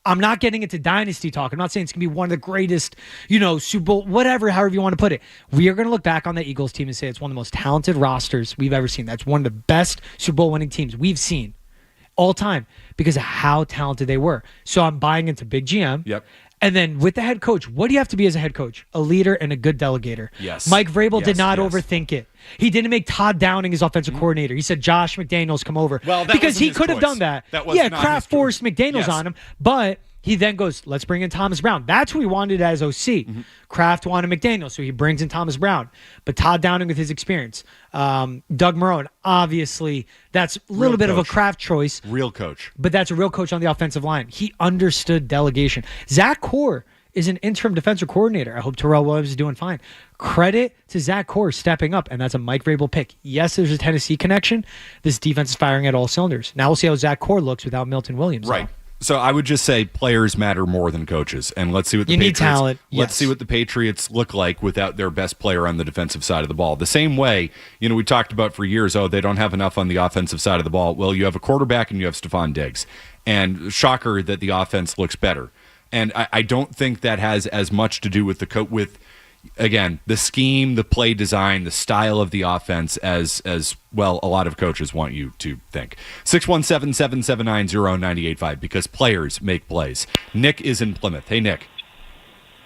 Speaker 4: I'm not getting into dynasty talk. I'm not saying it's going to be one of the greatest, Super Bowl, whatever, however you want to put it. We are going to look back on the Eagles team and say it's one of the most talented rosters we've ever seen. That's one of the best Super Bowl winning teams we've seen all time because of how talented they were. So I'm buying into big GM.
Speaker 8: Yep.
Speaker 4: And then with the head coach, what do you have to be as a head coach? A leader and a good delegator.
Speaker 8: Yes.
Speaker 4: Mike Vrabel did not overthink it. He didn't make Todd Downing his offensive coordinator. He said Josh McDaniels come over.
Speaker 8: Well, that
Speaker 4: because
Speaker 8: wasn't
Speaker 4: he
Speaker 8: his
Speaker 4: could have
Speaker 8: choice.
Speaker 4: done that.
Speaker 8: That was not
Speaker 4: Kraft
Speaker 8: his choice.
Speaker 4: forced McDaniels
Speaker 8: Yes.
Speaker 4: on him. But he then goes, let's bring in Thomas Brown. That's who he wanted as OC. Kraft wanted McDaniels, so he brings in Thomas Brown. But Todd Downing with his experience. Doug Marrone, obviously, that's a little bit of a Kraft choice.
Speaker 8: Real coach.
Speaker 4: But that's a real coach on the offensive line. He understood delegation. Zach Core is an interim defensive coordinator. I hope Terrell Williams is doing fine. Credit to Zach Core stepping up, and that's a Mike Vrabel pick. Yes, there's a Tennessee connection. This defense is firing at all cylinders. Now we'll see how Zach Core looks without Milton Williams.
Speaker 8: Right. So I would just say players matter more than coaches, and let's see what the
Speaker 4: You need
Speaker 8: Patriots.
Speaker 4: talent,
Speaker 8: Let's
Speaker 4: yes.
Speaker 8: see what the Patriots look like without their best player on the defensive side of the ball. The same way, we talked about for years. Oh, they don't have enough on the offensive side of the ball. Well, you have a quarterback and you have Stephon Diggs, and shocker that the offense looks better. And I don't think that has as much to do with again, the scheme, the play design, the style of the offense as well a lot of coaches want you to think. 617-779-0985 because players make plays. Nick is in Plymouth. Hey, Nick.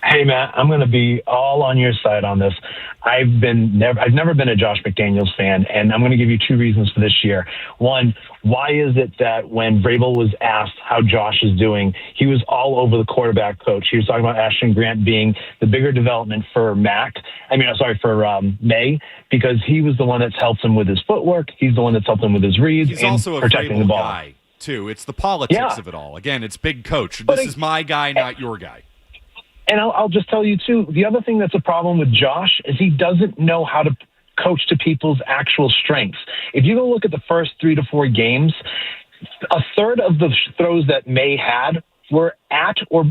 Speaker 15: Hey, Matt, I'm going to be all on your side on this. I've never been a Josh McDaniels fan, and I'm going to give you two reasons for this year. One, why is it that when Vrabel was asked how Josh is doing, he was all over the quarterback coach? He was talking about Ashton Grant being the bigger development for May, because he was the one that's helped him with his footwork. He's the one that's helped him with his reads
Speaker 8: He's
Speaker 15: and
Speaker 8: also a
Speaker 15: protecting the
Speaker 8: Vrabel
Speaker 15: ball.
Speaker 8: guy, too. It's the politics of it all. Again, it's big coach. This is my guy, not your guy.
Speaker 15: And I'll just tell you, too, the other thing that's a problem with Josh is he doesn't know how to coach to people's actual strengths. If you go look at the first 3 to 4 games, a third of the throws that May had were at or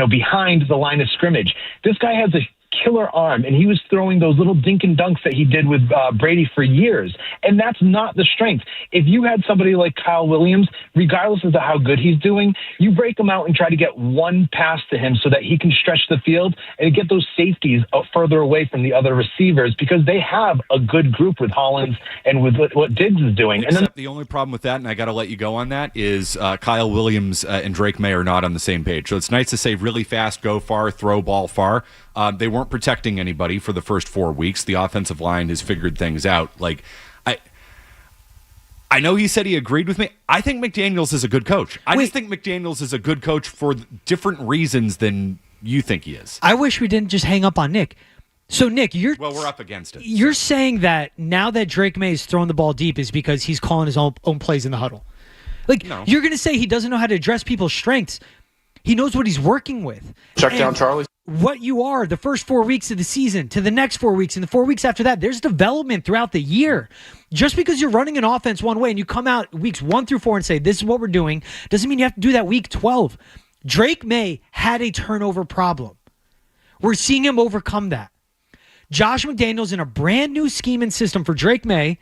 Speaker 15: behind the line of scrimmage. This guy has a killer arm, and he was throwing those little dink and dunks that he did with Brady for years, and that's not the strength. If you had somebody like Kyle Williams, regardless of how good he's doing, you break him out and try to get one pass to him so that he can stretch the field and get those safeties further away from the other receivers because they have a good group with Hollins and with what Diggs is doing.
Speaker 8: Except the only problem with that, and I got to let you go on that, is Kyle Williams and Drake May are not on the same page. So it's nice to say really fast, go far, throw ball far. They weren't protecting anybody for the first 4 weeks. The offensive line has figured things out. I know he said he agreed with me. I think McDaniels is a good coach. I just think McDaniels is a good coach for different reasons than you think he is.
Speaker 4: I wish we didn't just hang up on Nick. So, Nick,
Speaker 8: we're up against it.
Speaker 4: You're saying that now that Drake May is throwing the ball deep is because he's calling his own plays in the huddle.
Speaker 8: No.
Speaker 4: You're going to say he doesn't know how to address people's strengths. He knows what he's working with.
Speaker 6: Check down, Charlie.
Speaker 4: What you are the first 4 weeks of the season to the next 4 weeks and the 4 weeks after that, there's development throughout the year. Just because you're running an offense one way and you come out weeks 1 through 4 and say, this is what we're doing, doesn't mean you have to do that week 12. Drake May had a turnover problem. We're seeing him overcome that. Josh McDaniels in a brand new scheme and system for Drake May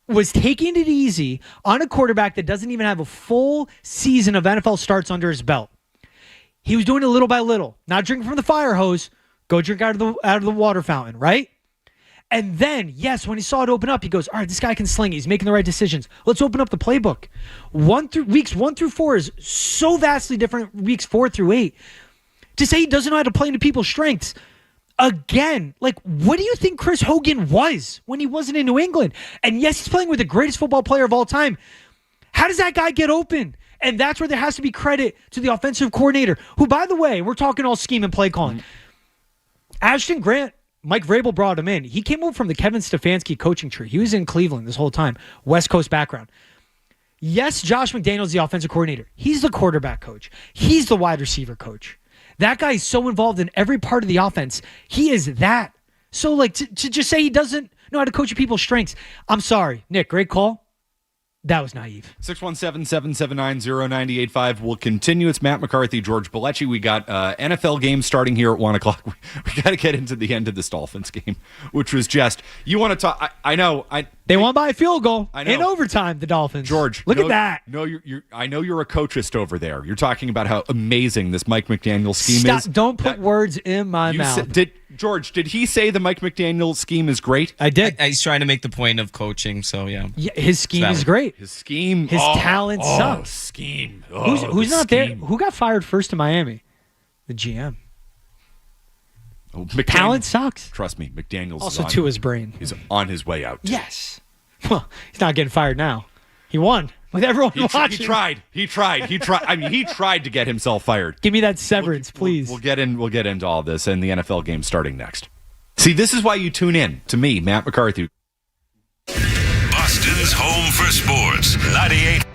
Speaker 4: was taking it easy on a quarterback that doesn't even have a full season of NFL starts under his belt. He was doing it little by little, not drinking from the fire hose, go drink out of the water fountain, right? And then, yes, when he saw it open up, he goes, all right, this guy can sling. He's making the right decisions. Let's open up the playbook. Weeks 1 through 4 is so vastly different weeks 4 through 8. To say he doesn't know how to play into people's strengths, again, like, what do you think Chris Hogan was when he wasn't in New England? And yes, he's playing with the greatest football player of all time. How does that guy get open? And that's where there has to be credit to the offensive coordinator, who, by the way, we're talking all scheme and play calling. Ashton Grant, Mike Vrabel brought him in. He came over from the Kevin Stefanski coaching tree. He was in Cleveland this whole time, West Coast background. Yes, Josh McDaniels, the offensive coordinator. He's the quarterback coach. He's the wide receiver coach. That guy is so involved in every part of the offense. He is that. So, like, to just say he doesn't know how to coach people's strengths, I'm sorry. Nick, great call. That was naive.
Speaker 8: 617-779-0985. We'll continue. It's Matt McCarthy, George Balekji. We got NFL games starting here at 1 o'clock. We got to get into the end of this Dolphins game, which was just, you want to talk, I know.
Speaker 4: They won by a field goal
Speaker 8: I know.
Speaker 4: in overtime, the Dolphins.
Speaker 8: George.
Speaker 4: Look at that.
Speaker 8: No, I know you're a coachist over there. You're talking about how amazing this Mike McDaniel scheme is.
Speaker 4: Don't put words in my mouth.
Speaker 8: George, did he say the Mike McDaniel scheme is great?
Speaker 4: I did.
Speaker 3: He's trying to make the point of coaching, so yeah.
Speaker 4: Yeah, his scheme is great.
Speaker 8: His scheme.
Speaker 4: His talent sucks.
Speaker 8: Scheme.
Speaker 4: Who's not there? Who got fired first in Miami? The GM.
Speaker 8: Oh,
Speaker 4: talent sucks.
Speaker 8: Trust me, McDaniel's
Speaker 4: also to his brain.
Speaker 8: He's on his way out.
Speaker 4: Yes. Well, he's not getting fired now. He won with everyone watching.
Speaker 8: He tried. I mean, he tried to get himself fired.
Speaker 4: Give me that severance, please.
Speaker 8: We'll get into all this and the NFL game starting next. See, this is why you tune in to me, Matt McCarthy.
Speaker 5: Boston's home for sports. 98.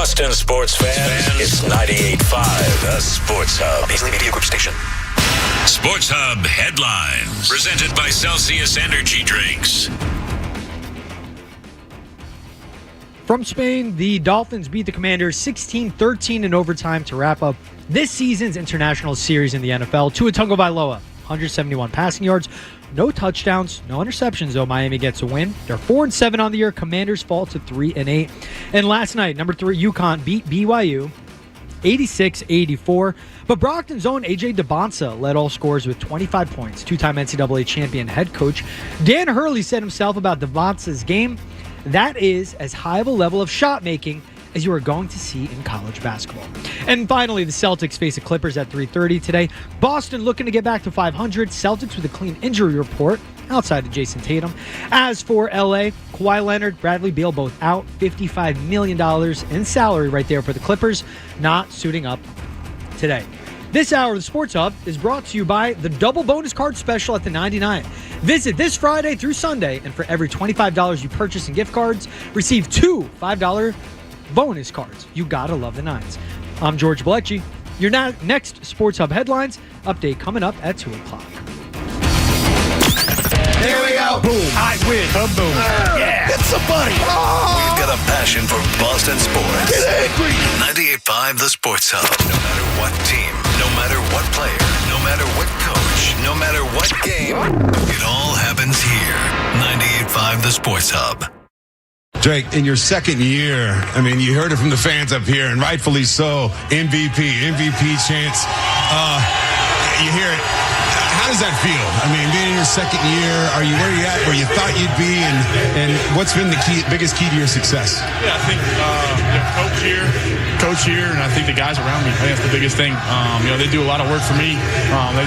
Speaker 5: Boston sports fans, it's 98.5, the Sports Hub. Paisley Media Group Station. Sports Hub headlines. Presented by Celsius Energy Drinks.
Speaker 4: From Spain, the Dolphins beat the Commanders 16-13 in overtime to wrap up this season's international series in the NFL. Tua Tagovailoa, 171 passing yards, no touchdowns, no interceptions, though. Miami gets a win. They're 4-7 on the year. Commanders fall to 3-8. And last night, number 3 UConn beat BYU 86-84. But Brockton's own A.J. DeBonsa led all scorers with 25 points. Two-time NCAA champion head coach Dan Hurley said himself about DeBonsa's game, that is as high of a level of shot making as you are going to see in college basketball. And finally, the Celtics face the Clippers at 3:30 today. Boston looking to get back to 500. Celtics with a clean injury report outside of Jason Tatum. As for LA, Kawhi Leonard, Bradley Beal both out. $55 million in salary right there for the Clippers, not suiting up today. This hour of the Sports Hub is brought to you by the Double Bonus Card Special at the 99. Visit this Friday through Sunday, and for every $25 you purchase in gift cards, receive 2 $5 bonus cards. You gotta love the nines. I'm George Balekji. Your next Sports Hub headlines update coming up at 2 o'clock.
Speaker 9: There we go.
Speaker 1: Boom. I win.
Speaker 9: Kaboom.
Speaker 1: Yeah.
Speaker 9: Get somebody.
Speaker 13: We've got a passion for Boston sports.
Speaker 9: Get angry.
Speaker 13: 98.5 The Sports Hub. No matter what team, no matter what player, no matter what coach, no matter what game, it all happens here. 98.5 The Sports Hub.
Speaker 16: Drake, in your second year, I mean, you heard it from the fans up here, and rightfully so. MVP chants. You hear it. How does that feel? I mean, being in your second year, are you where you at, where you thought you'd be, and what's been the biggest key to your success?
Speaker 17: Yeah, I think coach here, and I think the guys around me. I think that's the biggest thing. They do a lot of work for me.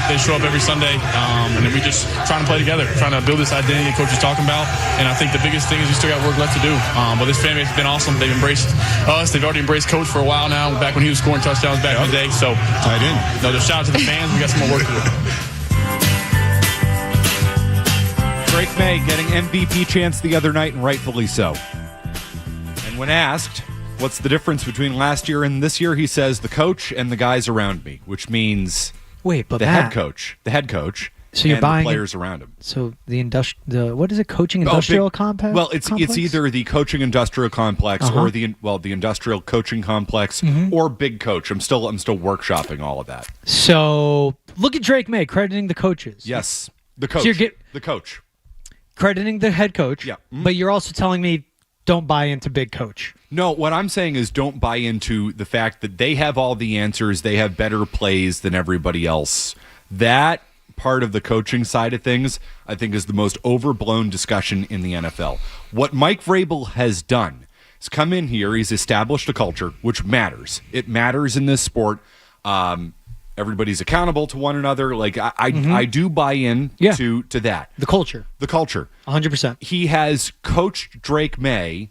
Speaker 17: They show up every Sunday, and then we just trying to play together, trying to build this identity that coach is talking about. And I think the biggest thing is we still got work left to do. But this fan base has been awesome. They've embraced us. They've already embraced coach for a while now, back when he was scoring touchdowns back in the day. So
Speaker 16: I did.
Speaker 17: Just shout out to the fans. We got some more work to do.
Speaker 8: Drake May getting MVP chance the other night, and rightfully so. And when asked, what's the difference between last year and this year, he says the coach and the guys around me, which means the head coach,
Speaker 4: so you're
Speaker 8: and
Speaker 4: buying
Speaker 8: the players around him.
Speaker 4: So what is it? Coaching industrial complex?
Speaker 8: Well, it's either the coaching industrial complex or the industrial coaching complex or big coach. I'm still workshopping all of that.
Speaker 4: So look at Drake May crediting the coaches.
Speaker 8: Yes, the coach.
Speaker 4: So
Speaker 8: the coach.
Speaker 4: Crediting the head coach, but you're also telling me don't buy into big coach.
Speaker 8: No, what I'm saying is don't buy into the fact that they have all the answers, they have better plays than everybody else. That part of the coaching side of things, I think, is the most overblown discussion in the NFL. What Mike Vrabel has done is come in here, he's established a culture, which matters. It matters in this sport. Everybody's accountable to one another. Like I do buy in to that.
Speaker 4: The culture. 100%.
Speaker 8: He has coached Drake May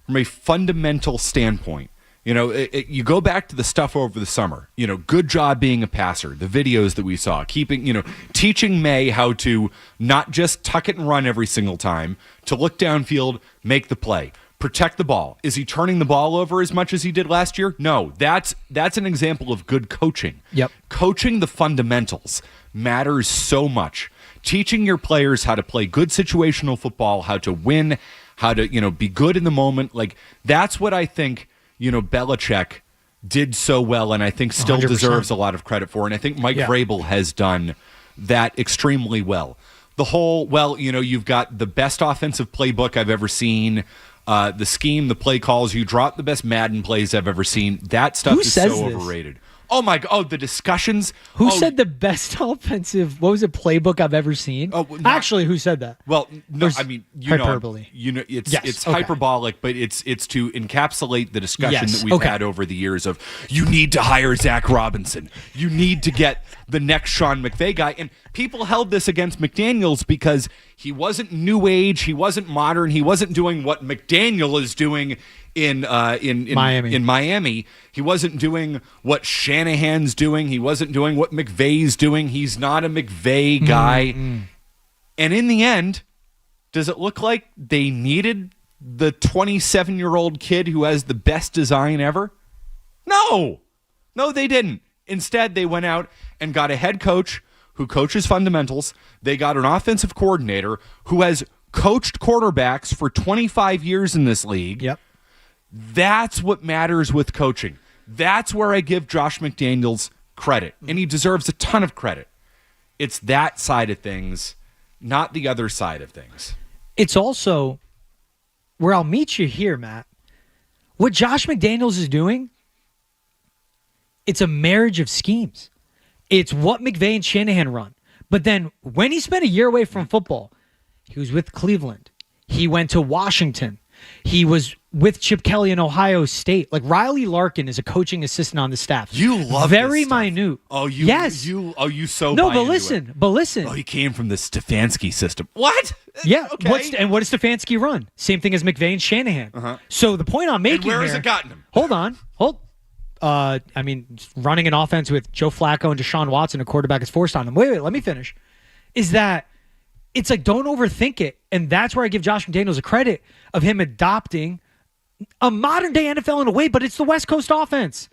Speaker 8: from a fundamental standpoint. You go back to the stuff over the summer. Good job being a passer. The videos that we saw, teaching May how to not just tuck it and run every single time, to look downfield, make the play. Protect the ball. Is he turning the ball over as much as he did last year? No. That's an example of good coaching.
Speaker 4: Yep.
Speaker 8: Coaching the fundamentals matters so much. Teaching your players how to play good situational football, how to win, how to, be good in the moment. Like, that's what I think, Belichick did so well, and I think still
Speaker 4: 100%.
Speaker 8: Deserves a lot of credit for. And I think Mike Vrabel has done that extremely well. The whole, you've got the best offensive playbook I've ever seen. The scheme, the play calls, you drop the best Madden plays I've ever seen. That stuff is so overrated. Oh my God! Oh, the discussions.
Speaker 4: Who said the best offensive? What was it? Playbook I've ever seen. Actually, who said that?
Speaker 8: Well, no, I mean,
Speaker 4: hyperbole.
Speaker 8: It's hyperbolic, but it's to encapsulate the discussion that we've had over the years of you need to hire Zach Robinson. You need to get the next Sean McVay guy, and people held this against McDaniels because he wasn't new age, he wasn't modern, he wasn't doing what McDaniel is doing in Miami. He wasn't doing what Shanahan's doing. He wasn't doing what McVay's doing. He's not a McVay guy. And in the end, does it look like they needed the 27-year-old kid who has the best design ever? No, they didn't. Instead, they went out and got a head coach who coaches fundamentals. They got an offensive coordinator who has coached quarterbacks for 25 years in this league.
Speaker 4: Yep.
Speaker 8: That's what matters with coaching. That's where I give Josh McDaniels credit, and he deserves a ton of credit. It's that side of things, not the other side of things.
Speaker 4: It's also where I'll meet you here, Matt. What Josh McDaniels is doing, it's a marriage of schemes. It's what McVay and Shanahan run. But then when he spent a year away from football, he was with Cleveland. He went to Washington. He was with Chip Kelly in Ohio State. Like Riley Larkin is a coaching assistant on the staff.
Speaker 8: You love
Speaker 4: very
Speaker 8: this stuff.
Speaker 4: minute.
Speaker 8: Oh, you
Speaker 4: yes.
Speaker 8: You so
Speaker 4: no,
Speaker 8: buy
Speaker 4: but
Speaker 8: into
Speaker 4: listen,
Speaker 8: it.
Speaker 4: but listen.
Speaker 8: Oh, he came from the Stefanski system. What?
Speaker 4: Yeah.
Speaker 8: Okay.
Speaker 4: And what does Stefanski run? Same thing as McVay and Shanahan. So the point I'm making
Speaker 8: where has
Speaker 4: here-
Speaker 8: it gotten him?
Speaker 4: Hold on. Running an offense with Joe Flacco and Deshaun Watson, a quarterback is forced on them. Wait, let me finish. Is that it's like, don't overthink it. And that's where I give Josh McDaniels a credit of him adopting a modern day NFL in a way, but it's the West Coast offense.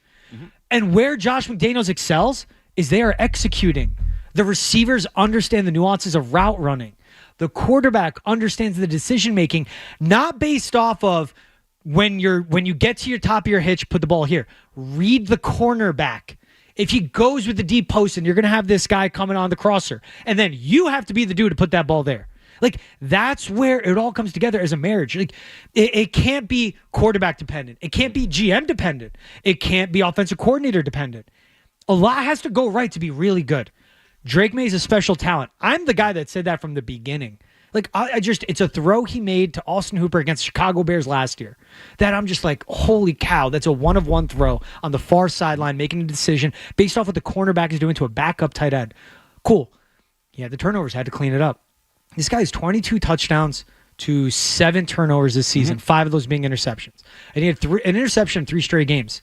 Speaker 4: And where Josh McDaniels excels is they are executing. The receivers understand the nuances of route running. The quarterback understands the decision making, not based off of when you get to your top of your hitch, put the ball here. Read the cornerback. If he goes with the deep post and you're going to have this guy coming on the crosser, and then you have to be the dude to put that ball there. Like, that's where it all comes together as a marriage. Like, it can't be quarterback dependent. It can't be GM dependent. It can't be offensive coordinator dependent. A lot has to go right to be really good. Drake May is a special talent. I'm the guy that said that from the beginning. Like, it's a throw he made to Austin Hooper against Chicago Bears last year that I'm just like, holy cow, that's a one-of-one throw on the far sideline, making a decision based off what the cornerback is doing to a backup tight end. Cool. Yeah, the turnovers had to clean it up. This guy has 22 touchdowns to 7 turnovers this season, 5 of those being interceptions. And he had an interception in 3 straight games.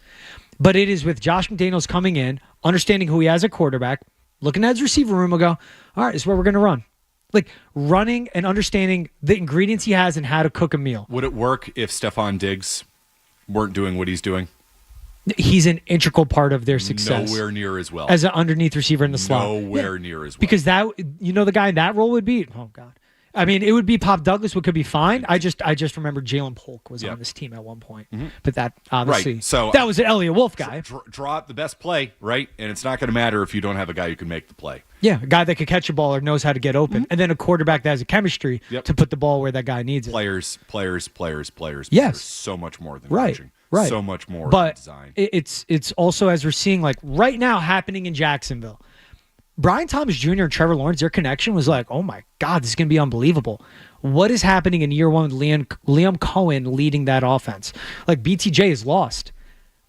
Speaker 4: But it is with Josh McDaniels coming in, understanding who he has at quarterback, looking at his receiver room and go, all right, this is where we're going to run. Like, running and understanding the ingredients he has and how to cook a meal.
Speaker 8: Would it work if Stephon Diggs weren't doing what he's doing?
Speaker 4: He's an integral part of their success.
Speaker 8: Nowhere near as well.
Speaker 4: As an underneath receiver in the slot.
Speaker 8: Nowhere near as well.
Speaker 4: Because the guy in that role would be, oh, God. I mean, it would be Pop Douglas, what could be fine. I just remember Jalen Polk was on this team at one point. But that, obviously,
Speaker 8: right. So,
Speaker 4: that was an Elliott Wolf guy.
Speaker 8: Draw up the best play, right? And it's not going to matter if you don't have a guy who can make the play.
Speaker 4: Yeah, a guy that could catch a ball or knows how to get open. And then a quarterback that has a chemistry to put the ball where that guy needs it.
Speaker 8: Players.
Speaker 4: Yes.
Speaker 8: So much more than
Speaker 4: right.
Speaker 8: coaching.
Speaker 4: Right.
Speaker 8: So much more
Speaker 4: than
Speaker 8: design.
Speaker 4: It's also, as we're seeing, like, right now happening in Jacksonville. Brian Thomas Jr. and Trevor Lawrence, their connection was like, oh my God, this is going to be unbelievable. What is happening in year one with Liam Cohen leading that offense? Like, BTJ is lost.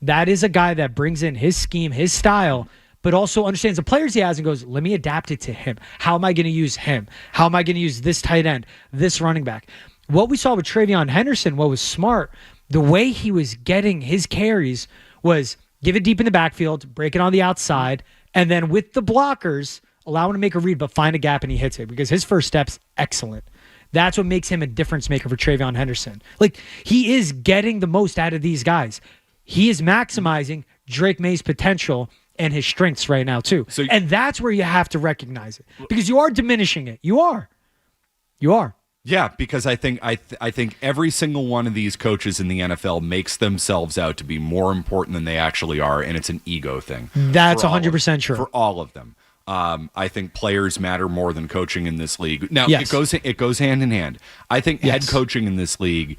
Speaker 4: That is a guy that brings in his scheme, his style, but also understands the players he has and goes, let me adapt it to him. How am I going to use him? How am I going to use this tight end, this running back? What we saw with Travion Henderson, what was smart, the way he was getting his carries was give it deep in the backfield, break it on the outside, and then with the blockers, allow him to make a read, but find a gap and he hits it because his first step's excellent. That's what makes him a difference maker for Travion Henderson. Like, he is getting the most out of these guys. He is maximizing Drake May's potential and his strengths right now, too. And that's where you have to recognize it because you are diminishing it. You are.
Speaker 8: Yeah, because I think every single one of these coaches in the NFL makes themselves out to be more important than they actually are, and it's an ego thing.
Speaker 4: That's 100% true.
Speaker 8: For all of them. I think players matter more than coaching in this league. Now,
Speaker 4: Yes.
Speaker 8: it goes hand in hand. I think head coaching in this league,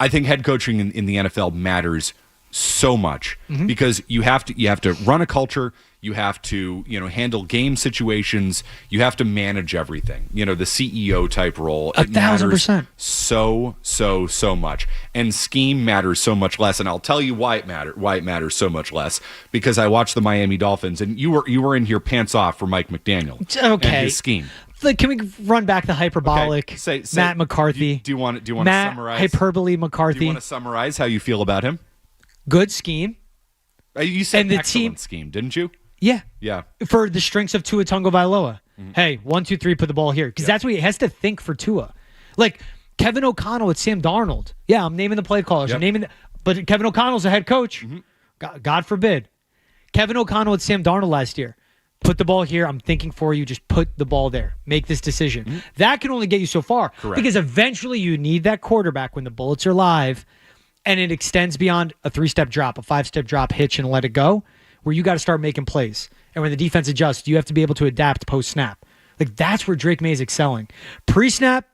Speaker 8: I think head coaching in the NFL matters so much because you have to run a culture. You have to, handle game situations. You have to manage everything. The CEO type role. It
Speaker 4: 1,000%.
Speaker 8: So much. And scheme matters so much less. And I'll tell you why it matters so much less. Because I watched the Miami Dolphins, and you were in here pants off for Mike McDaniel.
Speaker 4: Okay.
Speaker 8: And his scheme.
Speaker 4: Like, can we run back the hyperbolic Matt McCarthy?
Speaker 8: Do you want to
Speaker 4: Matt
Speaker 8: summarize?
Speaker 4: Hyperbole McCarthy.
Speaker 8: Do you want to summarize how you feel about him?
Speaker 4: Good scheme.
Speaker 8: You said
Speaker 4: And the
Speaker 8: excellent scheme, didn't you?
Speaker 4: Yeah.
Speaker 8: Yeah.
Speaker 4: For the strengths of Tua Tagovailoa. Hey, 1, 2, 3, put the ball here. Because that's what he has to think for Tua. Like, Kevin O'Connell with Sam Darnold. Yeah, I'm naming the play callers.
Speaker 8: Yep.
Speaker 4: But Kevin O'Connell's a head coach. God forbid. Kevin O'Connell with Sam Darnold last year. Put the ball here. I'm thinking for you. Just put the ball there. Make this decision. That can only get you so far.
Speaker 8: Correct.
Speaker 4: Because eventually you need that quarterback when the bullets are live and it extends beyond a 3-step drop, a 5-step drop, hitch, and let it go, where you got to start making plays. And when the defense adjusts, you have to be able to adapt post-snap. Like, that's where Drake May is excelling. Pre-snap,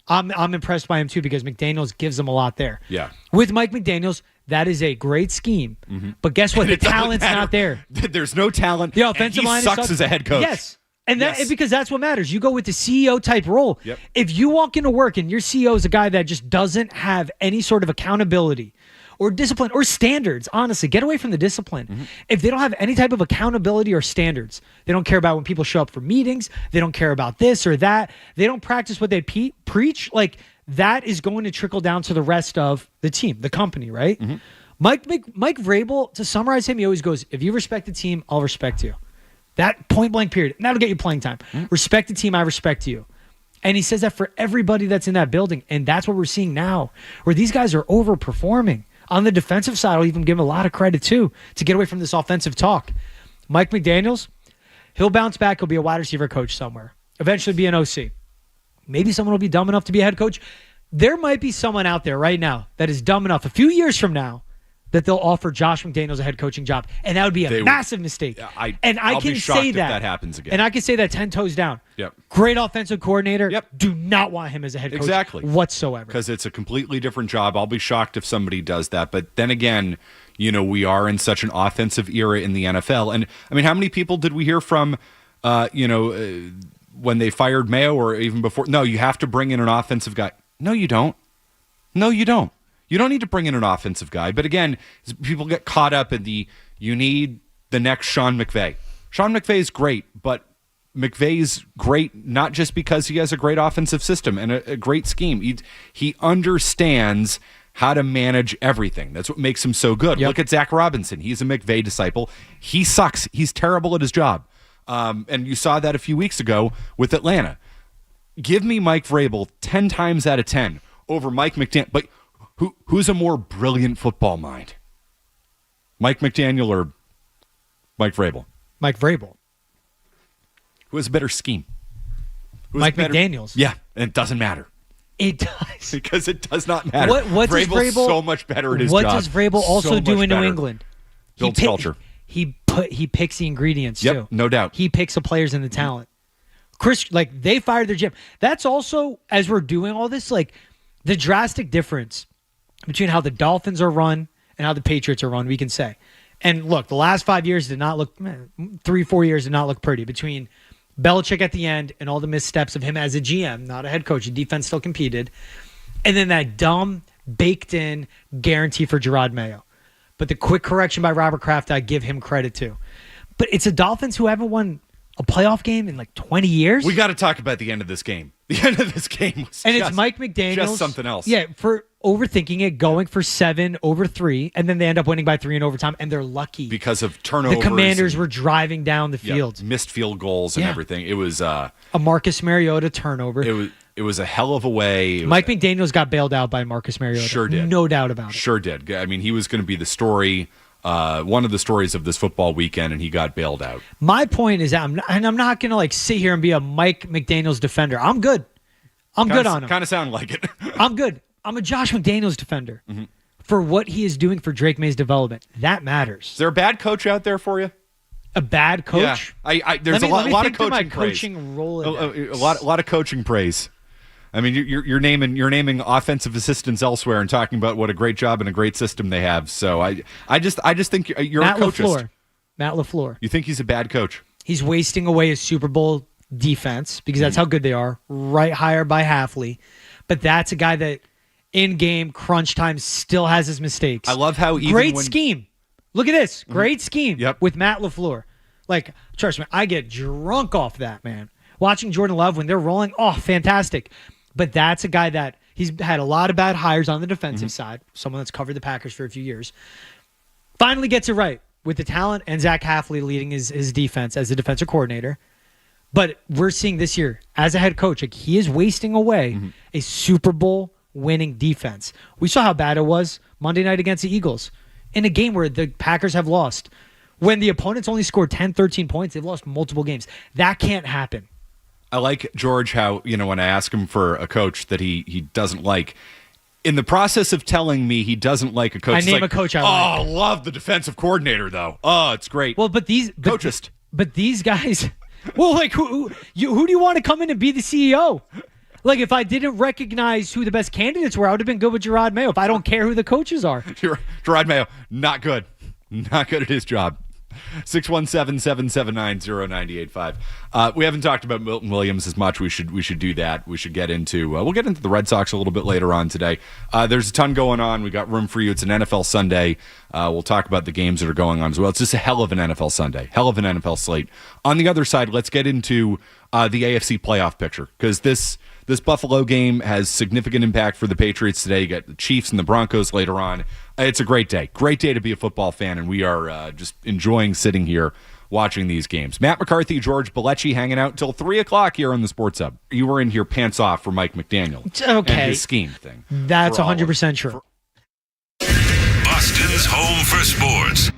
Speaker 4: I'm impressed by him too because McDaniels gives him a lot there.
Speaker 8: Yeah.
Speaker 4: With Mike McDaniels, that is a great scheme. But guess what? The talent's not there.
Speaker 8: There's no talent.
Speaker 4: The offensive line
Speaker 8: sucks as a head coach.
Speaker 4: Yes. And because that's what matters. You go with the CEO type role.
Speaker 8: Yep.
Speaker 4: If you walk into work and your CEO is a guy that just doesn't have any sort of accountability or discipline or standards, honestly, get away from the discipline. If they don't have any type of accountability or standards, they don't care about when people show up for meetings, they don't care about this or that, they don't practice what they preach, like that is going to trickle down to the rest of the team, the company, right? Mike Vrabel, to summarize him, he always goes, if you respect the team, I'll respect you. That point blank period. And that'll get you playing time. Respect the team, I respect you. And he says that for everybody that's in that building. And that's what we're seeing now, where these guys are overperforming. On the defensive side, I'll even give him a lot of credit, too, to get away from this offensive talk. Mike McDaniels, he'll bounce back. He'll be a wide receiver coach somewhere. Eventually be an OC. Maybe someone will be dumb enough to be a head coach. There might be someone out there right now that is dumb enough a few years from now that they'll offer Josh McDaniels a head coaching job. And that would be a massive mistake.
Speaker 8: I'll
Speaker 4: can
Speaker 8: be shocked
Speaker 4: say
Speaker 8: if that happens again.
Speaker 4: And I can say that 10 toes down.
Speaker 8: Yep.
Speaker 4: Great offensive coordinator.
Speaker 8: Yep.
Speaker 4: Do not want him as a head coach whatsoever.
Speaker 8: Because it's a completely different job. I'll be shocked if somebody does that. But then again, we are in such an offensive era in the NFL. And, I mean, how many people did we hear from, when they fired Mayo or even before? No, you have to bring in an offensive guy. No, you don't. No, you don't. You don't need to bring in an offensive guy. But again, people get caught up in you need the next Sean McVay. Sean McVay is great, but McVay's great not just because he has a great offensive system and a great scheme. He understands how to manage everything. That's what makes him so good. Look at Zach Robinson. He's a McVay disciple. He sucks. He's terrible at his job. And you saw that a few weeks ago with Atlanta. Give me Mike Vrabel 10 times out of 10 over Mike McDaniel. But who's a more brilliant football mind? Mike McDaniel or Mike Vrabel?
Speaker 4: Mike Vrabel.
Speaker 8: Who has a better scheme?
Speaker 4: Mike McDaniels.
Speaker 8: Yeah, and it doesn't matter.
Speaker 4: It does.
Speaker 8: Because it does not matter.
Speaker 4: What does
Speaker 8: Vrabel's
Speaker 4: Vrabel
Speaker 8: so much better at his
Speaker 4: what
Speaker 8: job.
Speaker 4: What does Vrabel also do in New England?
Speaker 8: Builds culture.
Speaker 4: He picks the ingredients too.
Speaker 8: No doubt.
Speaker 4: He picks the players and the talent. They fired their GM. That's also, as we're doing all this, the drastic difference between how the Dolphins are run and how the Patriots are run, we can say. And look, the last 5 years did not look, 3-4 years did not look pretty between Belichick at the end and all the missteps of him as a GM, not a head coach. The defense still competed. And then that dumb, baked-in guarantee for Gerard Mayo. But the quick correction by Robert Kraft, I give him credit to. But it's the Dolphins who haven't won a playoff game in 20 years.
Speaker 8: We got to talk about the end of this game. The end of this game was
Speaker 4: it's Mike McDaniels.
Speaker 8: Just something else.
Speaker 4: Yeah, for overthinking it, going for 7 over 3, and then they end up winning by 3 in overtime, and they're lucky.
Speaker 8: Because of turnovers.
Speaker 4: The Commanders were driving down the field.
Speaker 8: Missed field goals and everything. It was
Speaker 4: a Marcus Mariota turnover.
Speaker 8: It was a hell of a way.
Speaker 4: Mike McDaniels got bailed out by Marcus Mariota.
Speaker 8: Sure did.
Speaker 4: No doubt about it.
Speaker 8: Sure did. I mean, he was going to be the story, one of the stories of this football weekend, and he got bailed out.
Speaker 4: My point is that I'm not going to sit here and be a Mike McDaniels defender. I'm good. I'm good on him.
Speaker 8: Kind of sound like it.
Speaker 4: I'm good. I'm a Josh McDaniels defender for what he is doing for Drake May's development. That matters.
Speaker 8: Is there a bad coach out there for you?
Speaker 4: A bad coach?
Speaker 8: Yeah. There's a lot of coaching praise.
Speaker 4: Coaching role
Speaker 8: a lot of coaching praise. I mean, you're naming offensive assistants elsewhere and talking about what a great job and a great system they have. So I just think you're
Speaker 4: Matt
Speaker 8: a coachist.
Speaker 4: Matt LaFleur.
Speaker 8: You think he's a bad coach?
Speaker 4: He's wasting away his Super Bowl defense because that's how good they are. Right, hired by Halfley, but that's a guy that in game crunch time still has his mistakes.
Speaker 8: I love how
Speaker 4: scheme. Look at this great scheme with Matt LaFleur. Trust me, I get drunk off that, man. Watching Jordan Love when they're rolling, fantastic. But that's a guy that he's had a lot of bad hires on the defensive side. Someone that's covered the Packers for a few years. Finally gets it right with the talent and Zach Halfley leading his defense as the defensive coordinator. But we're seeing this year, as a head coach, like he is wasting away a Super Bowl winning defense. We saw how bad it was Monday night against the Eagles in a game where the Packers have lost. When the opponents only scored 10, 13 points, they've lost multiple games. That can't happen.
Speaker 8: I like, George, how, when I ask him for a coach that he doesn't like, in the process of telling me he doesn't like a coach,
Speaker 4: I name a coach I like.
Speaker 8: Oh, love the defensive coordinator, though. Oh, it's great.
Speaker 4: Well, but these guys, well, like who do you want to come in and be the CEO? Like, if I didn't recognize who the best candidates were, I would have been good with Gerard Mayo. If I don't care who the coaches are,
Speaker 8: Gerard Mayo, not good at his job. 617-779-0985. We haven't talked about Milton Williams as much. We should do that. We should get into we'll get into the Red Sox a little bit later on today. There's a ton going on. We got room for you. It's an NFL Sunday. We'll talk about the games that are going on as well. It's just a hell of an NFL Sunday, hell of an NFL slate. On the other side, let's get into the AFC playoff picture, because this Buffalo game has significant impact for the Patriots today. You got the Chiefs and the Broncos later on. It's a great day. Great day to be a football fan, and we are just enjoying sitting here watching these games. Matt McCarthy, George Balekji hanging out until 3 o'clock here on the Sports Hub. You were in here pants off for Mike McDaniel.
Speaker 4: Okay.
Speaker 8: And his scheme thing.
Speaker 4: That's 100% true.
Speaker 5: Boston's home for sports.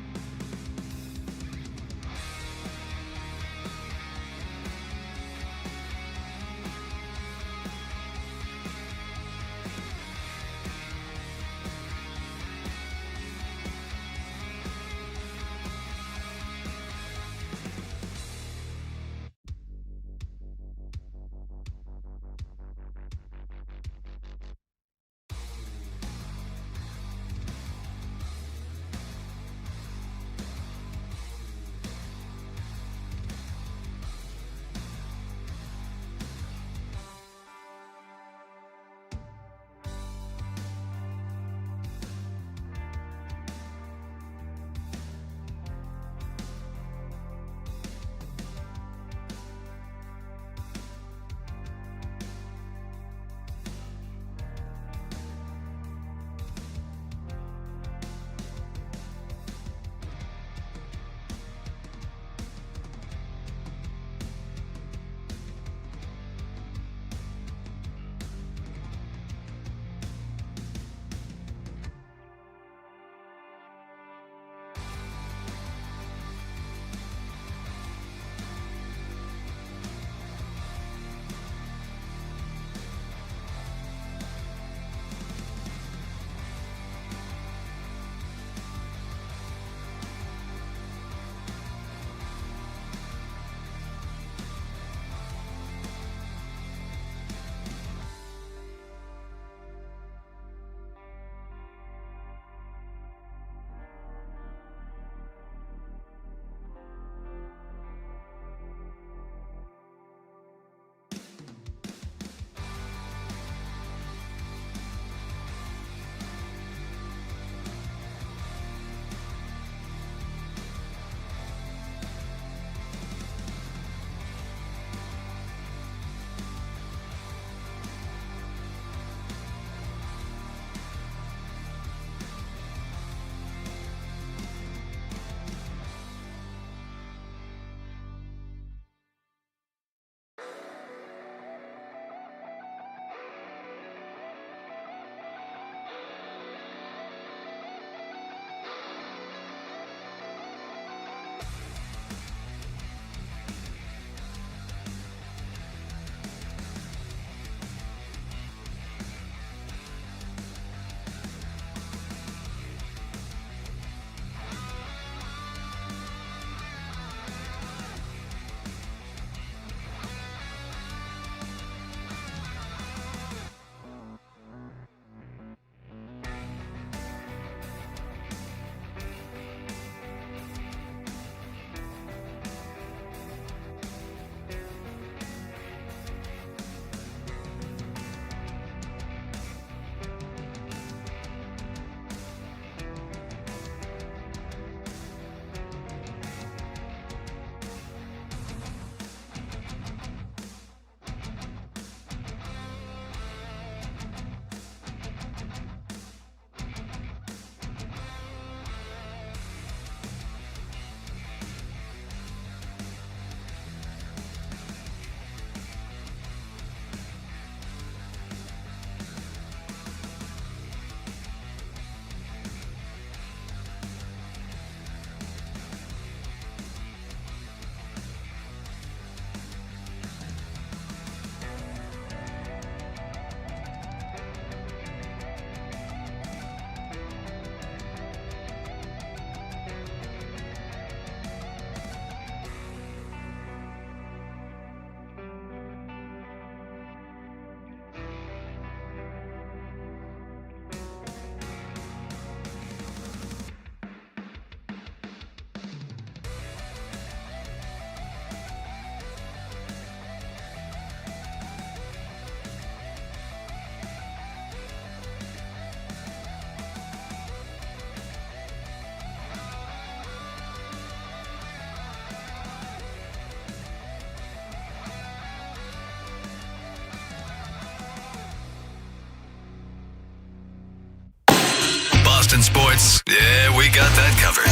Speaker 13: sports. Yeah, we got that covered.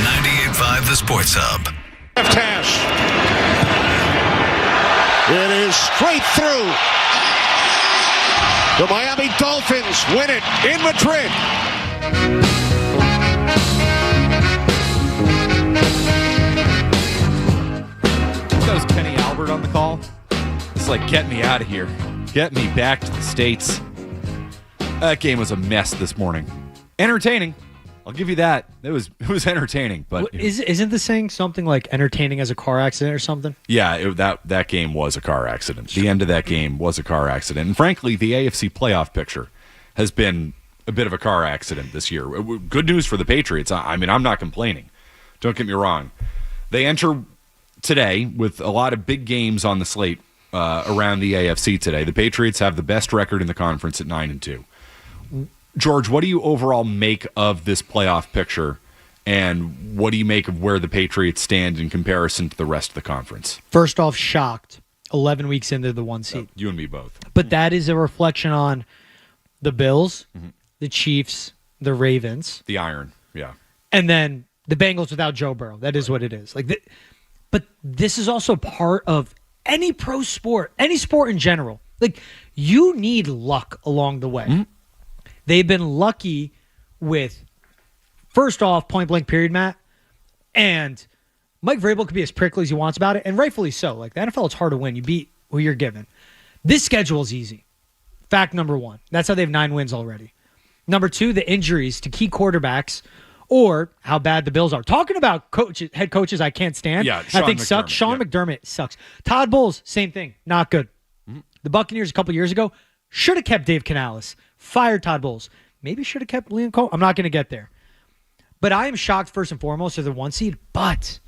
Speaker 13: 98.5 The Sports Hub.
Speaker 9: Left hash. It is straight through. The Miami Dolphins win it in Madrid.
Speaker 2: That was Kenny Albert on the call. It's like, get me out of here. Get me back to the States. That game was a mess this morning. Entertaining. I'll give you that. It was entertaining, but
Speaker 4: Isn't the saying something like entertaining as a car accident or something?
Speaker 8: Yeah, that game was a car accident. The end of that game was a car accident. And frankly, the AFC playoff picture has been a bit of a car accident this year. Good news for the Patriots. I mean, I'm not complaining. Don't get me wrong. They enter today with a lot of big games on the slate around the AFC today. The Patriots have the best record in the conference at 9-2. George, what do you overall make of this playoff picture, and what do you make of where the Patriots stand in comparison to the rest of the conference?
Speaker 4: First off, shocked. 11 weeks into the one seed.
Speaker 8: You and me both.
Speaker 4: But that is a reflection on the Bills, the Chiefs, the Ravens.
Speaker 8: The Iron, yeah.
Speaker 4: And then the Bengals without Joe Burrow. That is what it is. But this is also part of any pro sport, any sport in general. Like, you need luck along the way. They've been lucky with, first off, point blank period, Matt. And Mike Vrabel could be as prickly as he wants about it, and rightfully so. Like, the NFL, it's hard to win. You beat who you're given. This schedule is easy. Fact number one. That's how they have 9 wins already. Number two, the injuries to key quarterbacks or how bad the Bills are. Talking about head coaches I can't stand.
Speaker 8: Yeah,
Speaker 4: I think sucks. Sean McDermott sucks. Todd Bowles, same thing. Not good. The Buccaneers a couple years ago should have kept Dave Canales. Fired Todd Bowles. Maybe should have kept Liam Cole. I'm not going to get there. But I am shocked first and foremost as the one seed. But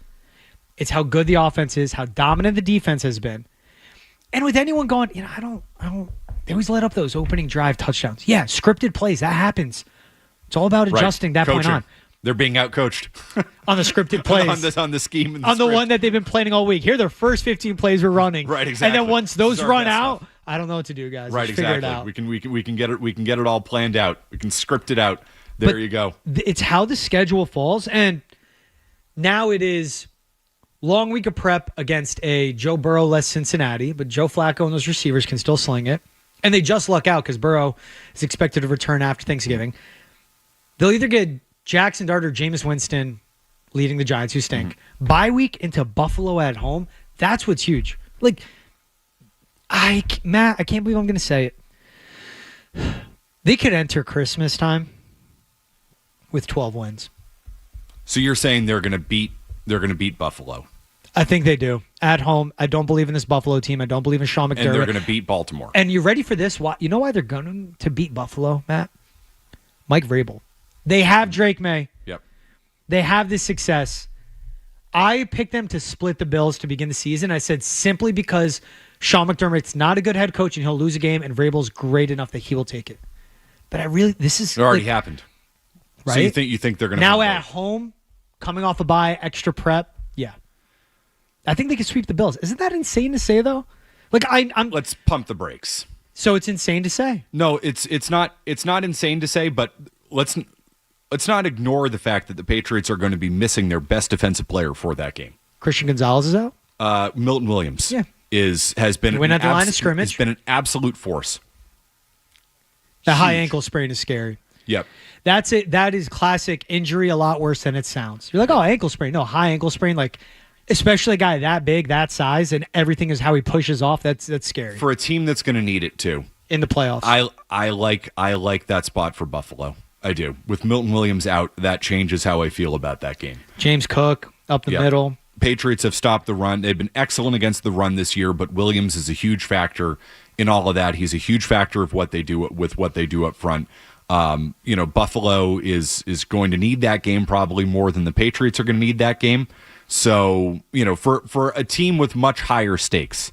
Speaker 4: it's how good the offense is, how dominant the defense has been. And with anyone going, I don't. They always let up those opening drive touchdowns. Yeah, scripted plays. That happens. It's all about adjusting that point on.
Speaker 8: They're being outcoached
Speaker 4: on the scripted plays.
Speaker 8: on the scheme. And
Speaker 4: on the one that they've been planning all week. Here, their first 15 plays were running.
Speaker 8: Right, exactly.
Speaker 4: And then once those run out, I don't know what to do, guys.
Speaker 8: Right,
Speaker 4: Just
Speaker 8: exactly.
Speaker 4: Figure it out.
Speaker 8: We can get it. We can get it all planned out. We can script it out. There you go.
Speaker 4: It's how the schedule falls, and now it is long week of prep against a Joe Burrow-less Cincinnati, but Joe Flacco and those receivers can still sling it, and they just luck out because Burrow is expected to return after Thanksgiving. They'll either get Jackson Dart or Jameis Winston leading the Giants, who stink. Bye week into Buffalo at home. That's what's huge. Like, Matt, I can't believe I'm going to say it. They could enter Christmas time with 12 wins.
Speaker 8: So you're saying they're going to beat Buffalo?
Speaker 4: I think they do. At home, I don't believe in this Buffalo team. I don't believe in Sean McDermott.
Speaker 8: And they're going to beat Baltimore.
Speaker 4: And you ready for this? You know why they're going to beat Buffalo, Matt? Mike Vrabel. They have Drake May.
Speaker 8: Yep.
Speaker 4: They have this success. I picked them to split the Bills to begin the season. I said simply because Sean McDermott's not a good head coach and he'll lose a game, and Vrabel's great enough that he will take it. But it
Speaker 8: already happened.
Speaker 4: Right?
Speaker 8: So you think they're going to
Speaker 4: now at home, coming off a bye, extra prep? Yeah. I think they could sweep the Bills. Isn't that insane to say, though? Like,
Speaker 8: let's pump the brakes.
Speaker 4: So it's insane to say.
Speaker 8: No, it's not insane to say, but let's not ignore the fact that the Patriots are going to be missing their best defensive player for that game.
Speaker 4: Christian Gonzalez is out?
Speaker 8: Milton Williams has been
Speaker 4: went at the line of scrimmage.
Speaker 8: Has been an absolute force.
Speaker 4: The high ankle sprain is scary.
Speaker 8: Yep.
Speaker 4: That's it. That is classic injury, a lot worse than it sounds. You're like, oh, ankle sprain. No, high ankle sprain, like especially a guy that big, that size, and everything is how he pushes off. That's scary.
Speaker 8: For a team that's going to need it too.
Speaker 4: In the playoffs.
Speaker 8: I like that spot for Buffalo. I do. With Milton Williams out, that changes how I feel about that game.
Speaker 4: James Cook up the middle.
Speaker 8: Patriots have stopped the run. They've been excellent against the run this year, but Williams is a huge factor in all of that. He's a huge factor of what they do up front. Buffalo is going to need that game probably more than the Patriots are going to need that game. So, for a team with much higher stakes,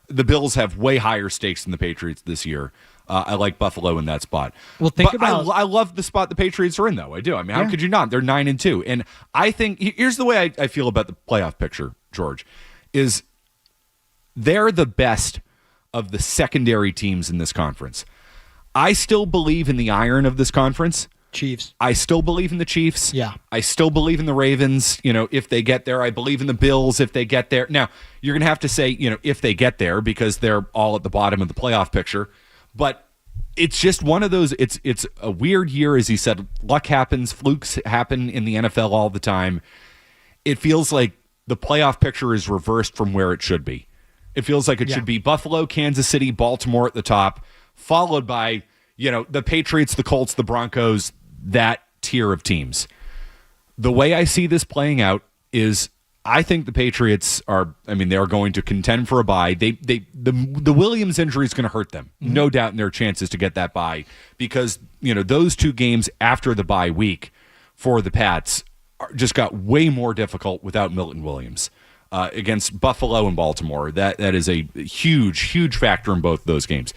Speaker 8: the Bills have way higher stakes than the Patriots this year. I like Buffalo in that spot.
Speaker 4: Well,
Speaker 8: I love the spot the Patriots are in, though. I do. I mean, how could you not? They're 9-2, and I think here's the way I feel about the playoff picture, George, is they're the best of the secondary teams in this conference. I still believe in the iron of this conference,
Speaker 4: Chiefs.
Speaker 8: I still believe in the Chiefs.
Speaker 4: Yeah.
Speaker 8: I still believe in the Ravens, if they get there. I believe in the Bills if they get there. Now, you're going to have to say, if they get there because they're all at the bottom of the playoff picture. But it's just one of those, it's a weird year, as he said. Luck happens, flukes happen in the NFL all the time. It feels like the playoff picture is reversed from where it should be. It feels like it should be Buffalo, Kansas City, Baltimore at the top, followed by, the Patriots, the Colts, the Broncos, that tier of teams. The way I see this playing out is I think the Patriots they're going to contend for a bye. The Williams injury is going to hurt them, no doubt, in their chances to get that bye, because, those 2 games after the bye week for the Pats just got way more difficult without Milton Williams. Against Buffalo and Baltimore, that is a huge factor in both those games.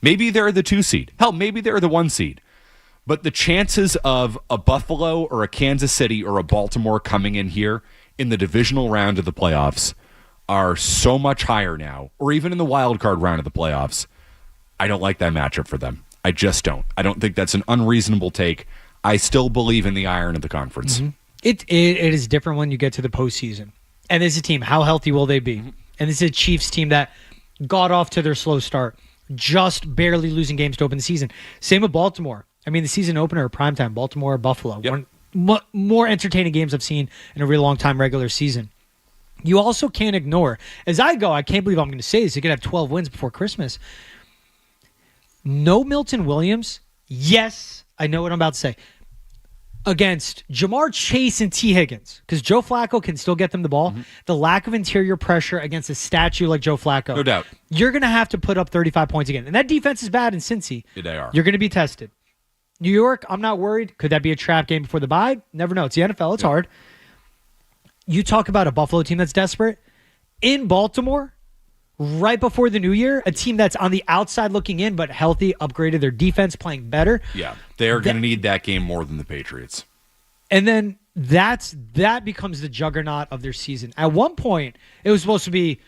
Speaker 8: Maybe they're the 2 seed. Hell, maybe they're the 1 seed. But the chances of a Buffalo or a Kansas City or a Baltimore coming in here in the divisional round of the playoffs are so much higher now, or even in the wild card round of the playoffs. I don't like that matchup for them. I just don't. I don't think that's an unreasonable take. I still believe in the iron of the conference.
Speaker 4: Mm-hmm. It is different when you get to the postseason. And this is a team, how healthy will they be? And this is a Chiefs team that got off to their slow start, just barely losing games to open the season. Same with Baltimore. The season opener, primetime, Baltimore, Buffalo.
Speaker 8: Yep.
Speaker 4: One more entertaining games I've seen in a real long time regular season. You also can't ignore, as I can't believe I'm going to say this, you could have 12 wins before Christmas. No Milton Williams. Yes, I know what I'm about to say. Against Jamar Chase and T. Higgins, because Joe Flacco can still get them the ball. The lack of interior pressure against a statue like Joe Flacco.
Speaker 8: No doubt.
Speaker 4: You're going to have to put up 35 points again. And that defense is bad in Cincy.
Speaker 8: They are.
Speaker 4: You're going to be tested. New York, I'm not worried. Could that be a trap game before the bye? Never know. It's the NFL. It's hard. You talk about a Buffalo team that's desperate. In Baltimore, right before the new year, a team that's on the outside looking in, but healthy, upgraded their defense, playing better.
Speaker 8: Yeah, they're going to need that game more than the Patriots.
Speaker 4: And then that becomes the juggernaut of their season. At one point, it was supposed to be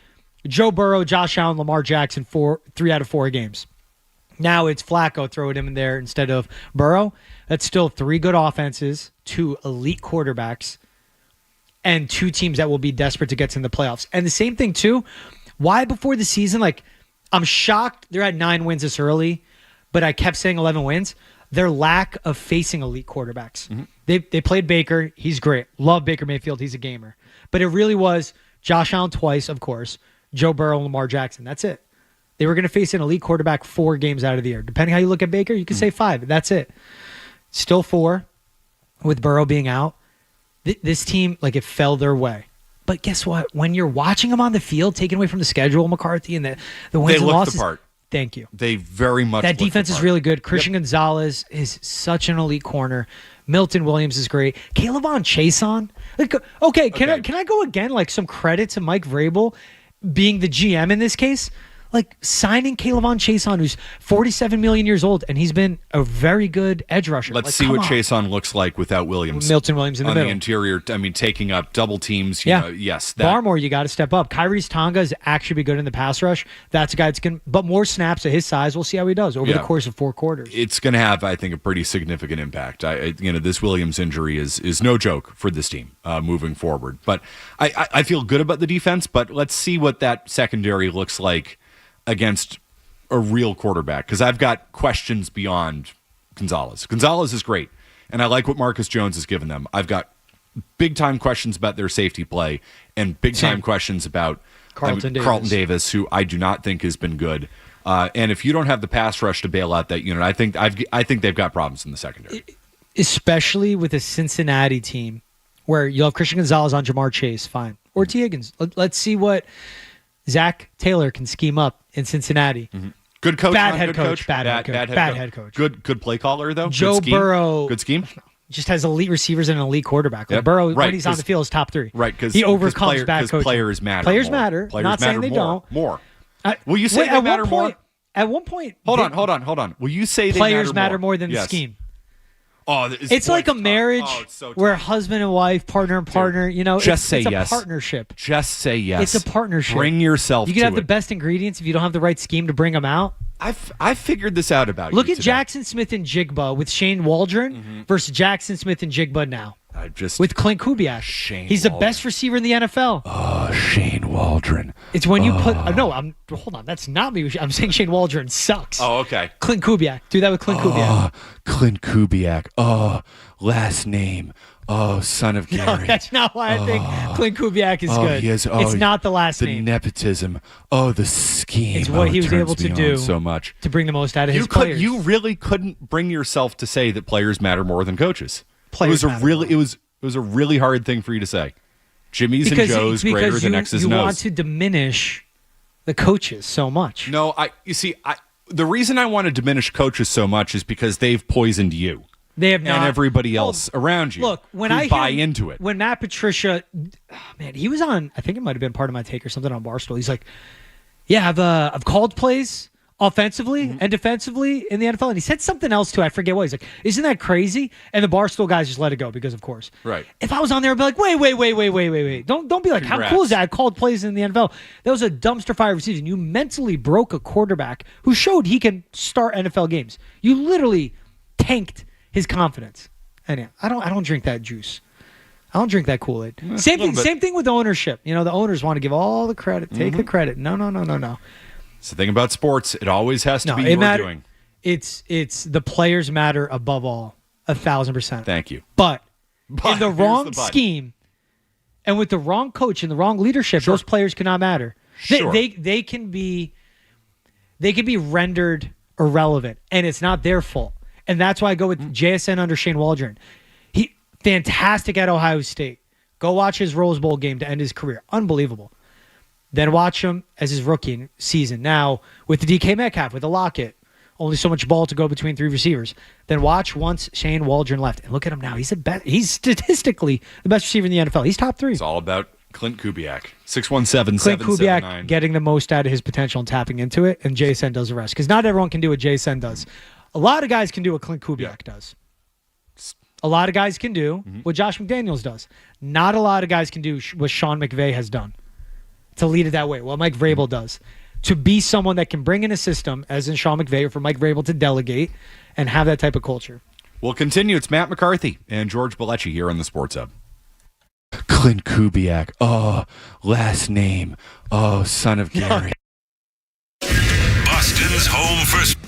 Speaker 4: Joe Burrow, Josh Allen, Lamar Jackson, 3 out of 4 games. Now it's Flacco, throw it in there instead of Burrow. That's still 3 good offenses, 2 elite quarterbacks, and 2 teams that will be desperate to get to the playoffs. And the same thing, too, why before the season, I'm shocked they're at 9 wins this early, but I kept saying 11 wins. Their lack of facing elite quarterbacks. They played Baker. He's great. Love Baker Mayfield. He's a gamer. But it really was Josh Allen twice, of course, Joe Burrow, and Lamar Jackson. That's it. They were going to face an elite quarterback 4 games out of the year. Depending how you look at Baker, you could say 5. That's it. Still 4 with Burrow being out. This team, it fell their way. But guess what? When you're watching them on the field, taken away from the schedule, McCarthy, and the wins and losses.
Speaker 8: They look the part.
Speaker 4: Thank you.
Speaker 8: They very much
Speaker 4: that defense is really good. Christian Gonzalez is such an elite corner. Milton Williams is great. Caleb Chase on. Okay, can I go again? Some credit to Mike Vrabel being the GM in this case. Signing Caleb Chase on, who's 47 million years old, and he's been a very good edge rusher.
Speaker 8: Let's see what Chase on looks like without Williams.
Speaker 4: Milton Williams in the middle.
Speaker 8: On the interior, taking up double teams. Yes.
Speaker 4: Barmore, you got to step up. Kyrie's Tonga is actually be good in the pass rush. That's a guy that's going to, but more snaps at his size. We'll see how he does over the course of 4 quarters.
Speaker 8: It's going to have, I think, a pretty significant impact. This Williams injury is no joke for this team moving forward. But I feel good about the defense, but let's see what that secondary looks like against a real quarterback, because I've got questions beyond Gonzalez. Gonzalez is great, and I like what Marcus Jones has given them. I've got big-time questions about their safety play and big-time questions about Carlton Davis, who I do not think has been good. And if you don't have the pass rush to bail out that unit, I think they've got problems in the secondary.
Speaker 4: Especially with a Cincinnati team where you'll have Christian Gonzalez on Jamar Chase, fine. Or T. Higgins. Let's see what Zach Taylor can scheme up in Cincinnati.
Speaker 8: Good coach.
Speaker 4: Bad head coach. Bad head coach.
Speaker 8: Good play caller, though.
Speaker 4: Joe Burrow.
Speaker 8: Good scheme.
Speaker 4: Just has elite receivers and an elite quarterback. Burrow, when he's on the field, is top 3.
Speaker 8: Right, because
Speaker 4: he overcomes bad coaching.
Speaker 8: Players matter.
Speaker 4: Players matter. Not saying they don't.
Speaker 8: More. Will you say they matter more?
Speaker 4: At one point.
Speaker 8: Hold on. Will you say
Speaker 4: players matter more than the scheme?
Speaker 8: Oh,
Speaker 4: it's like a marriage where husband and wife, partner and partner.
Speaker 8: Just say
Speaker 4: it's
Speaker 8: yes.
Speaker 4: a partnership.
Speaker 8: Just say yes.
Speaker 4: It's a partnership.
Speaker 8: Bring yourself.
Speaker 4: You can have the best ingredients if you don't have the right scheme to bring them out.
Speaker 8: I've figured this out about
Speaker 4: Look
Speaker 8: you
Speaker 4: at
Speaker 8: today.
Speaker 4: Jackson Smith and Jigba with Shane Waldron versus Jackson Smith and Jigba now. With Clint Kubiak. He's the best receiver in the NFL.
Speaker 8: Oh, Shane Waldron.
Speaker 4: It's when you put hold on, that's not me. I'm saying Shane Waldron sucks.
Speaker 8: Oh, okay.
Speaker 4: Clint Kubiak. Do that with Clint Kubiak.
Speaker 8: Clint Kubiak. Oh, last name. Oh, son of Gary.
Speaker 4: No, that's not why I think Clint Kubiak is good. It's not the last name.
Speaker 8: The nepotism. Oh, the scheme.
Speaker 4: It's what he was able to do
Speaker 8: so much
Speaker 4: to bring the most out of his players.
Speaker 8: You really couldn't bring yourself to say that players matter more than coaches.
Speaker 4: Players
Speaker 8: it was a really hard thing for you to say. Jimmy's and Joe's greater than X's and O's.
Speaker 4: You want to diminish the coaches so much.
Speaker 8: No, the reason I want to diminish coaches so much is because they've poisoned you.
Speaker 4: They have not.
Speaker 8: And everybody else around you.
Speaker 4: Look, when
Speaker 8: I buy into it.
Speaker 4: When Matt Patricia, he was on, I think it might have been Part of My Take or something on Barstool. He's like, yeah, I've called plays offensively and defensively in the NFL. And he said something else too. I forget what. He's like, isn't that crazy? And the Barstool guys just let it go because, of course.
Speaker 8: Right.
Speaker 4: If I was on there, I'd be like, wait. Don't be like,
Speaker 8: Congrats.
Speaker 4: how cool is that? I called plays in the NFL. That was a dumpster fire season. You mentally broke a quarterback who showed he can start NFL games. You literally tanked his confidence. And I don't drink that juice. I don't drink that Kool-Aid. Same thing with ownership. You know, the owners want to give all the credit, take the credit. No.
Speaker 8: It's the thing about sports. It always has to be your doing.
Speaker 4: It's the players matter above all, 1,000%.
Speaker 8: Thank you.
Speaker 4: But in the wrong scheme and with the wrong coach and the wrong leadership, those players cannot matter.
Speaker 8: Sure.
Speaker 4: They can be rendered irrelevant, and it's not their fault. And that's why I go with JSN under Shane Waldron. He fantastic at Ohio State. Go watch his Rose Bowl game to end his career. Unbelievable. Then watch him as his rookie season. Now with the DK Metcalf, with the Lockett, only so much ball to go between three receivers. Then watch once Shane Waldron left, and look at him now. He's statistically the best receiver in the NFL. He's top 3.
Speaker 8: It's all about Clint Kubiak. 617-779.
Speaker 4: Clint Kubiak getting the most out of his potential and tapping into it, and JSN does the rest. Because not everyone can do what JSN does. A lot of guys can do what Clint Kubiak does. A lot of guys can do what Josh McDaniels does. Not a lot of guys can do what Sean McVay has done to lead it that way. What Mike Vrabel does. To be someone that can bring in a system, as in Sean McVay, or for Mike Vrabel to delegate and have that type of culture.
Speaker 8: We'll continue. It's Matt McCarthy and George Balekji here on the Sports Hub. Clint Kubiak. Oh, last name. Oh, son of Gary.
Speaker 5: Boston's home for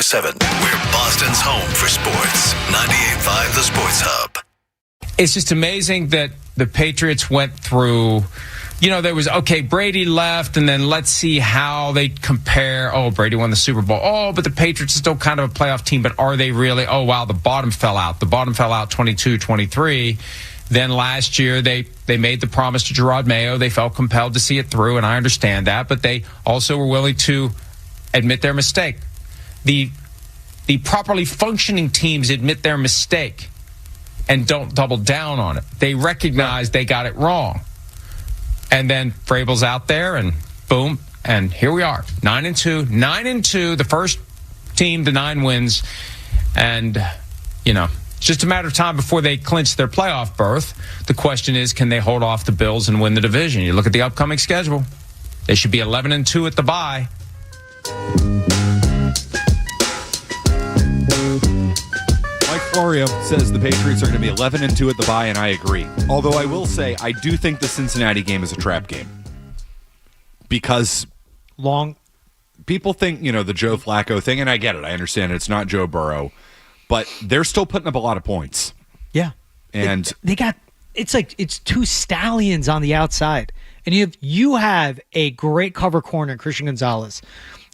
Speaker 13: 24/7. We're Boston's home for sports. 98.5 The Sports Hub.
Speaker 18: It's just amazing that the Patriots went through, there was, okay, Brady left, and then let's see how they compare. Oh, Brady won the Super Bowl. Oh, but the Patriots are still kind of a playoff team, but are they really? Oh, wow, the bottom fell out. The bottom fell out 22-23. Then last year, they made the promise to Gerard Mayo. They felt compelled to see it through, and I understand that, but they also were willing to admit their mistake. The properly functioning teams admit their mistake and don't double down on it. They recognize they got it wrong. And then Vrabel's out there, and boom, and here we are, 9-2, 9-2, the first team to 9 wins, and it's just a matter of time before they clinch their playoff berth. The question is, can they hold off the Bills and win the division? You look at the upcoming schedule; they should be 11-2 at the bye.
Speaker 8: Mike Florio says the Patriots are going to be 11-2 at the bye, and I agree. Although I will say, I do think the Cincinnati game is a trap game. Because people think, the Joe Flacco thing, and I get it. I understand it. It's not Joe Burrow. But they're still putting up a lot of points.
Speaker 4: Yeah.
Speaker 8: And
Speaker 4: they got, it's two stallions on the outside. And you have a great cover corner, Christian Gonzalez.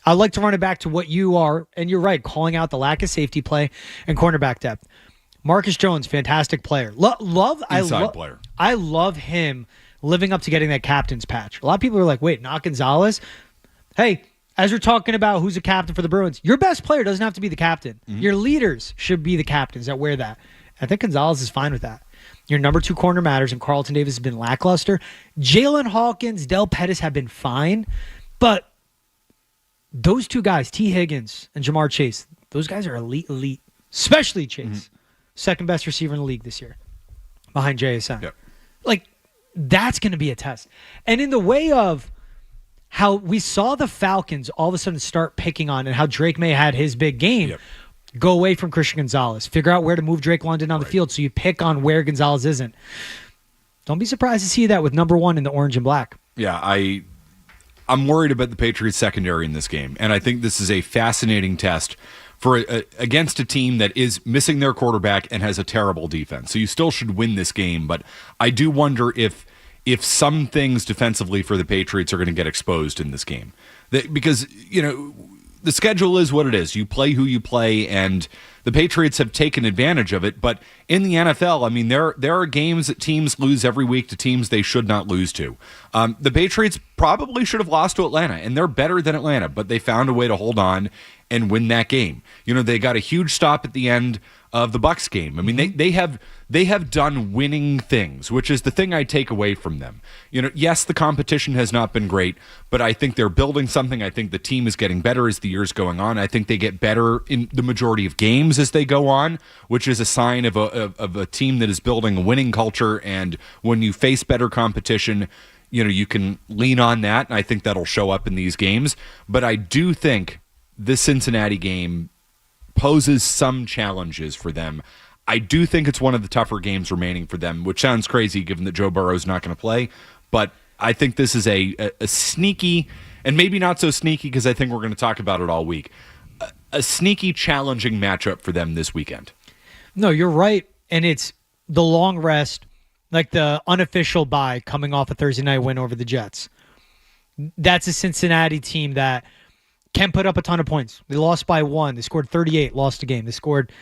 Speaker 4: I'd like to run it back to what you are, and you're right, calling out the lack of safety play and cornerback depth. Marcus Jones, fantastic player. Inside
Speaker 8: player.
Speaker 4: I love him living up to getting that captain's patch. A lot of people are like, wait, not Gonzalez? Hey, as we're talking about who's a captain for the Bruins, your best player doesn't have to be the captain. Mm-hmm. Your leaders should be the captains that wear that. I think Gonzalez is fine with that. Your number 2 corner matters, and Carlton Davis has been lackluster. Jalen Hawkins, Del Pettis have been fine, but those 2 guys, T. Higgins and Jamar Chase, those guys are elite. Especially Chase. Mm-hmm. Second best receiver in the league this year. Behind JSN. Yep. That's going to be a test. And in the way of how we saw the Falcons all of a sudden start picking on, and how Drake May had his big game, go away from Christian Gonzalez. Figure out where to move Drake London on the field so you pick on where Gonzalez isn't. Don't be surprised to see that with number 1 in the orange and black.
Speaker 8: Yeah, I'm worried about the Patriots secondary in this game, and I think this is a fascinating test for against a team that is missing their quarterback and has a terrible defense. So you still should win this game, but I do wonder if some things defensively for the Patriots are going to get exposed in this game. Because, the schedule is what it is. You play who you play, and the Patriots have taken advantage of it. But in the NFL, I mean, there are games that teams lose every week to teams they should not lose to. The Patriots probably should have lost to Atlanta, and they're better than Atlanta, but they found a way to hold on and win that game. They got a huge stop at the end of the Bucs game. I mean, they have done winning things, which is the thing I take away from them. Yes, the competition has not been great, but I think they're building something. I think the team is getting better as the year's going on. I think they get better in the majority of games as they go on, which is a sign of a team that is building a winning culture. And when you face better competition, you can lean on that, and I think that'll show up in these games. But I do think this Cincinnati game poses some challenges for them. I do think it's one of the tougher games remaining for them, which sounds crazy given that Joe Burrow's not going to play. But I think this is a sneaky, and maybe not so sneaky because I think we're going to talk about it all week, a sneaky, challenging matchup for them this weekend.
Speaker 4: No, you're right. And it's the long rest, like the unofficial bye coming off a Thursday night win over the Jets. That's a Cincinnati team that can put up a ton of points. They lost by 1. They scored 38, lost a game. They scored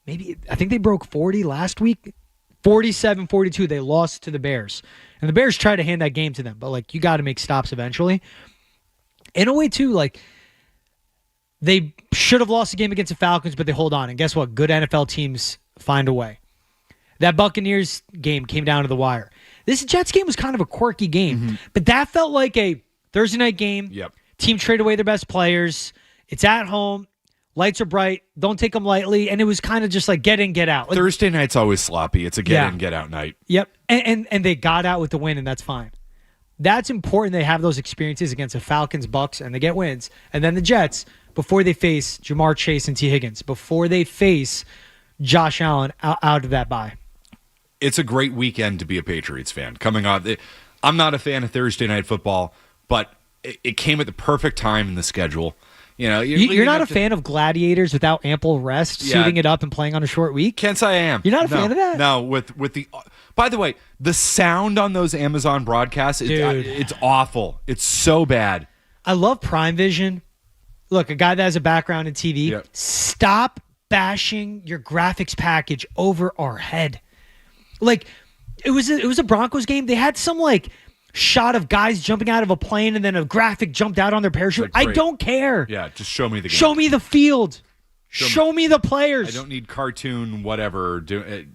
Speaker 4: I think they broke 40 last week. 47-42, they lost to the Bears. And the Bears tried to hand that game to them, but you got to make stops eventually. In a way, too, they should have lost the game against the Falcons, but they hold on. And guess what? Good NFL teams find a way. That Buccaneers game came down to the wire. This Jets game was kind of a quirky game, but that felt like a Thursday night game.
Speaker 8: Yep.
Speaker 4: Team trade away their best players. It's at home. Lights are bright. Don't take them lightly. And it was kind of just get in, get out.
Speaker 8: Thursday night's always sloppy. It's a get in, get out night.
Speaker 4: Yep. And they got out with the win, and that's fine. That's important. They have those experiences against the Falcons, Bucks, and they get wins. And then the Jets, before they face Jamar Chase and T. Higgins, before they face Josh Allen out of that bye.
Speaker 8: It's a great weekend to be a Patriots fan. Coming off, I'm not a fan of Thursday night football, but it came at the perfect time in the schedule. You know,
Speaker 4: You're not a fan of gladiators without ample rest, suiting it up and playing on a short week?
Speaker 8: Can't say I am.
Speaker 4: You're not a fan of that?
Speaker 8: No, with the. By the way, the sound on those Amazon broadcasts, it's awful. It's so bad.
Speaker 4: I love Prime Vision. Look, a guy that has a background in TV, stop bashing your graphics package over our head. Like, it was a Broncos game. They had some, like, shot of guys jumping out of a plane and then a graphic jumped out on their parachute. I don't care.
Speaker 8: Yeah, just show me the game.
Speaker 4: Show me the field. Show me the players.
Speaker 8: I don't need cartoon whatever.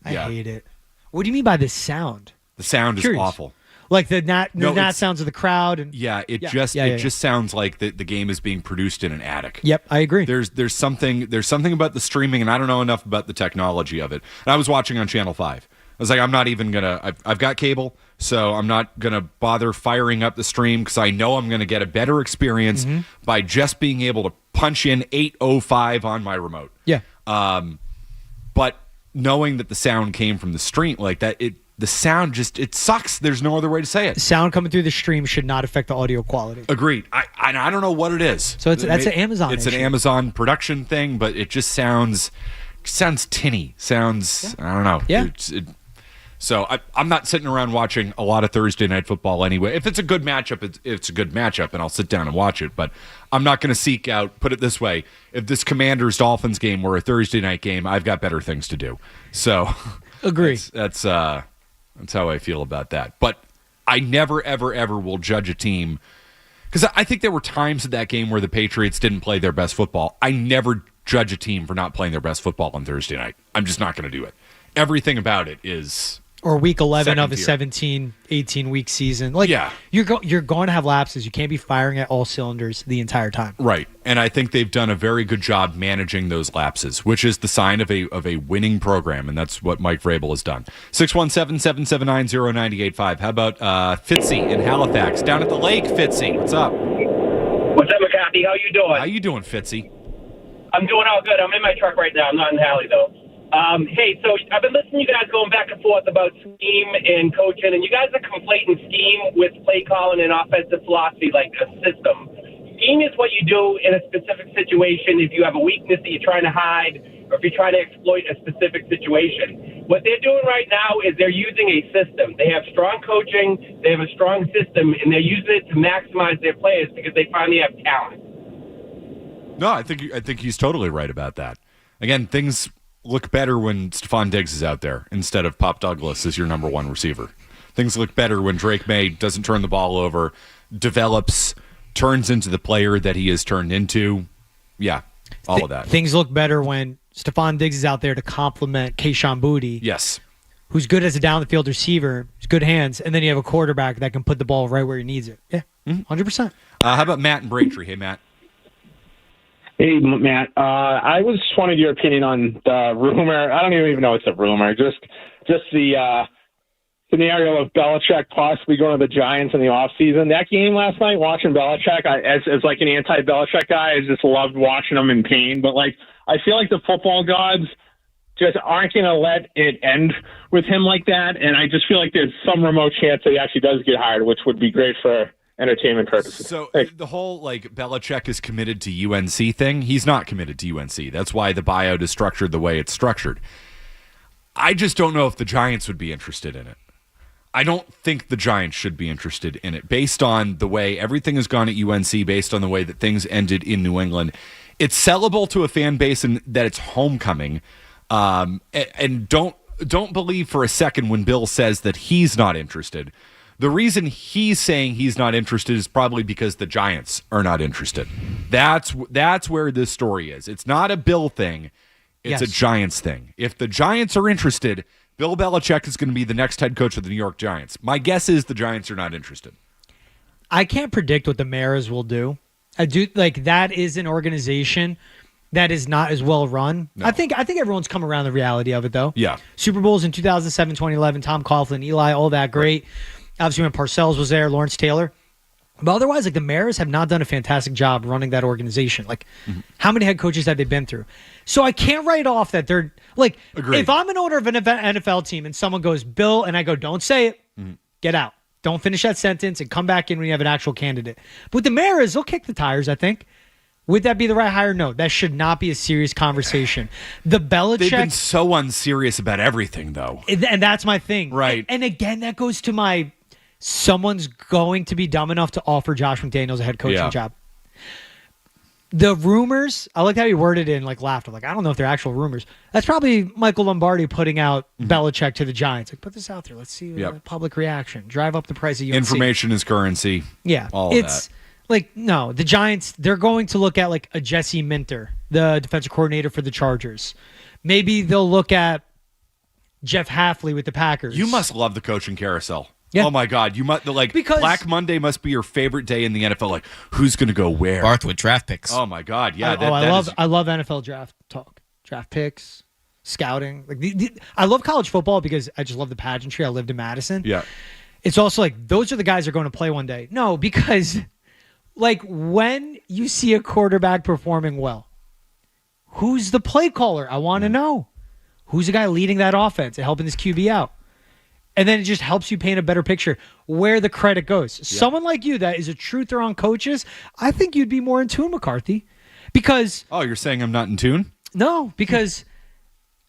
Speaker 4: I hate it. What do you mean by the sound?
Speaker 8: The sound is awful.
Speaker 4: Like the gnat sounds of the crowd. And
Speaker 8: it just sounds like the game is being produced in an attic.
Speaker 4: Yep, I agree.
Speaker 8: There's something about the streaming, and I don't know enough about the technology of it. And I was watching on Channel 5. I was like, I'm not even gonna. I've got cable, so I'm not gonna bother firing up the stream because I know I'm gonna get a better experience by just being able to punch in 805 on my remote.
Speaker 4: Yeah.
Speaker 8: But knowing that the sound came from the stream like that, the sound it sucks. There's no other way to say it.
Speaker 4: Sound coming through the stream should not affect the audio quality.
Speaker 8: Agreed. I don't know what it is.
Speaker 4: So that's an Amazon.
Speaker 8: It's
Speaker 4: issue.
Speaker 8: an Amazon production thing, but it just sounds tinny. Sounds I don't know.
Speaker 4: Yeah.
Speaker 8: So I'm not sitting around watching a lot of Thursday Night Football anyway. If it's a good matchup, it's a good matchup, and I'll sit down and watch it. But I'm not going to seek out, put it this way, if this Commanders-Dolphins game were a Thursday night game, I've got better things to do. So
Speaker 4: agree.
Speaker 8: That's how I feel about that. But I never, ever, ever will judge a team. Because I think there were times in that game where the Patriots didn't play their best football. I never judge a team for not playing their best football on Thursday night. I'm just not going to do it. Everything about it is...
Speaker 4: Or week 11 of a
Speaker 8: tier.
Speaker 4: 17, 18-week season. Like, you're going to have lapses. You can't be firing at all cylinders the entire time.
Speaker 8: Right. And I think they've done a very good job managing those lapses, which is the sign of a winning program, and that's what Mike Vrabel has done. 617-779-0985. How about Fitzy in Halifax? Down at the lake, Fitzy. What's up?
Speaker 19: What's up, McCarthy? How you doing?
Speaker 8: How you doing, Fitzy?
Speaker 19: I'm doing all good. I'm in my truck right now. I'm not in Halley, though. Hey, so I've been listening to you guys going back and forth about scheme and coaching, and you guys are conflating scheme with play calling and offensive philosophy like a system. Scheme is what you do in a specific situation if you have a weakness that you're trying to hide or if you're trying to exploit a specific situation. What they're doing right now is they're using a system. They have strong coaching, they have a strong system, and they're using it to maximize their players because they finally have talent.
Speaker 8: No, I think he's totally right about that. Again, things look better when Stephon Diggs is out there instead of Pop Douglas as your number one receiver. Things look better when Drake May doesn't turn the ball over, develops, turns into the player that he has turned into. Yeah, all of that.
Speaker 4: Things look better when Stephon Diggs is out there to complement Kayshon Boutte.
Speaker 8: Yes.
Speaker 4: Who's good as a down-the-field receiver, has good hands, and then you have a quarterback that can put the ball right where he needs it. Yeah, 100%.
Speaker 8: How about Matt and Braintree? Hey, Matt.
Speaker 20: Hey, Matt. I was just wanted your opinion on the rumor. I don't even know it's a rumor. Just the scenario of Belichick possibly going to the Giants in the offseason. That game last night, watching Belichick, as like an anti-Belichick guy, I just loved watching him in pain. But like, I feel like the football gods just aren't going to let it end with him like that. And I just feel like there's some remote chance that he actually does get hired, which would be great for entertainment purposes.
Speaker 8: So the whole like Belichick is committed to UNC thing, he's not committed to UNC. That's why the buyout is structured the way it's structured. I just don't know if the Giants would be interested in it. I don't think the Giants should be interested in it based on the way everything has gone at UNC, based on the way that things ended in New England. It's sellable to a fan base and that it's homecoming. And don't believe for a second when Bill says that he's not interested. The reason he's saying he's not interested is probably because the Giants are not interested. That's where this story is. It's not a Bill thing. It's a Giants thing. If the Giants are interested, Bill Belichick is going to be the next head coach of the New York Giants. My guess is the Giants are not interested.
Speaker 4: I can't predict what the Maras will do. I do like that is an organization that is not as well run. No. I think everyone's come around the reality of it though.
Speaker 8: Yeah.
Speaker 4: Super Bowls in 2007, 2011, Tom Coughlin, Eli, all that great. Right. Obviously when Parcells was there, Lawrence Taylor. But otherwise, like the Maras have not done a fantastic job running that organization. Like, how many head coaches have they been through? So I can't write off that they're like. Agreed. If I'm an owner of an NFL team and someone goes Bill and I go, don't say it, get out, don't finish that sentence, and come back in when you have an actual candidate. But with the Maras, they'll kick the tires. I think Would that be the right hire? No, that should not be a serious conversation. The Belichick...
Speaker 8: They've been so unserious about everything, though.
Speaker 4: And that's my thing.
Speaker 8: Right.
Speaker 4: And again, that goes to my... Someone's going to be dumb enough to offer Josh McDaniels a head coaching job. The rumors, I like how you worded it in like laughter. Like, I don't know if they're actual rumors. That's probably Michael Lombardi putting out Belichick to the Giants. Like, put this out there. Let's see the public reaction. Drive up the price of UNC.
Speaker 8: Information is currency.
Speaker 4: Yeah.
Speaker 8: All of that.
Speaker 4: Like, no, the Giants, they're going to look at like a Jesse Minter, the defensive coordinator for the Chargers. Maybe they'll look at Jeff Hafley with the Packers.
Speaker 8: You must love the coaching carousel.
Speaker 4: Yeah.
Speaker 8: Oh my God! You must because Black Monday must be your favorite day in the NFL. Like, who's going to go where?
Speaker 3: Barth with draft picks.
Speaker 8: Oh my God! Yeah,
Speaker 4: I love NFL draft talk, draft picks, scouting. Like I love college football because I just love the pageantry. I lived in Madison.
Speaker 8: Yeah,
Speaker 4: it's also like those are the guys that are going to play one day. No, because like when you see a quarterback performing well, who's the play caller? I want to know who's the guy leading that offense and helping this QB out. And then it just helps you paint a better picture where the credit goes. Yeah. Someone like you that is a truther on coaches, I think you'd be more in tune, McCarthy. Because...
Speaker 8: Oh, you're saying I'm not in tune?
Speaker 4: No, because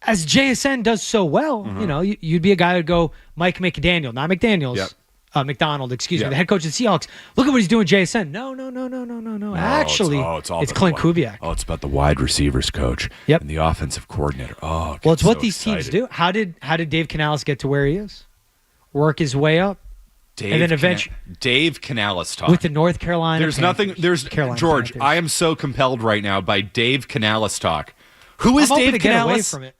Speaker 4: as JSN does so well, you know, you'd be a guy who'd go, Mike McDaniel, not McDaniels. Yep. McDonald, excuse me, the head coach of the Seahawks. Look at what he's doing, JSN. No. Actually, it's Clint Kubiak.
Speaker 8: Oh, it's about the wide receivers coach and the offensive coordinator. Oh,
Speaker 4: well, it's what these teams do. How did Dave Canales get to where he is? Work his way up, and then eventually
Speaker 8: Dave Canales talk
Speaker 4: with the North Carolina.
Speaker 8: There's nothing. There's
Speaker 4: Carolina
Speaker 8: George.
Speaker 4: Panthers.
Speaker 8: I am so compelled right now by Dave Canales talk. Who is Dave Canales?
Speaker 4: Get away from it.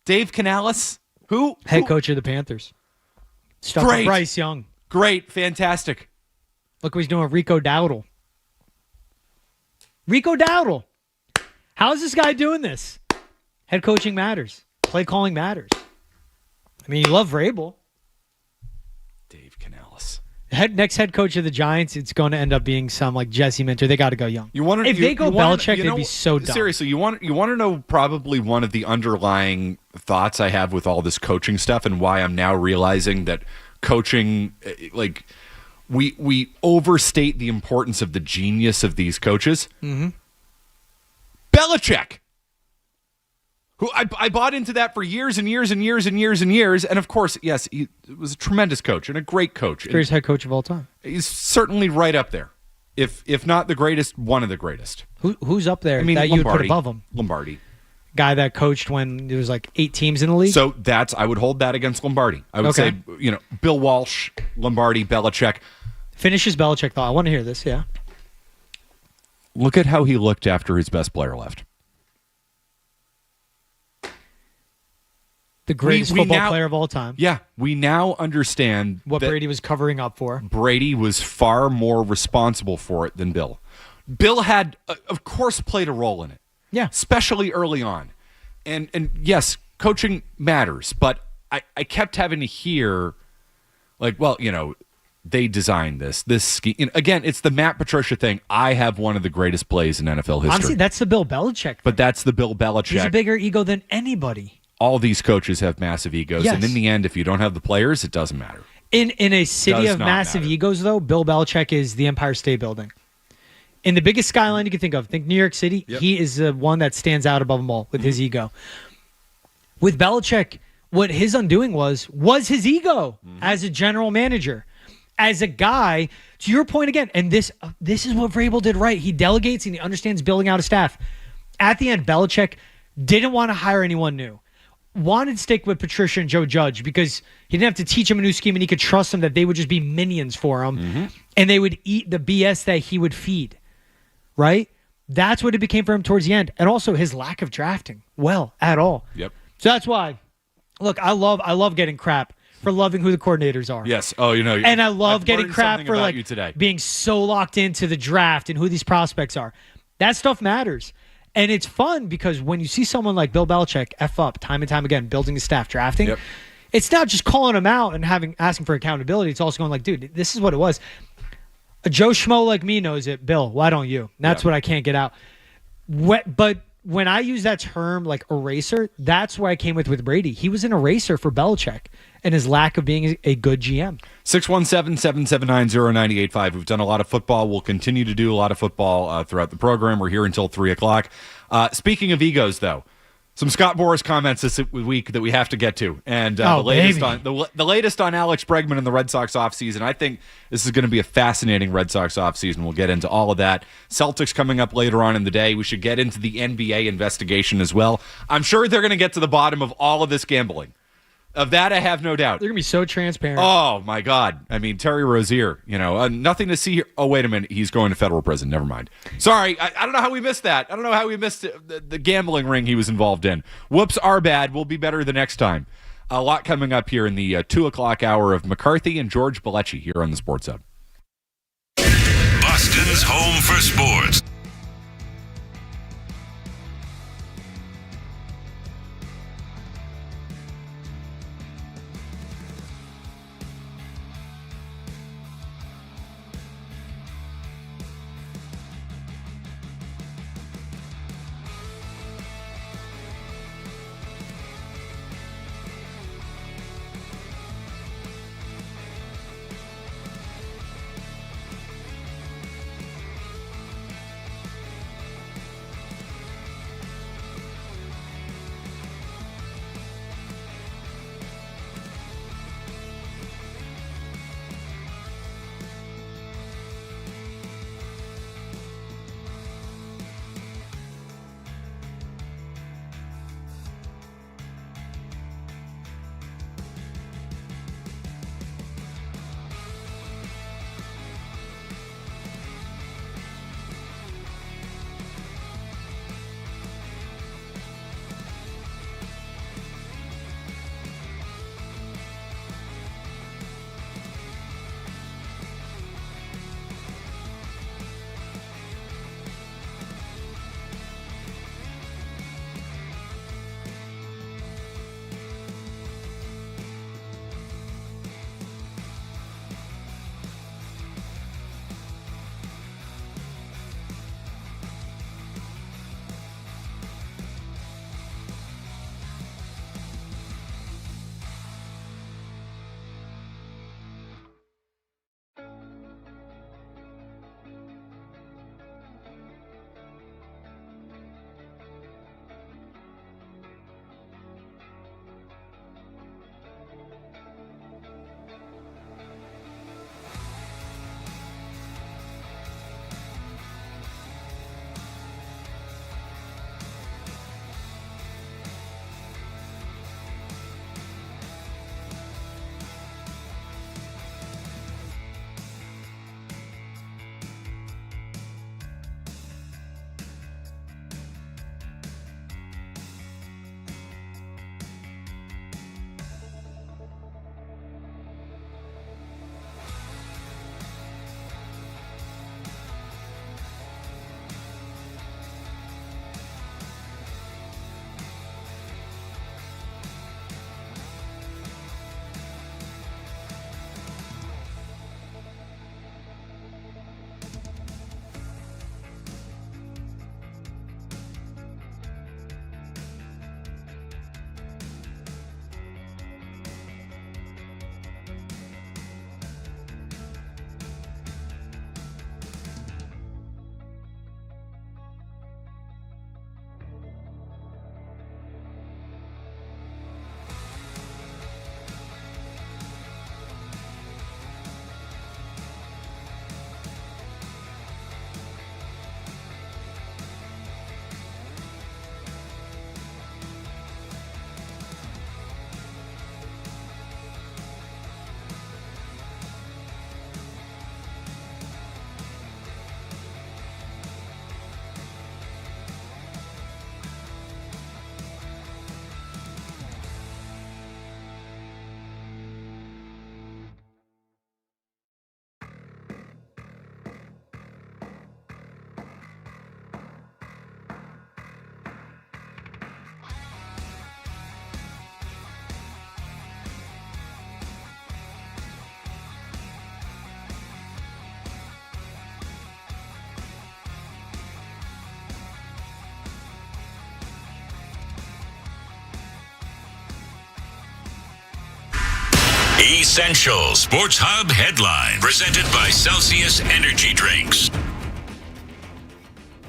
Speaker 8: Dave Canales, who
Speaker 4: head coach of the Panthers. Stuck with Bryce Young.
Speaker 8: Great, fantastic.
Speaker 4: Look what he's doing with Rico Dowdle. How is this guy doing this? Head coaching matters. Play calling matters. I mean, you love Vrabel.
Speaker 8: Dave Canales.
Speaker 4: Next head coach of the Giants, it's going to end up being some like Jesse Minter. They got to go young. If they go Belichick, they'd be so dumb.
Speaker 8: Seriously, you want to know probably one of the underlying thoughts I have with all this coaching stuff and why I'm now realizing that coaching, like, we overstate the importance of the genius of these coaches.
Speaker 4: Mm-hmm.
Speaker 8: Belichick. Who I bought into that for years and years and years and years and years. And of course, yes, he was a tremendous coach and a great coach.
Speaker 4: Greatest head coach of all time.
Speaker 8: He's certainly right up there. If not the greatest, one of the greatest.
Speaker 4: Who's up there that you would put above him?
Speaker 8: Lombardi.
Speaker 4: Guy that coached when there was like 8 teams in the league?
Speaker 8: So I would hold that against Lombardi. I would say, Bill Walsh, Lombardi, Belichick.
Speaker 4: Finish his Belichick thought. I want to hear this, yeah.
Speaker 8: Look at how he looked after his best player left.
Speaker 4: The greatest football player of all time.
Speaker 8: Yeah, we now understand
Speaker 4: what Brady was covering up for.
Speaker 8: Brady was far more responsible for it than Bill. Bill had, of course, played a role in it.
Speaker 4: Yeah.
Speaker 8: Especially early on. And yes, coaching matters, but I kept having to hear, like, well, they designed this scheme. Again, it's the Matt Patricia thing. I have one of the greatest plays in NFL history.
Speaker 4: Honestly, that's the Bill Belichick thing.
Speaker 8: But that's the Bill Belichick.
Speaker 4: He's a bigger ego than anybody.
Speaker 8: All these coaches have massive egos, and in the end, if you don't have the players, it doesn't matter.
Speaker 4: In a city of massive egos, though, Bill Belichick is the Empire State Building. In the biggest skyline you can think of, think New York City, he is the one that stands out above them all with his ego. With Belichick, what his undoing was his ego as a general manager, as a guy, to your point again, and this is what Vrabel did right. He delegates and he understands building out a staff. At the end, Belichick didn't want to hire anyone new. Wanted to stick with Patricia and Joe Judge because he didn't have to teach him a new scheme and he could trust them that they would just be minions for him and they would eat the BS that he would feed, right? That's what it became for him towards the end. And also his lack of drafting at all.
Speaker 8: Yep.
Speaker 4: So that's why, look, I love getting crap for loving who the coordinators are.
Speaker 8: Yes. Oh,
Speaker 4: and I love getting crap for like
Speaker 8: today.
Speaker 4: Being so locked into the draft and who these prospects are. That stuff matters. And it's fun because when you see someone like Bill Belichick F up time and time again, building the staff, drafting, it's not just calling them out and asking for accountability. It's also going like, dude, this is what it was. A Joe Schmo like me knows it. Bill, why don't you? And that's what I can't get out. But when I use that term like eraser, that's why I came with Brady. He was an eraser for Belichick and his lack of being a good GM.
Speaker 8: 617-779-0985. We've done a lot of football. We'll continue to do a lot of football throughout the program. We're here until 3 o'clock. Speaking of egos, though, some Scott Boras comments this week that we have to get to. And the latest on Alex Bregman and the Red Sox offseason. I think this is going to be a fascinating Red Sox offseason. We'll get into all of that. Celtics coming up later on in the day. We should get into the NBA investigation as well. I'm sure they're going to get to the bottom of all of this gambling. Of that, I have no doubt.
Speaker 4: They're going to be so transparent.
Speaker 8: Oh, my God. I mean, Terry Rozier, nothing to see here. Oh, wait a minute. He's going to federal prison. Never mind. Sorry. I don't know how we missed that. I don't know how we missed the gambling ring he was involved in. Whoops, our bad. We'll be better the next time. A lot coming up here in the 2 o'clock hour of McCarthy and George Balekji here on the Sports Hub.
Speaker 5: Boston's home for sports. Essential Sports Hub headline presented by Celsius Energy Drinks.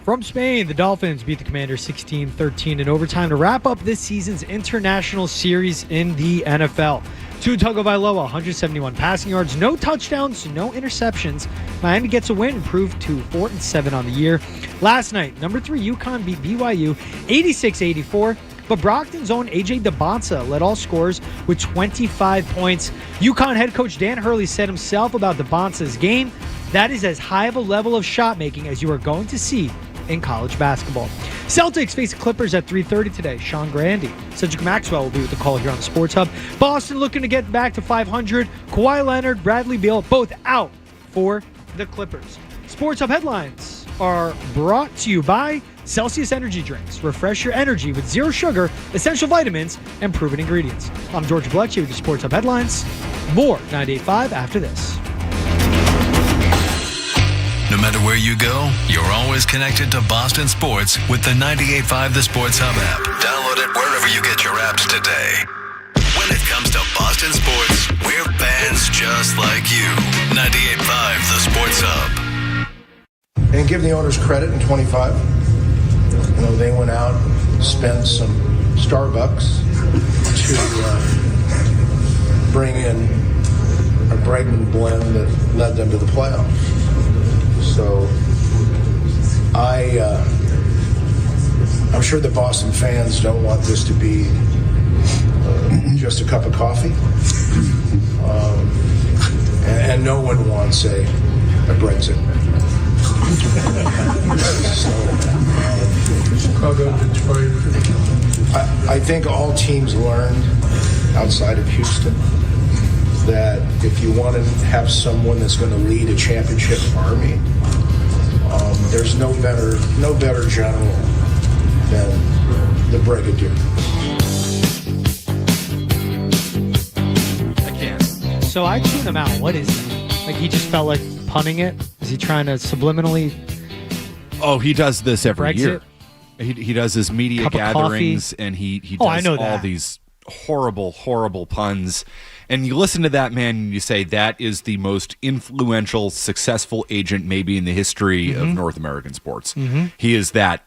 Speaker 4: From Spain, the Dolphins beat the Commanders 16-13 in overtime to wrap up this season's international series in the NFL. Tua Tagovailoa, 171 passing yards, no touchdowns, no interceptions. Miami gets a win, improved to 4-7 on the year. Last night, number 3 UConn beat BYU 86-84. But Brockton's own A.J. DeBonsa led all scorers with 25 points. UConn head coach Dan Hurley said himself about DeBonsa's game, that is as high of a level of shot making as you are going to see in college basketball. Celtics face the Clippers at 3:30 today. Sean Grande, Cedric Maxwell will be with the call here on the Sports Hub. Boston looking to get back to 500. Kawhi Leonard, Bradley Beal, both out for the Clippers. Sports Hub headlines are brought to you by Celsius Energy Drinks. Refresh your energy with zero sugar, essential vitamins, and proven ingredients. I'm George Balekji with the Sports Hub headlines. More 98.5 after this.
Speaker 13: No matter where you go, you're always connected to Boston sports with the 98.5 The Sports Hub app. Download it wherever you get your apps today. When it comes to Boston sports, we're fans just like you. 98.5 The Sports Hub.
Speaker 21: And give the owners credit in 25. You know, they went out and spent some Starbucks to bring in a Bregman blend that led them to the playoffs. So I'm sure the Boston fans don't want this to be just a cup of coffee. And no one wants a Brexit. I think all teams learned outside of Houston that if you want to have someone that's going to lead a championship army, there's no better general than the Brigadier.
Speaker 4: So I tune him out. What is that? Like, he just felt like punning it? Is he trying to subliminally?
Speaker 8: Oh, he does this every
Speaker 4: Brexit?
Speaker 8: year. He does his media
Speaker 4: Cup of
Speaker 8: gatherings,
Speaker 4: coffee?
Speaker 8: and he
Speaker 4: Oh, I
Speaker 8: does
Speaker 4: know
Speaker 8: all
Speaker 4: that.
Speaker 8: these horrible puns. And you listen to that man, and you say that is the most influential, successful agent maybe in the history of North American sports.
Speaker 4: Mhm.
Speaker 8: He is that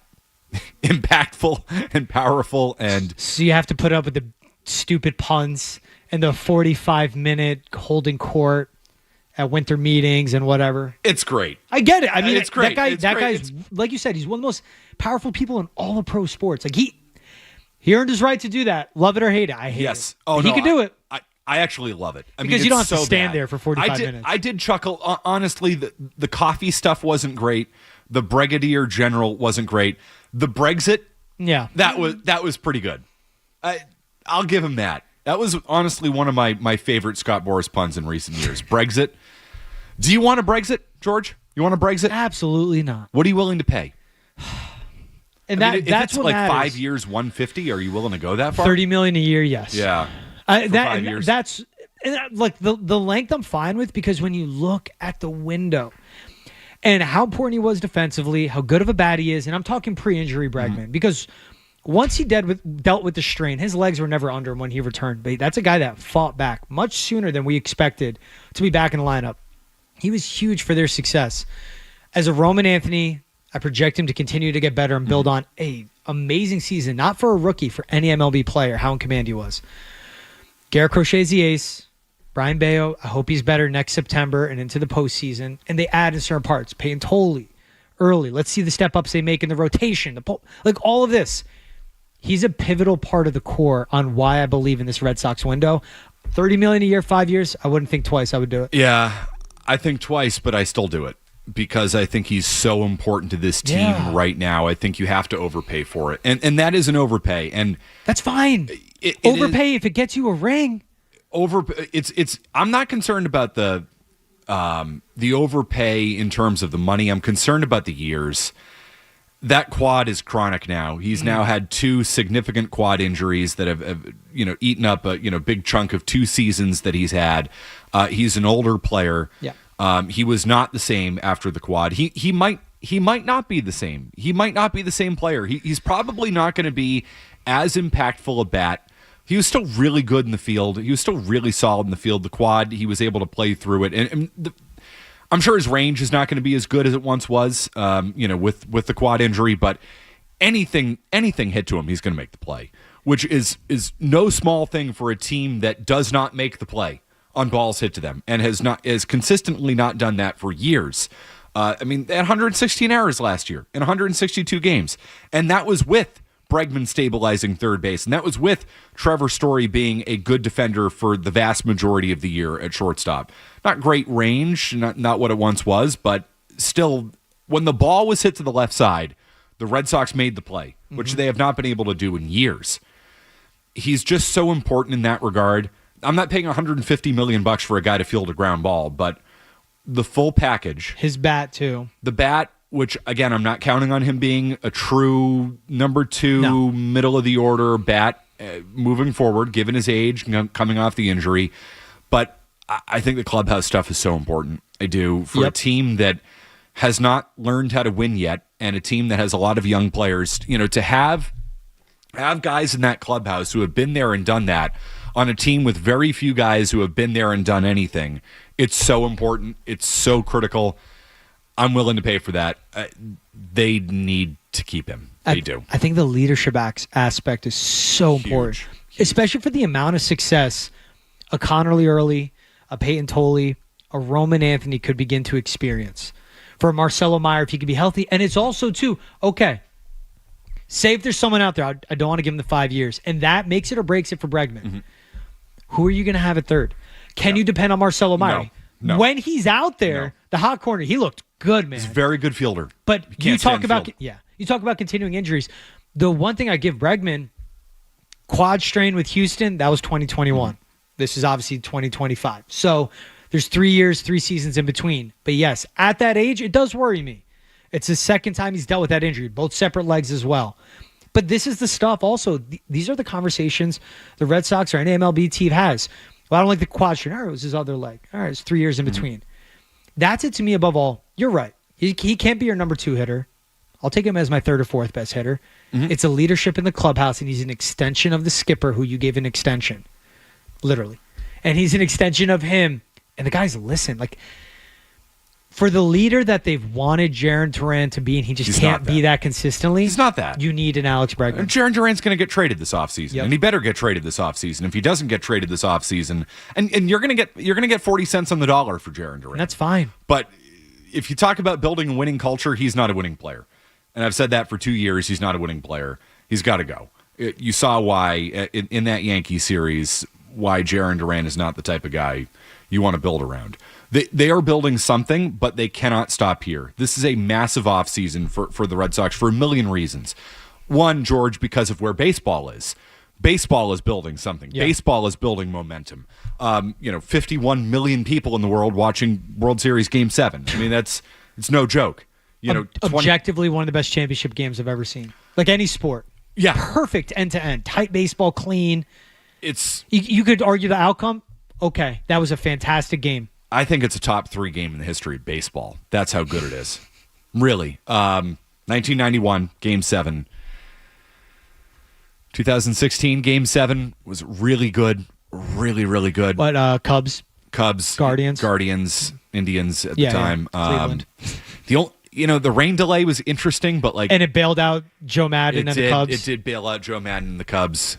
Speaker 8: impactful and powerful, and
Speaker 4: So you have to put up with the stupid puns and the 45-minute holding court at winter meetings and whatever.
Speaker 8: It's great.
Speaker 4: I get it. I mean,
Speaker 8: It's great.
Speaker 4: That
Speaker 8: It's great.
Speaker 4: guy's like you said, he's one of the most powerful people in all of pro sports. Like he earned his right to do that. Love it or hate it. I hate it.
Speaker 8: Oh,
Speaker 4: But
Speaker 8: no,
Speaker 4: he can do it.
Speaker 8: I actually love it. I
Speaker 4: Because
Speaker 8: mean,
Speaker 4: you don't
Speaker 8: it's
Speaker 4: have to
Speaker 8: so
Speaker 4: stand
Speaker 8: bad.
Speaker 4: there for 45 minutes.
Speaker 8: I did chuckle. Honestly, the coffee stuff wasn't great. The Brigadier General wasn't great. The Brexit,
Speaker 4: Yeah.
Speaker 8: that was pretty good. I'll give him that. That was honestly one of my favorite Scott Boras puns in recent years. Brexit. Do you want a Brexit, George? You want a Brexit?
Speaker 4: Absolutely not.
Speaker 8: What are you willing to pay?
Speaker 4: And
Speaker 8: if
Speaker 4: that's
Speaker 8: it's
Speaker 4: what
Speaker 8: like
Speaker 4: matters.
Speaker 8: 5 years, 150. Are you willing to go that far?
Speaker 4: $30 million a year, yes.
Speaker 8: Yeah.
Speaker 4: I,
Speaker 8: For
Speaker 4: that,
Speaker 8: 5
Speaker 4: and
Speaker 8: years.
Speaker 4: That's and like the length I'm fine with, because when you look at the window and how important he was defensively, how good of a bat he is, and I'm talking pre-injury Bregman, because once he dealt with the strain, his legs were never under him when he returned. But that's a guy that fought back much sooner than we expected to be back in the lineup. He was huge for their success. As a Roman Anthony, I project him to continue to get better and build on a amazing season, not for a rookie, for any MLB player, how in command he was. Garrett Crochet's the ace. Brian Bayo, I hope he's better next September and into the postseason. And they add in certain parts. Peyton Tolley, early. Let's see the step-ups they make in the rotation. Like all of this. He's a pivotal part of the core on why I believe in this Red Sox window. $30 million a year, 5 years, I wouldn't think twice I would do it.
Speaker 8: Yeah, I think twice, but I still do it because I think he's so important to this team right now. I think you have to overpay for it. And that is an overpay. And
Speaker 4: that's fine. Overpay if it gets you a ring.
Speaker 8: I'm not concerned about the overpay in terms of the money. I'm concerned about the years. That quad is chronic now. He's now had 2 significant quad injuries that have eaten up a big chunk of 2 seasons that he's had. He's an older player.
Speaker 4: Yeah.
Speaker 8: He was not the same after the quad. He might not be the same. He might not be the same player. He's probably not going to be as impactful a bat he was still really good in the field. He was still really solid in the field. The quad, he was able to play through it. I'm sure his range is not going to be as good as it once was, with the quad injury, but anything hit to him, he's going to make the play, which is no small thing for a team that does not make the play on balls hit to them and has consistently not done that for years. They had 116 errors last year in 162 games, and that was with Bregman stabilizing third base, and that was with Trevor Story being a good defender for the vast majority of the year at shortstop. Not great range, not what it once was, but still, when the ball was hit to the left side, the Red Sox made the play, which they have not been able to do in years. He's just so important in that regard. I'm not paying $150 million for a guy to field a ground ball, but the full package.
Speaker 4: His bat, too.
Speaker 8: The bat, which, again, I'm not counting on him being a true number 2, middle of the order bat moving forward, given his age, coming off the injury. But I think the clubhouse stuff is so important. I do. For a team that has not learned how to win yet, and a team that has a lot of young players, to have guys in that clubhouse who have been there and done that on a team with very few guys who have been there and done anything. It's so important. It's so critical. I'm willing to pay for that. They need to keep him. They do.
Speaker 4: I think the leadership aspect is so important, especially for the amount of success a Connerly Early, a Peyton Tolley, a Roman Anthony could begin to experience. For Marcelo Meyer, if he could be healthy. And it's also, too, okay, say if there's someone out there, I don't want to give him the 5 years, and that makes it or breaks it for Bregman. Mm-hmm. Who are you going to have at third? Can you depend on Marcelo Meyer?
Speaker 8: No.
Speaker 4: When he's out there, the hot corner, he looked good, man.
Speaker 8: He's a very good fielder.
Speaker 4: But you talk about continuing injuries. The one thing I give Bregman, quad strain with Houston, that was 2021. Mm-hmm. This is obviously 2025. So there's 3 years, 3 seasons in between. But yes, at that age, it does worry me. It's the second time he's dealt with that injury, both separate legs as well. But this is the stuff also. These are the conversations the Red Sox or any MLB team has. Well, I don't like the quad strain. All right, it was his other leg. All right, it's 3 years in between. That's it to me above all. You're right. He can't be your number 2 hitter. I'll take him as my 3rd or 4th best hitter. Mm-hmm. It's a leadership in the clubhouse, and he's an extension of the skipper who you gave an extension. Literally. And he's an extension of him. And the guys listen. Like, for the leader that they've wanted Jarren Duran to be, and he just can't be that consistently.
Speaker 8: He's not that.
Speaker 4: You need an Alex Bregman.
Speaker 8: Jarren Duran's going to get traded this offseason, and he better get traded this offseason. If he doesn't get traded this offseason, and you're going to get 40 cents on the dollar for Jarren Duran.
Speaker 4: That's fine.
Speaker 8: But if you talk about building a winning culture, he's not a winning player. And I've said that for 2 years. He's not a winning player. He's got to go. You saw why in that Yankee series, why Jarren Duran is not the type of guy you want to build around. They are building something, but they cannot stop here. This is a massive offseason for the Red Sox for a million reasons. One, George, because of where baseball is. Baseball is building something. Yeah. Baseball is building momentum. 51 million people in the world watching World Series Game 7. I mean, it's no joke.
Speaker 4: Objectively, one of the best championship games I've ever seen. Like any sport.
Speaker 8: Yeah.
Speaker 4: Perfect end-to-end. Tight baseball, clean. You could argue the outcome. Okay, that was a fantastic game.
Speaker 8: I think it's a top 3 game in the history of baseball. That's how good it is. Really. 1991, Game 7. 2016, Game 7 was really good. Really, really good.
Speaker 4: But Cubs, Guardians,
Speaker 8: Indians at the time.
Speaker 4: Cleveland.
Speaker 8: The rain delay was interesting, but
Speaker 4: and it bailed out Joe Madden and the Cubs.
Speaker 8: It did bail out Joe Madden and the Cubs.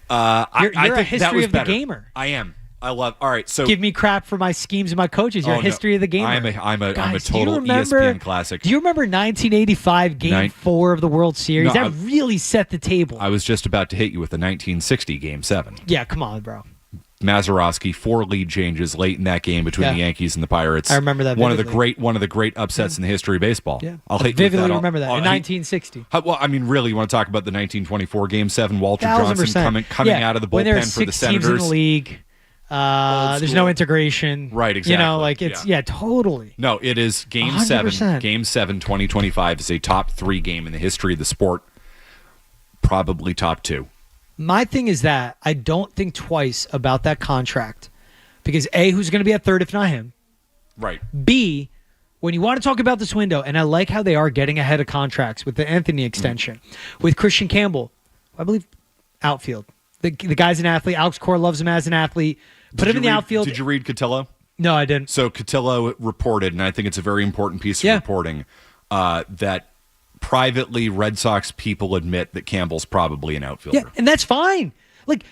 Speaker 4: You're
Speaker 8: I think
Speaker 4: a history
Speaker 8: that was
Speaker 4: of
Speaker 8: better.
Speaker 4: the gamer.
Speaker 8: I am. I love. All right, so
Speaker 4: give me crap for my schemes and my coaches. You're a history of the gamer.
Speaker 8: I'm a
Speaker 4: Guys,
Speaker 8: total ESPN classic.
Speaker 4: Do you remember 1985 Game 4 of the World Series?
Speaker 8: No,
Speaker 4: that really set the table.
Speaker 8: I was just about to hit you with the 1960 Game 7.
Speaker 4: Yeah, come on, bro.
Speaker 8: Mazeroski, 4 lead changes late in that game between the Yankees and the Pirates.
Speaker 4: I remember that vividly.
Speaker 8: One of the great upsets in the history of baseball.
Speaker 4: Yeah,
Speaker 8: I'll hit
Speaker 4: vividly
Speaker 8: you with that.
Speaker 4: Remember that in 1960.
Speaker 8: Well, I mean, really, you want to talk about the 1924 Game 7? Walter Johnson coming out of the bullpen for the Senators.
Speaker 4: Teams in the league. There's no integration.
Speaker 8: Right, exactly.
Speaker 4: It's totally.
Speaker 8: No, it is Game
Speaker 4: 100%.
Speaker 8: 7. Game 7 2025 is a top 3 game in the history of the sport. Probably top 2.
Speaker 4: My thing is that I don't think twice about that contract because A, who's going to be at third if not him?
Speaker 8: Right.
Speaker 4: B, when you want to talk about this window, and I like how they are getting ahead of contracts with the Anthony extension, with Christian Campbell, I believe outfield. The guy's an athlete. Alex Cora loves him as an athlete. Put him in the outfield.
Speaker 8: Did you read Cotillo?
Speaker 4: No, I didn't.
Speaker 8: So Cotillo reported, and I think it's a very important piece of reporting, that privately Red Sox people admit that Campbell's probably an outfielder.
Speaker 4: Yeah, and that's fine. Like,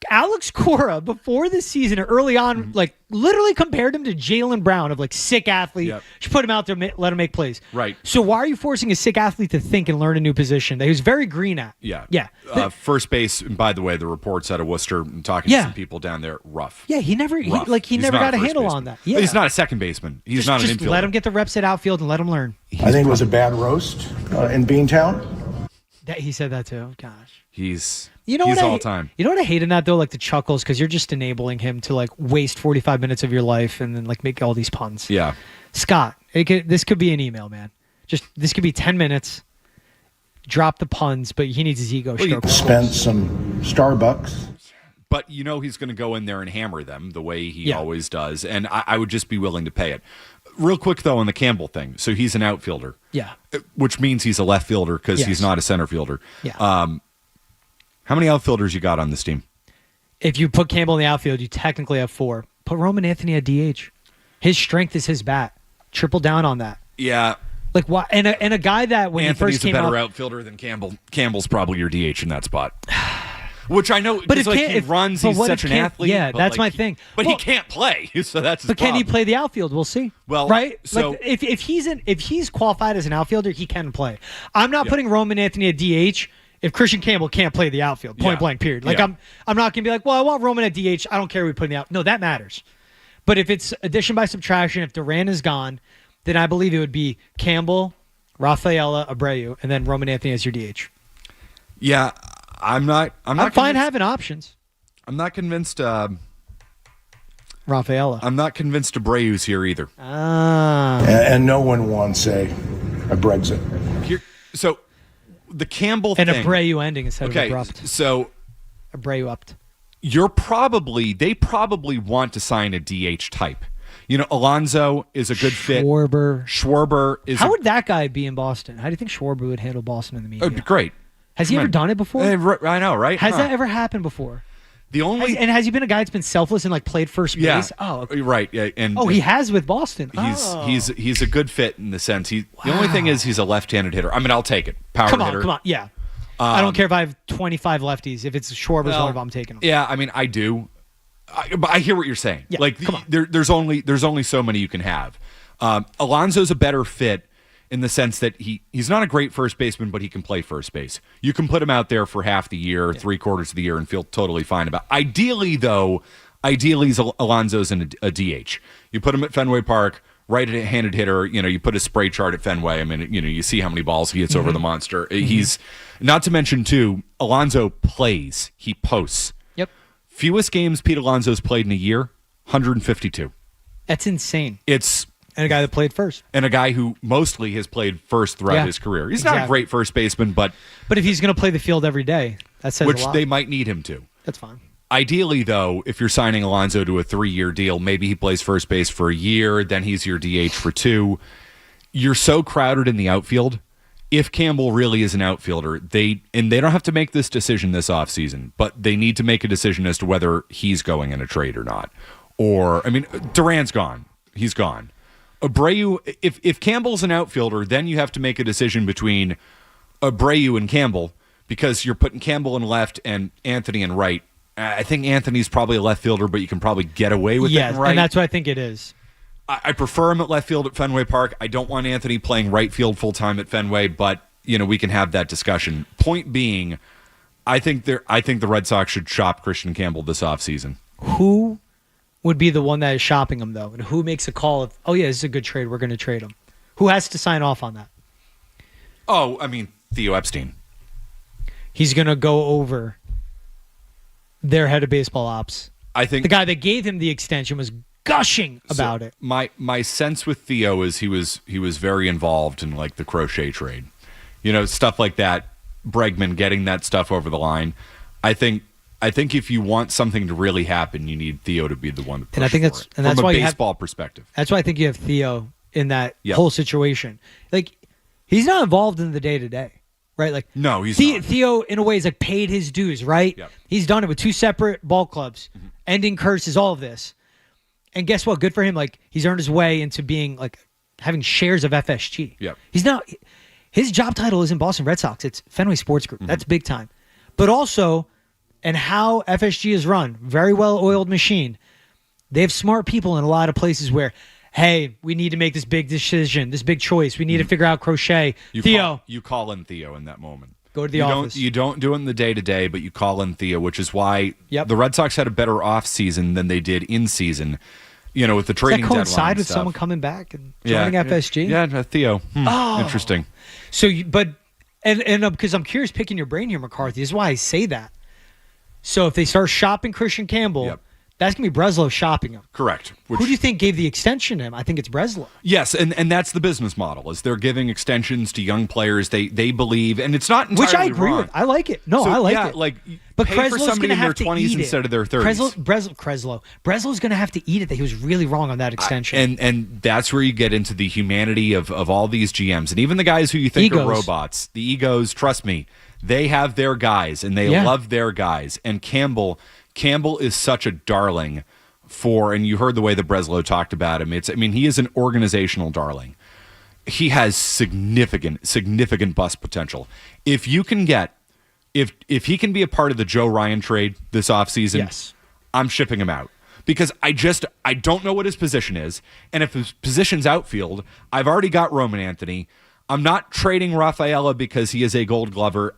Speaker 4: Alex Cora, before this season or early on, like, literally compared him to Jaylen Brown of, like, sick athlete.
Speaker 8: Yep.
Speaker 4: Should put him out there, let him make plays.
Speaker 8: Right.
Speaker 4: So why are you forcing a sick athlete to think and learn a new position that he was very green at?
Speaker 8: Yeah.
Speaker 4: Yeah.
Speaker 8: First base, and by the way, the reports out of Worcester, and talking to some people down there, rough.
Speaker 4: Yeah, he never
Speaker 8: Rough.
Speaker 4: he
Speaker 8: He's
Speaker 4: never
Speaker 8: not
Speaker 4: got a
Speaker 8: first
Speaker 4: handle
Speaker 8: baseman.
Speaker 4: on that. Yeah.
Speaker 8: He's not a second baseman. He's not an
Speaker 4: just
Speaker 8: infielder.
Speaker 4: let him get the reps at outfield and let him learn.
Speaker 21: I think it was a bad roast in Beantown.
Speaker 4: He said that too. Gosh.
Speaker 8: He's
Speaker 4: You know
Speaker 8: he's
Speaker 4: what
Speaker 8: all
Speaker 4: I,
Speaker 8: time.
Speaker 4: You know what I hate in that though, like the chuckles, because you're just enabling him to like waste 45 minutes of your life and then like make all these puns.
Speaker 8: Yeah.
Speaker 4: Scott, this could be an email, man. This could be 10 minutes. Drop the puns, but he needs his ego stroked.
Speaker 21: Spent some Starbucks.
Speaker 8: But you know he's going to go in there and hammer them the way he always does, and I would just be willing to pay it. Real quick, though, on the Campbell thing. So he's an outfielder.
Speaker 4: Yeah.
Speaker 8: Which means he's a left fielder because he's not a center fielder.
Speaker 4: Yeah.
Speaker 8: How many outfielders you got on this team?
Speaker 4: If you put Campbell in the outfield, you technically have 4. Put Roman Anthony at DH. His strength is his bat. Triple down on that.
Speaker 8: Yeah.
Speaker 4: Like why? And a guy that when
Speaker 8: Anthony's
Speaker 4: he first came
Speaker 8: a better
Speaker 4: out,
Speaker 8: outfielder than Campbell. Campbell's probably your DH in that spot. Which I know,
Speaker 4: But
Speaker 8: because
Speaker 4: if
Speaker 8: he runs, he's such an athlete.
Speaker 4: Yeah,
Speaker 8: but
Speaker 4: that's
Speaker 8: like,
Speaker 4: my thing.
Speaker 8: But
Speaker 4: Well,
Speaker 8: he can't play, so that's his
Speaker 4: But can he
Speaker 8: problem.
Speaker 4: play the outfield? We'll see.
Speaker 8: Well,
Speaker 4: right.
Speaker 8: so-
Speaker 4: like if he's qualified as an outfielder, he can play. I'm not putting Roman Anthony at DH if Christian Campbell can't play the outfield. Point blank. Period. Like I'm not gonna be like, well, I want Roman at DH. I don't care who we put in the out. No, that matters. But if it's addition by subtraction, if Duran is gone, then I believe it would be Campbell, Rafaela, Abreu, and then Roman Anthony as your DH.
Speaker 8: Yeah, I'm not
Speaker 4: fine having options.
Speaker 8: I'm not convinced.
Speaker 4: Rafaela.
Speaker 8: I'm not convinced Abreu's here either.
Speaker 21: And no one wants a Brexit.
Speaker 8: So the Campbell
Speaker 4: And
Speaker 8: thing.
Speaker 4: Abreu ending instead
Speaker 8: Okay,
Speaker 4: of abrupt.
Speaker 8: so
Speaker 4: Abreu upped.
Speaker 8: they probably want to sign a DH type. You know, Alonso is a good fit. Schwarber is.
Speaker 4: How would that guy be in Boston? How do you think Schwarber would handle Boston in the media?
Speaker 8: Great.
Speaker 4: Has he ever done it before?
Speaker 8: I know, right?
Speaker 4: Has that ever happened before?
Speaker 8: The only
Speaker 4: has he been a guy that's been selfless and like played first base?
Speaker 8: Yeah.
Speaker 4: Oh, okay.
Speaker 8: Right. Yeah, and
Speaker 4: he has with Boston.
Speaker 8: He's a good fit in the sense the only thing is he's a left-handed hitter. I mean, I'll take it. Power hitter.
Speaker 4: Come on. Yeah. I don't care if I have 25 lefties. If it's Schwarber's one of them, I'm taking him.
Speaker 8: Yeah, I mean, I do. But I hear what you're saying.
Speaker 4: Yeah,
Speaker 8: like,
Speaker 4: come on.
Speaker 8: There's only so many you can have. Alonso's a better fit in the sense that he's not a great first baseman, but he can play first base. You can put him out there for half the year, 3/4 of the year, and feel totally fine about it. Ideally, Alonso's in a DH. You put him at Fenway Park, right-handed hitter. You know, you put a spray chart at Fenway. I mean, you know, you see how many balls he hits over the monster. He's not to mention too. Alonso plays. He posts.
Speaker 4: Yep.
Speaker 8: Fewest games Pete Alonso's played in a year, 152.
Speaker 4: That's insane.
Speaker 8: And
Speaker 4: a guy that played first.
Speaker 8: And a guy who mostly has played first throughout his career. He's not a great first baseman, but
Speaker 4: if he's going to play the field every day, that says
Speaker 8: which
Speaker 4: a lot.
Speaker 8: they might need him to.
Speaker 4: That's fine.
Speaker 8: Ideally, though, if you're signing Alonso to a 3-year deal, maybe he plays first base for a year, then he's your DH for 2. You're so crowded in the outfield. If Campbell really is an outfielder, they don't have to make this decision this offseason, but they need to make a decision as to whether he's going in a trade or not. Or, I mean, Duran's gone. He's gone. Abreu, if Campbell's an outfielder, then you have to make a decision between Abreu and Campbell because you're putting Campbell in left and Anthony in right. I think Anthony's probably a left fielder, but you can probably get away with it in right.
Speaker 4: And that's what I think it is.
Speaker 8: I prefer him at left field at Fenway Park. I don't want Anthony playing right field full time at Fenway, but you know we can have that discussion. Point being, I think the Red Sox should shop Christian Campbell this offseason.
Speaker 4: Who would be the one that is shopping him though, and who makes a call of, oh yeah, this is a good trade, we're going to trade him? Who has to sign off on that?
Speaker 8: Oh, I mean Theo Epstein.
Speaker 4: He's going to go over their head of baseball ops.
Speaker 8: I think
Speaker 4: the guy that gave him the extension was gushing about it.
Speaker 8: My sense with Theo is he was very involved in like the crochet trade, you know, stuff like that. Bregman getting that stuff over the line. I think if you want something to really happen, you need Theo to be the one to push
Speaker 4: and I think that's
Speaker 8: for it,
Speaker 4: and that's
Speaker 8: from
Speaker 4: why
Speaker 8: a
Speaker 4: you have
Speaker 8: baseball perspective.
Speaker 4: That's why I think you have Theo in that
Speaker 8: Yep.
Speaker 4: whole situation. Like he's not involved in the day to day. right? Like
Speaker 8: No, he's not.
Speaker 4: Theo, in a way, is like paid his dues, right?
Speaker 8: Yep.
Speaker 4: He's done it with 2 separate ball clubs, ending curses, all of this. And guess what? Good for him. Like, he's earned his way into being like having shares of FSG.
Speaker 8: Yep.
Speaker 4: He's now, his job title isn't Boston Red Sox. It's Fenway Sports Group. That's big time. But also, and how FSG is run, very well-oiled machine. They have smart people in a lot of places where, hey, we need to make this big decision, this big choice. We need to figure out Crochet. Theo.
Speaker 8: You call in Theo in that moment.
Speaker 4: Go to the office.
Speaker 8: You don't do it in the day-to-day, but you call in Theo, which is why
Speaker 4: Yep.
Speaker 8: the Red Sox had a better off-season than they did in-season, with the
Speaker 4: Does
Speaker 8: trading
Speaker 4: that
Speaker 8: deadline
Speaker 4: coincide with
Speaker 8: stuff.
Speaker 4: someone coming back and joining FSG?
Speaker 8: Yeah, Theo.
Speaker 4: Oh.
Speaker 8: Interesting.
Speaker 4: So, and because I'm curious picking your brain here, McCarthy, this is why I say that. So if they start shopping Christian Campbell, that's going to be Breslow shopping him.
Speaker 8: Correct.
Speaker 4: Who do you think gave the extension to him? I think it's Breslow.
Speaker 8: Yes, and that's the business model, is they're giving extensions to young players they believe, and it's not entirely
Speaker 4: Which I agree
Speaker 8: wrong.
Speaker 4: with. I like it. No,
Speaker 8: So,
Speaker 4: I like
Speaker 8: yeah,
Speaker 4: it.
Speaker 8: like,
Speaker 4: but
Speaker 8: pay for
Speaker 4: Kreslow's
Speaker 8: somebody
Speaker 4: gonna
Speaker 8: in their
Speaker 4: have to
Speaker 8: 20s
Speaker 4: eat it.
Speaker 8: instead of their 30s.
Speaker 4: Breslow's going to have to eat it that he was really wrong on that extension.
Speaker 8: And that's where you get into the humanity of all these GMs. And even the guys who you think are robots, the egos, trust me, they have their guys, and they love their guys. And Campbell is such a darling and you heard the way that Breslow talked about him. He is an organizational darling. He has significant bust potential. If you can get, if he can be a part of the Joe Ryan trade this offseason, I'm shipping him out. Because I don't know what his position is. And if his position's outfield, I've already got Roman Anthony. I'm not trading Rafaela because he is a Gold Glover.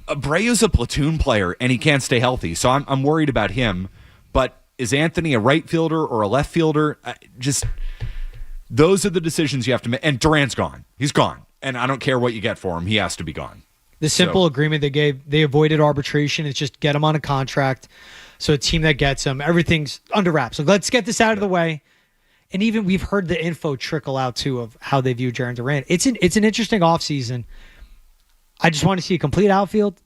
Speaker 8: Abreu's a platoon player, and he can't stay healthy. So I'm worried about him. But is Anthony a right fielder or a left fielder? Those are the decisions you have to make. And Durant's gone. He's gone. And I don't care what you get for him. He has to be gone.
Speaker 4: The simple agreement they gave, they avoided arbitration. It's just get him on a contract. So a team that gets him, everything's under wraps. So let's get this out of the way. And even we've heard the info trickle out, too, of how they view Jaren Durant. It's an interesting offseason. I just want to see a complete outfield. I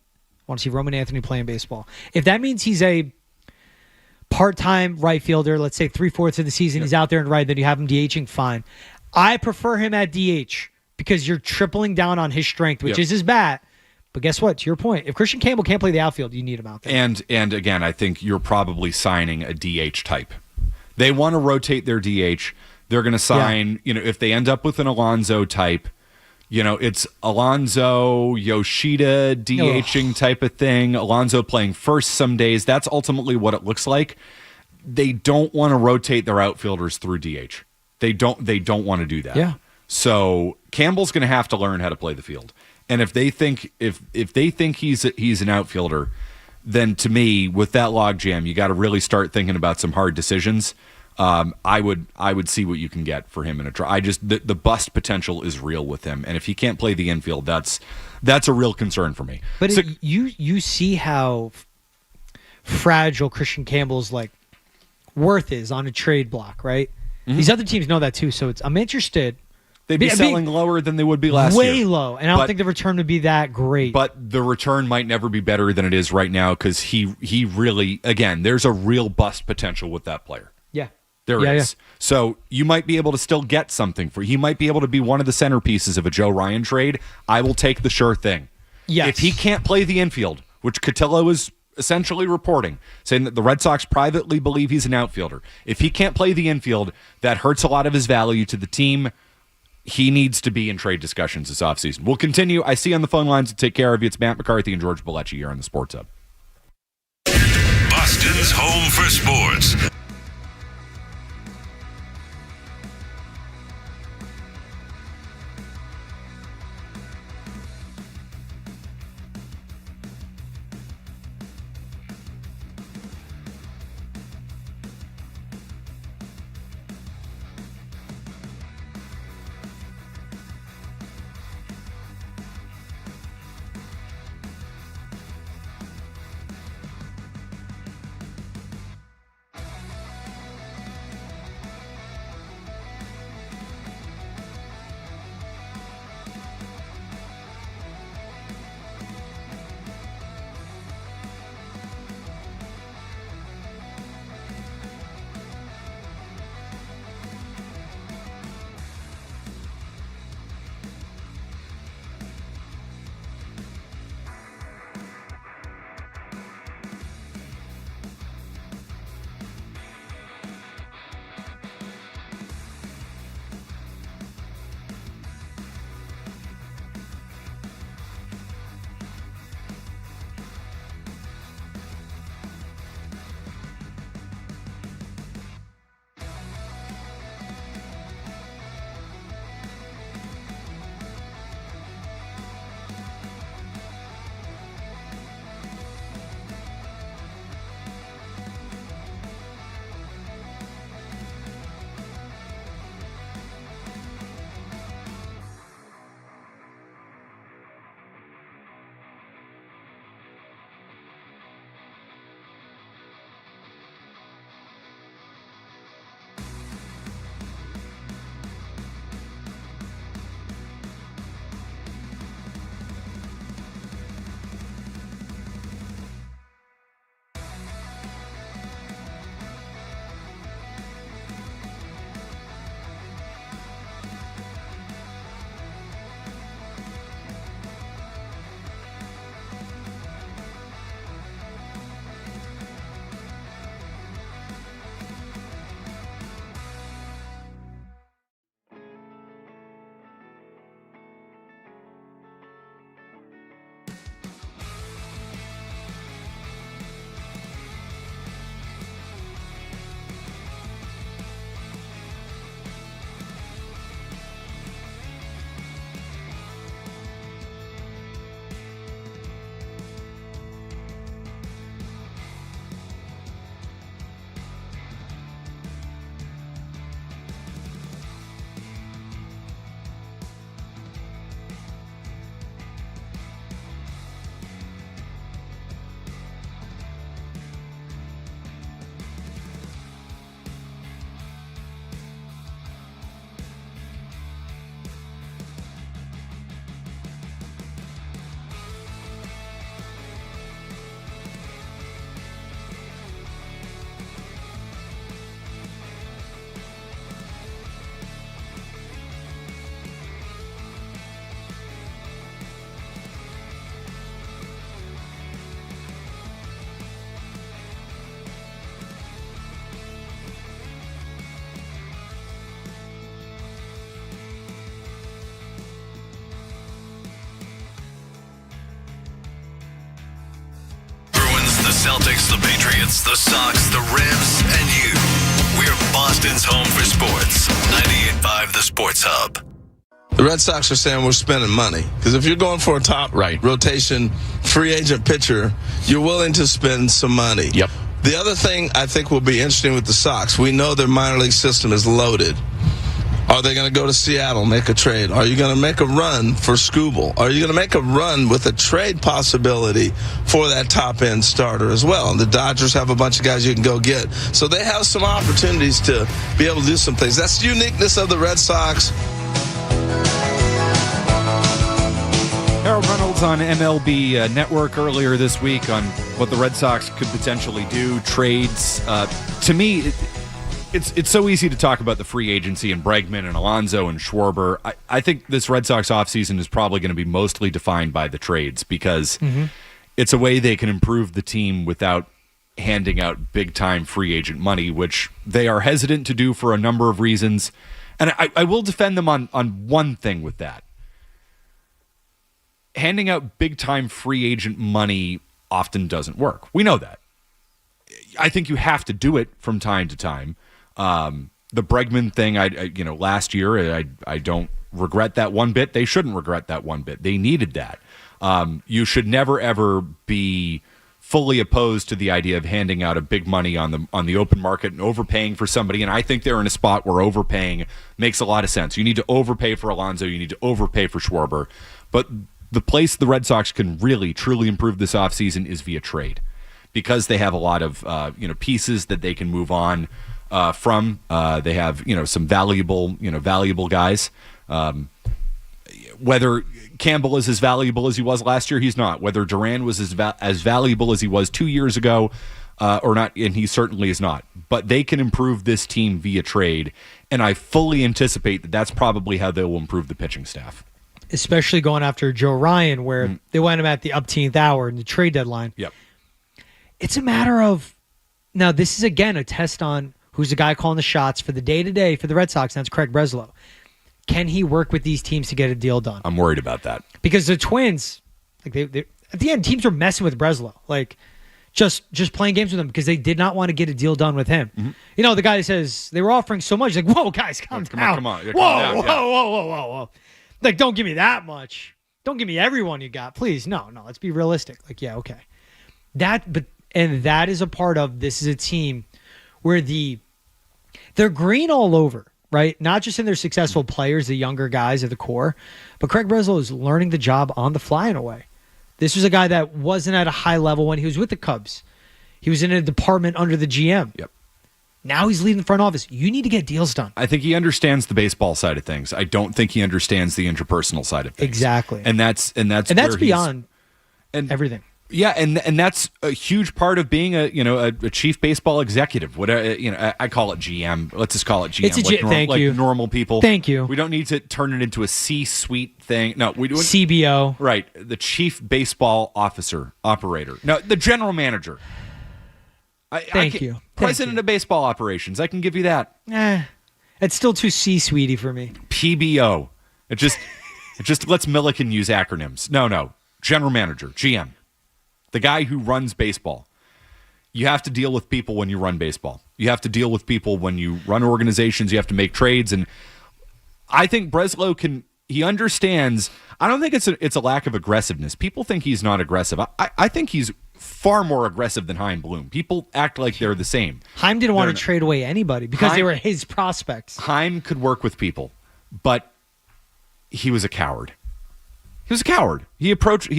Speaker 4: want to see Roman Anthony playing baseball. If that means he's a part-time right fielder, let's say 3/4 of the season, he's out there and right, then you have him DHing, fine. I prefer him at DH because you're tripling down on his strength, which is his bat. But guess what? To your point, if Christian Campbell can't play the outfield, you need him out there.
Speaker 8: And again, I think you're probably signing a DH type. They want to rotate their DH. They're going to sign, if they end up with an Alonso type, it's Alonso, Yoshida, DHing type of thing. Alonso playing first some days. That's ultimately what it looks like. They don't want to rotate their outfielders through DH. They don't want to do that.
Speaker 4: Yeah.
Speaker 8: So Campbell's going to have to learn how to play the field. And if they think he's an outfielder, then to me, with that logjam, you got to really start thinking about some hard decisions. I would see what you can get for him in a try. The bust potential is real with him, and if he can't play the infield, that's a real concern for me.
Speaker 4: But you see how fragile Christian Campbell's worth is on a trade block, right? Mm-hmm. These other teams know that too, so I'm interested.
Speaker 8: They'd be selling lower than they would be last year.
Speaker 4: Way low, and I don't think the return would be that great.
Speaker 8: But the return might never be better than it is right now because he really, again, there's a real bust potential with that player.
Speaker 4: Yeah.
Speaker 8: There is. Yeah. So you might be able to still get something he might be able to be one of the centerpieces of a Joe Ryan trade. I will take the sure thing.
Speaker 4: Yes.
Speaker 8: If he can't play the infield, which Cotillo is essentially reporting, saying that the Red Sox privately believe he's an outfielder. If he can't play the infield, that hurts a lot of his value to the team. He needs to be in trade discussions this offseason. We'll continue. I see you on the phone lines to take care of you. It's Matt McCarthy and George Balekji here on the Sports Hub.
Speaker 5: Boston's home for sports.
Speaker 13: The Celtics, the Patriots, the Sox, the Revs, and you. We're Boston's home for sports. 98.5 The Sports Hub.
Speaker 7: The Red Sox are saying we're spending money. Because if you're going for a top rotation free agent pitcher, you're willing to spend some money.
Speaker 22: Yep.
Speaker 7: The other thing I think will be interesting with the Sox, we know their minor league system is loaded. Are they going to go to Seattle, make a trade? Are you going to make a run for Skubal? Are you going to make a run with a trade possibility for that top-end starter as well? And the Dodgers have a bunch of guys you can go get. So they have some opportunities to be able to do some things. That's the uniqueness of the Red Sox.
Speaker 8: Harold Reynolds on MLB Network earlier this week on what the Red Sox could potentially do, trades. To me, it's so easy to talk about the free agency and Bregman and Alonso and Schwarber. I think this Red Sox offseason is probably going to be mostly defined by the trades because it's a way they can improve the team without handing out big-time free agent money, which they are hesitant to do for a number of reasons. And I will defend them on one thing with that. Handing out big-time free agent money often doesn't work. We know that. I think you have to do it from time to time. The Bregman thing, last year, I don't regret that one bit. They shouldn't regret that one bit. They needed that. You should never, ever be fully opposed to the idea of handing out a big money on the open market and overpaying for somebody. And I think they're in a spot where overpaying makes a lot of sense. You need to overpay for Alonso. You need to overpay for Schwarber. But the place the Red Sox can really, truly improve this offseason is via trade because they have a lot of pieces that they can move on from. They have some valuable guys. Whether Campbell is as valuable as he was last year, he's not. Whether Duran was as valuable as he was 2 years ago or not, and he certainly is not. But they can improve this team via trade, and I fully anticipate that that's probably how they will improve the pitching staff.
Speaker 4: Especially going after Joe Ryan, where they went him at the upteenth hour in the trade deadline.
Speaker 8: Yep.
Speaker 4: It's a matter of, now this is again a test on who's the guy calling the shots for the day-to-day for the Red Sox, and that's Craig Breslow. Can he work with these teams to get a deal done?
Speaker 8: I'm worried about that. Because
Speaker 4: the Twins, they at the end, teams were messing with Breslow. Just playing games with him because they did not want to get a deal done with him. Mm-hmm. The guy that says they were offering so much. He's like, whoa, guys, calm down.
Speaker 8: Come on.
Speaker 4: Whoa. Don't give me that much. Don't give me everyone you got. Please, no. Let's be realistic. Okay. That is a part of this is a team where they're green all over, right? Not just in their successful players, the younger guys at the core, but Craig Breslow is learning the job on the fly in a way. This was a guy that wasn't at a high level when he was with the Cubs. He was in a department under the GM.
Speaker 8: Yep.
Speaker 4: Now he's leading the front office. You need to get deals done.
Speaker 8: I think he understands the baseball side of things. I don't think he understands the interpersonal side of things.
Speaker 4: Exactly.
Speaker 8: And that's
Speaker 4: beyond everything.
Speaker 8: Yeah, and that's a huge part of being a chief baseball executive. What I call it GM. Let's just call it GM.
Speaker 4: It's
Speaker 8: normal people.
Speaker 4: Thank you.
Speaker 8: We don't need to turn it into a C-suite thing. No, we do
Speaker 4: CBO.
Speaker 8: Right, the chief baseball operator. No, the general manager.
Speaker 4: Thank you.
Speaker 8: President of baseball operations. I can give you that.
Speaker 4: It's still too C-suite-y for me.
Speaker 8: PBO. It just lets Milliken use acronyms. No. General manager, GM. The guy who runs baseball. You have to deal with people when you run baseball. You have to deal with people when you run organizations. You have to make trades. And I think Breslow he understands. I don't think it's a lack of aggressiveness. People think he's not aggressive. I think he's far more aggressive than Chaim Bloom. People act like they're the same.
Speaker 4: Chaim didn't want to trade away anybody because they were his prospects.
Speaker 8: Chaim could work with people, but he was a coward. He was a coward. He approached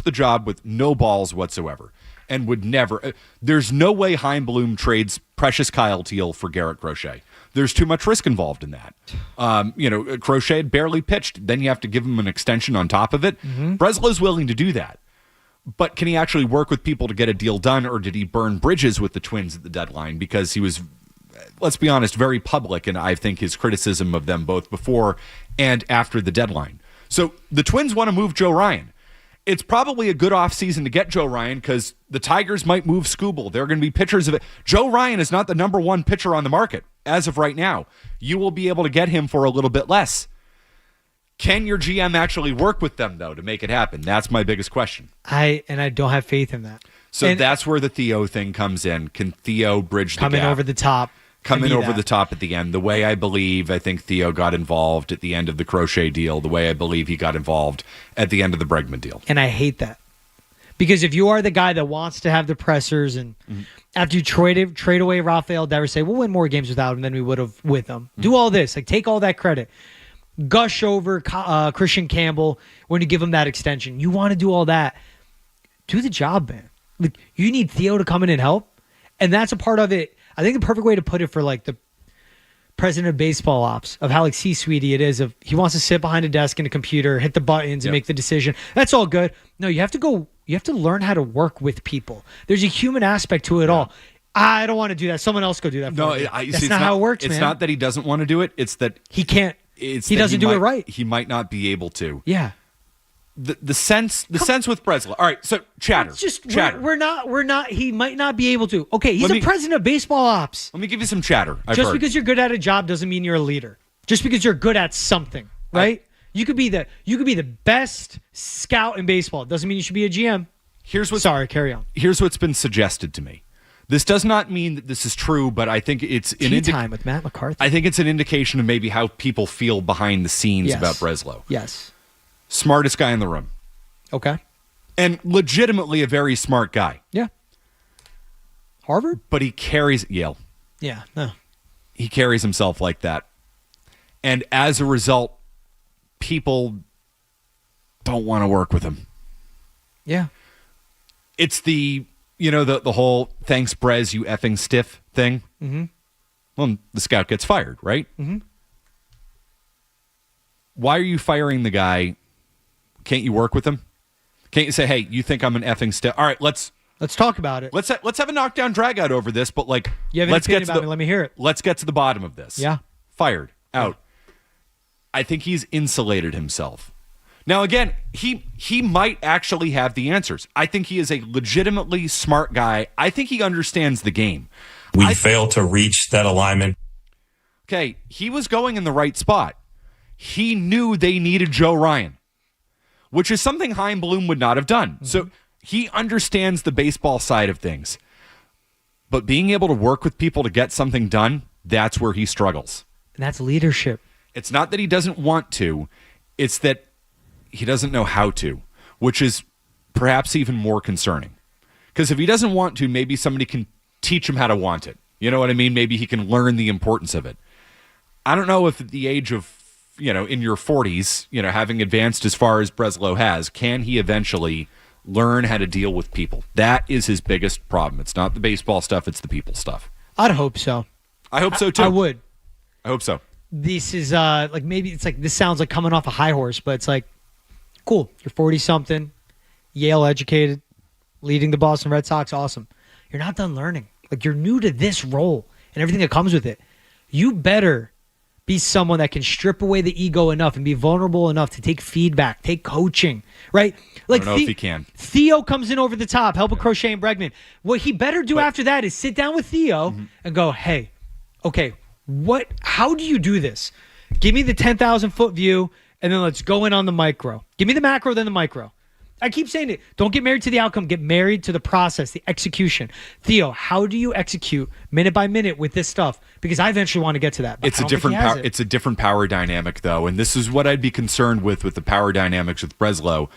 Speaker 8: the job with no balls whatsoever and would never. There's no way Chaim Bloom trades precious Kyle Teal for Garrett Crochet. There's too much risk involved in that. Crochet had barely pitched. Then you have to give him an extension on top of it. Mm-hmm. Breslow's willing to do that. But can he actually work with people to get a deal done, or did he burn bridges with the Twins at the deadline because he was, let's be honest, very public, and I think his criticism of them both before and after the deadline. So the Twins want to move Joe Ryan. It's probably a good offseason to get Joe Ryan because the Tigers might move Skubal. There are going to be pitchers of it. Joe Ryan is not the number one pitcher on the market as of right now. You will be able to get him for a little bit less. Can your GM actually work with them, though, to make it happen? That's my biggest question.
Speaker 4: I don't have faith in that.
Speaker 8: So that's where the Theo thing comes in. Can Theo bridge the gap?
Speaker 4: Come in over the top.
Speaker 8: Come in over the top at the end. The way I think Theo got involved at the end of the Crochet deal, the way I believe he got involved at the end of the Bregman deal.
Speaker 4: And I hate that. Because if you are the guy that wants to have the pressers and after you trade away Rafael Devers, say, we'll win more games without him than we would have with him. Do all this. Like, take all that credit. Gush over Christian Campbell when you give him that extension. You want to do all that. Do the job, man. Like, you need Theo to come in and help. And that's a part of it. I think the perfect way to put it for like the president of baseball ops of how like C-suite it is of he wants to sit behind a desk and a computer, hit the buttons and make the decision. That's all good. No, you have to learn how to work with people. There's a human aspect to it all. I don't want to do that. Someone else go do that for me. That's not how it works, man.
Speaker 8: It's not that he doesn't want to do it. It's that
Speaker 4: he can't. He doesn't do it right.
Speaker 8: He might not be able to.
Speaker 4: Yeah.
Speaker 8: The sense with Breslow. All right, so chatter. Chatter.
Speaker 4: We're not. He might not be able to. Okay, he's the president of baseball ops.
Speaker 8: Let me give you some chatter.
Speaker 4: Just because you're good at a job doesn't mean you're a leader. Just because you're good at something, right? You could be the best scout in baseball. Doesn't mean you should be a GM. Sorry, carry on.
Speaker 8: Here's what's been suggested to me. This does not mean that this is true, but I think it's
Speaker 4: an time with Matt McCarthy.
Speaker 8: I think it's an indication of maybe how people feel behind the scenes about Breslow.
Speaker 4: Yes.
Speaker 8: Smartest guy in the room.
Speaker 4: Okay.
Speaker 8: And legitimately a very smart guy.
Speaker 4: Yeah. Harvard?
Speaker 8: But he carries Yale.
Speaker 4: Yeah, no.
Speaker 8: He carries himself like that. And as a result, people don't want to work with him.
Speaker 4: Yeah.
Speaker 8: It's the whole thanks, Brez, you effing stiff thing.
Speaker 4: Mm-hmm.
Speaker 8: Well, the scout gets fired, right?
Speaker 4: Mm-hmm.
Speaker 8: Why are you firing the guy? Can't you work with him? Can't you say, hey, you think I'm an effing stiff? All right, let's
Speaker 4: talk about it.
Speaker 8: Let's have a knockdown drag out over this, but like,
Speaker 4: you have an opinion about me. Let me hear it.
Speaker 8: Let's get to the bottom of this.
Speaker 4: Yeah.
Speaker 8: Fired. Out. I think he's insulated himself. Now, again, he might actually have the answers. I think he is a legitimately smart guy. I think he understands the game.
Speaker 10: We failed to reach that alignment.
Speaker 8: Okay, he was going in the right spot. He knew they needed Joe Ryan, which is something Chaim Bloom would not have done. Mm-hmm. So he understands the baseball side of things. But being able to work with people to get something done, that's where he struggles.
Speaker 4: And that's leadership.
Speaker 8: It's not that he doesn't want to. It's that he doesn't know how to, which is perhaps even more concerning. Because if he doesn't want to, maybe somebody can teach him how to want it. You know what I mean? Maybe he can learn the importance of it. I don't know if at the age of, in your 40s, having advanced as far as Breslow has, can he eventually learn how to deal with people? That is his biggest problem. It's not the baseball stuff, it's the people stuff.
Speaker 4: I'd hope so.
Speaker 8: I hope so, too.
Speaker 4: I would.
Speaker 8: I hope so.
Speaker 4: This is, this sounds like coming off a high horse, but it's like, cool. You're 40-something, Yale educated, leading the Boston Red Sox. Awesome. You're not done learning. Like, you're new to this role and everything that comes with it. You better be someone that can strip away the ego enough and be vulnerable enough to take feedback, take coaching, right? Like,
Speaker 8: I don't know if he can.
Speaker 4: Theo comes in over the top, help with Crochet and Bregman. What he better do after that is sit down with Theo and go, hey, okay, how do you do this? Give me the 10,000-foot view, and then let's go in on the micro. Give me the macro, then the micro. I keep saying it. Don't get married to the outcome. Get married to the process, the execution. Theo, how do you execute minute by minute with this stuff? Because I eventually want to get to that.
Speaker 8: It's a different power. It's a different power dynamic, though, and this is what I'd be concerned with the power dynamics with Breslow.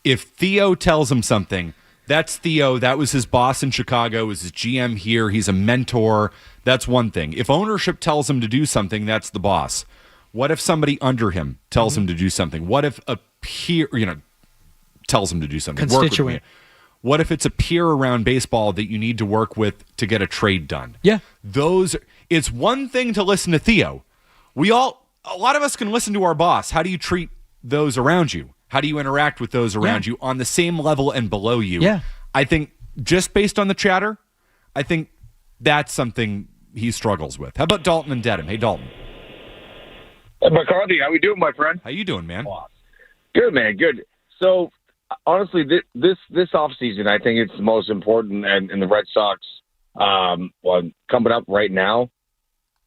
Speaker 8: If Theo tells him something, that's Theo. That was his boss in Chicago. Was his GM here. He's a mentor. That's one thing. If ownership tells him to do something, that's the boss. What if somebody under him tells him to do something? What if a peer, tells him to do something?
Speaker 4: Constituent.
Speaker 8: What if it's a peer around baseball that you need to work with to get a trade done?
Speaker 4: Yeah.
Speaker 8: It's one thing to listen to Theo. A lot of us can listen to our boss. How do you treat those around you? How do you interact with those around you on the same level and below you?
Speaker 4: Yeah.
Speaker 8: I think just based on the chatter, I think that's something he struggles with. How about Dalton and Dedham? Hey, Dalton.
Speaker 22: McCarthy, how we doing, my friend?
Speaker 8: How you doing, man?
Speaker 22: Good, man. Good. So, honestly, this offseason, I think it's the most important, and the Red Sox, coming up right now,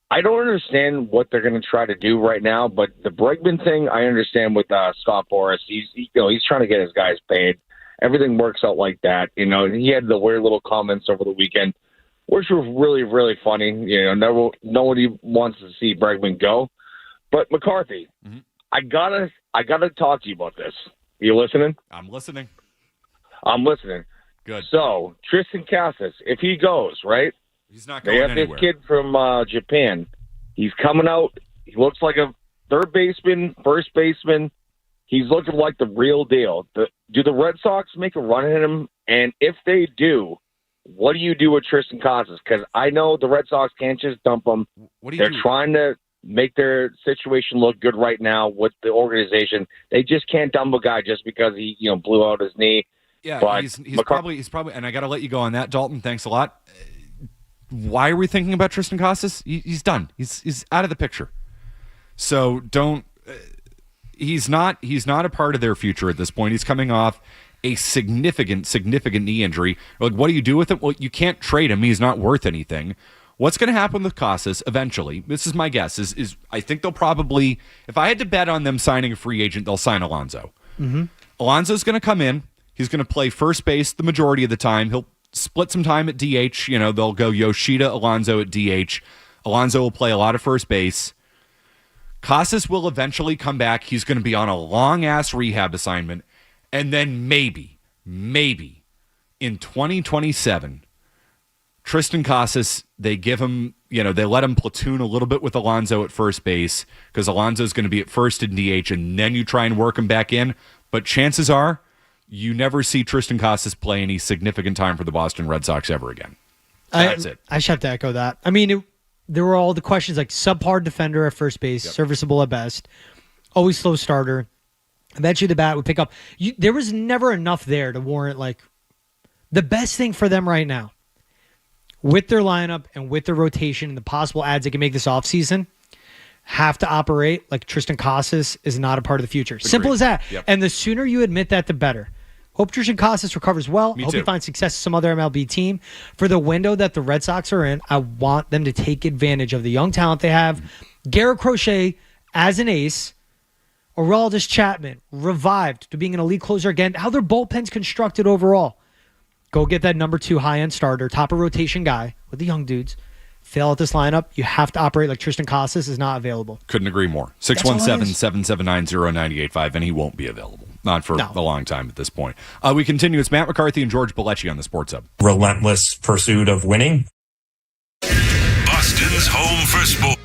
Speaker 22: I don't understand what they're going to try to do right now, but the Bregman thing, I understand with Scott Boras. He's trying to get his guys paid, everything works out like that. You know, he had the weird little comments over the weekend, which were really, really funny. You know, nobody wants to see Bregman go. But McCarthy, I gotta talk to you about this. You listening?
Speaker 8: I'm listening.
Speaker 22: I'm listening.
Speaker 8: Good.
Speaker 22: So Tristan Casas, if he goes, right?
Speaker 8: He's not going
Speaker 22: anywhere. They have
Speaker 8: anywhere.
Speaker 22: this kid from Japan. He's coming out. He looks like a third baseman, first baseman. He's looking like the real deal. Do the Red Sox make a run at him? And if they do, what do you do with Tristan Casas? Because I know the Red Sox can't just dump him. They're trying to make their situation look good right now with the organization. They just can't dump a guy just because he, blew out his knee.
Speaker 8: Yeah,
Speaker 22: but
Speaker 8: he's probably, and I got to let you go on that, Dalton. Thanks a lot. Why are we thinking about Tristan Casas? He's done. He's out of the picture. So don't. He's not a part of their future at this point. He's coming off a significant knee injury. Like, what do you do with him? Well, you can't trade him. He's not worth anything. What's going to happen with Casas eventually? This is my guess. Is I think they'll probably, if I had to bet on them signing a free agent, they'll sign Alonso.
Speaker 4: Mm-hmm.
Speaker 8: Alonso's going to come in. He's going to play first base the majority of the time. He'll split some time at DH. They'll go Yoshida, Alonso at DH. Alonso will play a lot of first base. Casas will eventually come back. He's going to be on a long-ass rehab assignment. And then maybe in 2027, Tristan Casas, they give him, they let him platoon a little bit with Alonso at first base because Alonso's going to be at first in DH, and then you try and work him back in. But chances are you never see Tristan Casas play any significant time for the Boston Red Sox ever again. That's it.
Speaker 4: I just have to echo that. I mean, there were all the questions like subpar defender at first base, serviceable at best, always slow starter. Eventually the bat would pick up. There was never enough there to warrant the best thing for them right now with their lineup and with their rotation and the possible adds they can make this offseason have to operate like Tristan Casas is not a part of the future.
Speaker 8: Agreed.
Speaker 4: Simple as that.
Speaker 8: Yep.
Speaker 4: And the sooner you admit that, the better. Hope Tristan Casas recovers well.
Speaker 8: Me
Speaker 4: Hope
Speaker 8: too.
Speaker 4: he finds success at some other MLB team. For the window that the Red Sox are in, I want them to take advantage of the young talent they have. Garrett Crochet as an ace. Aroldis Chapman revived to being an elite closer again. How their bullpen's constructed overall. Go get that number 2 high-end starter, top of rotation guy with the young dudes. Fail at this lineup. You have to operate like Tristan Casas is not available.
Speaker 8: Couldn't agree more. 617-779-0985, and he won't be available. Not for a long time at this point. We continue. It's Matt McCarthy and George Balekji on the Sports Hub.
Speaker 10: Relentless pursuit of winning.
Speaker 13: Boston's home for sport.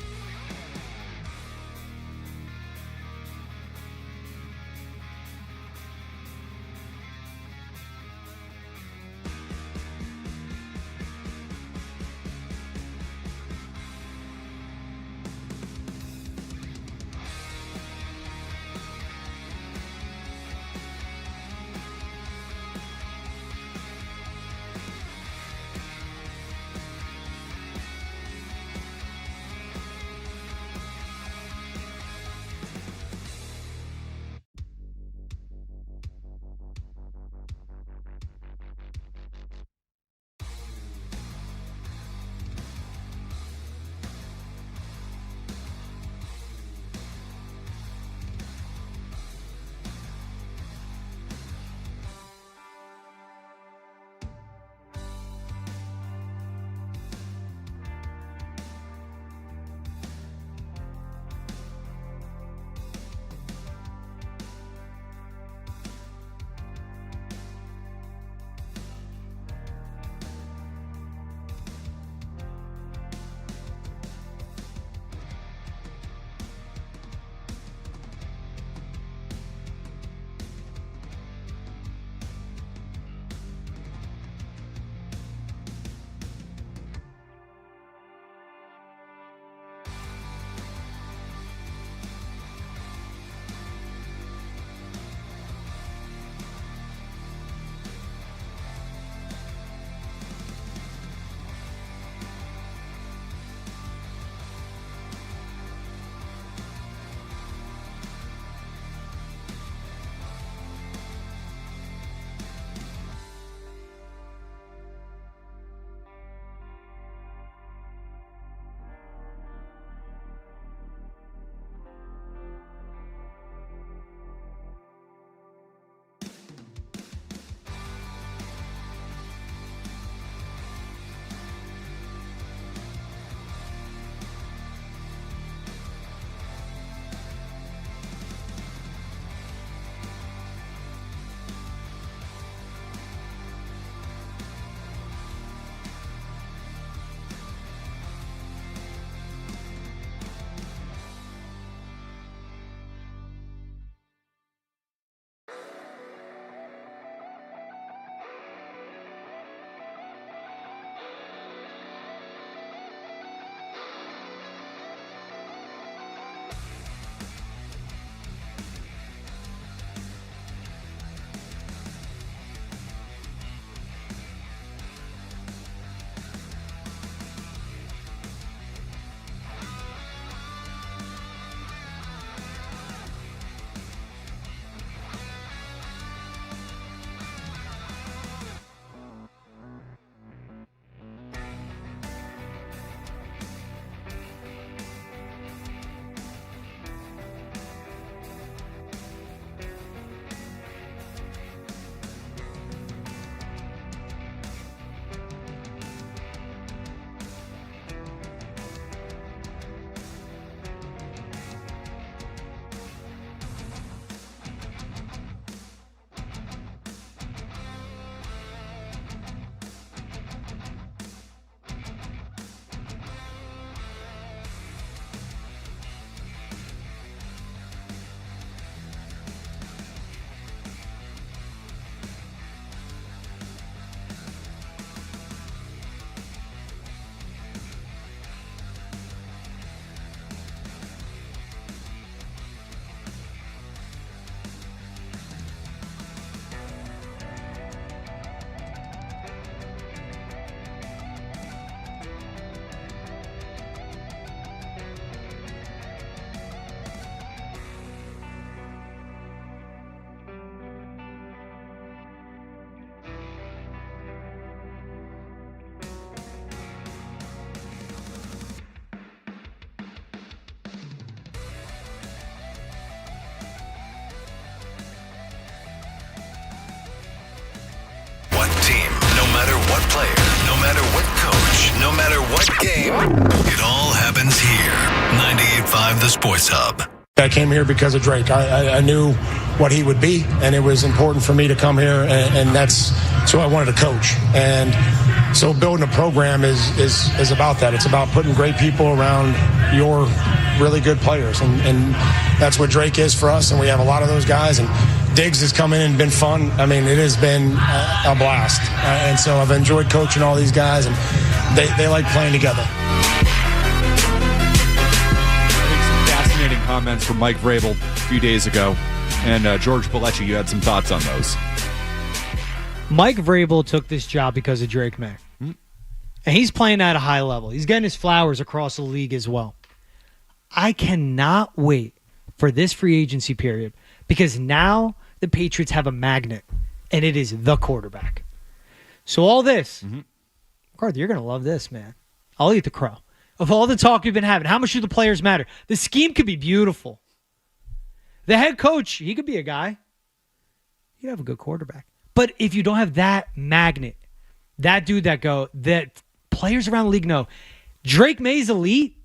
Speaker 13: Sports Hub.
Speaker 21: I came here because of Drake. I knew what he would be, and it was important for me to come here, and that's who I wanted to coach. And so building a program is about that. It's about putting great people around your really good players, and that's what Drake is for us, and we have a lot of those guys. And Diggs has come in and been fun. I mean, it has been a blast. And so I've enjoyed coaching all these guys, and they like playing together.
Speaker 8: Comments from Mike Vrabel a few days ago, and George Balekji, you had some thoughts on those.
Speaker 4: Mike Vrabel took this job because of Drake May. And he's playing at a high level. He's getting his flowers across the league as well. I cannot wait for this free agency period because now the Patriots have a magnet, and it is the quarterback. So all this, McCarthy, you're going to love this, man. I'll eat the crow. Of all the talk we've been having, how much do the players matter? The scheme could be beautiful. The head coach, he could be a guy. You have a good quarterback. But if you don't have that magnet, that dude that players around the league know, Drake May's elite,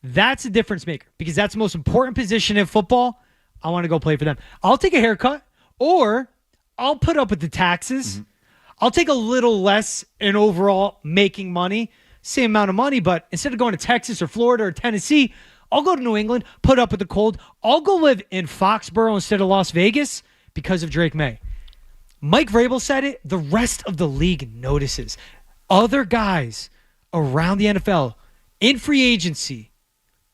Speaker 4: that's a difference maker because that's the most important position in football. I want to go play for them. I'll take a haircut or I'll put up with the taxes. I'll take a little less in overall making money. Same amount of money, but instead of going to Texas or Florida or Tennessee, I'll go to New England, put up with the cold. I'll go live in Foxborough instead of Las Vegas because of Drake May. Mike Vrabel said it. The rest of the league notices. Other guys around the NFL in free agency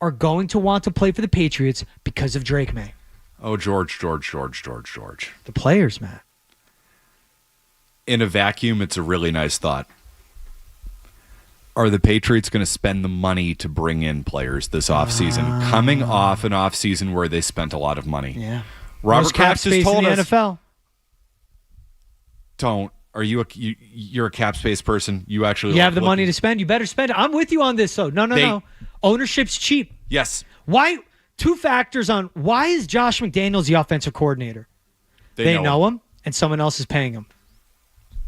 Speaker 4: are going to want to play for the Patriots because of Drake May.
Speaker 8: Oh, George.
Speaker 4: The players, Matt.
Speaker 8: In a vacuum, it's a really nice thought. Are the Patriots going to spend the money to bring in players this offseason? Coming off an offseason where they spent a lot of money.
Speaker 4: Yeah.
Speaker 8: Robert Kraft just told us.
Speaker 4: NFL.
Speaker 8: Don't. Are you're a cap space person? You actually
Speaker 4: You have the money to spend. You better spend it. I'm with you on this, though. No. Ownership's cheap.
Speaker 8: Yes.
Speaker 4: Why? Two factors on why is Josh McDaniels the offensive coordinator? They know him, and someone else is paying him.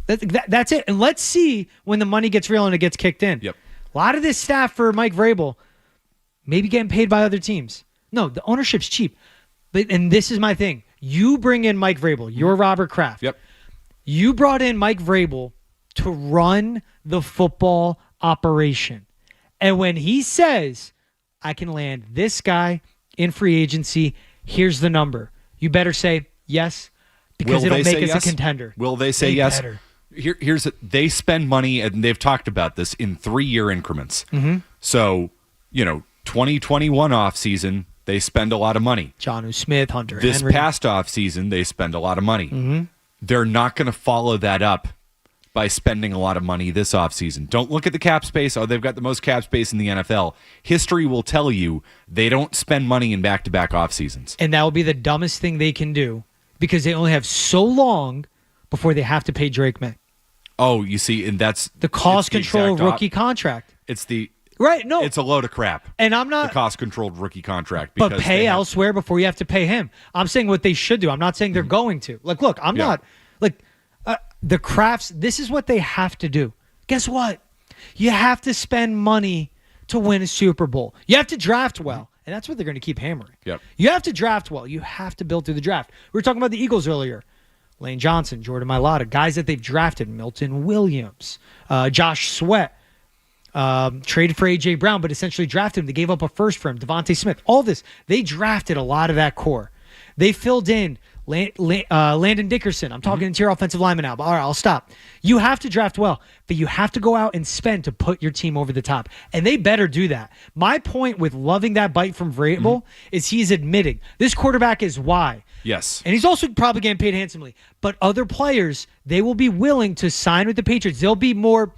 Speaker 4: That's it. And let's see when the money gets real and it gets kicked in.
Speaker 8: Yep.
Speaker 4: A lot of this staff for Mike Vrabel maybe getting paid by other teams. No, the ownership's cheap. And this is my thing. You bring in Mike Vrabel. You're Robert Kraft.
Speaker 8: Yep.
Speaker 4: You brought in Mike Vrabel to run the football operation. And when he says, I can land this guy in free agency, here's the number. You better say yes because it'll make us a contender.
Speaker 8: Will they say yes?
Speaker 4: Better.
Speaker 8: They spend money, and they've talked about this in 3-year increments. So, 2021 offseason, they spend a lot of money.
Speaker 4: Jonnu Smith, Hunter
Speaker 8: This
Speaker 4: Henry.
Speaker 8: past offseason, they spend a lot of money. They're not going to follow that up by spending a lot of money this offseason. Don't look at the cap space. Oh, they've got the most cap space in the NFL. History will tell you they don't spend money in back-to-back offseasons.
Speaker 4: And that will be the dumbest thing they can do because they only have so long before they have to pay Drake May.
Speaker 8: Oh, you see, and that's
Speaker 4: the cost control rookie contract.
Speaker 8: It's the
Speaker 4: right. No,
Speaker 8: it's a load of crap.
Speaker 4: And I'm not
Speaker 8: the cost controlled rookie contract,
Speaker 4: but pay elsewhere before you have to pay him. I'm saying what they should do. I'm not saying they're going to. Like, look, I'm not like the Crafts. This is what they have to do. Guess what? You have to spend money to win a Super Bowl. You have to draft well, and that's what they're going to keep hammering.
Speaker 8: Yep.
Speaker 4: You have to draft well. You have to build through the draft. We were talking about the Eagles earlier. Lane Johnson, Jordan Mailata, guys that they've drafted, Milton Williams, Josh Sweat, traded for A.J. Brown, but essentially drafted him. They gave up a first for him, Devontae Smith. All this. They drafted a lot of that core. They filled in Landon Dickerson. I'm talking interior offensive lineman now, but all right, I'll stop. You have to draft well, but you have to go out and spend to put your team over the top, and they better do that. My point with loving that bite from Vrabel is he's admitting this quarterback is why.
Speaker 8: Yes.
Speaker 4: And he's also probably getting paid handsomely. But other players, they will be willing to sign with the Patriots. They'll be more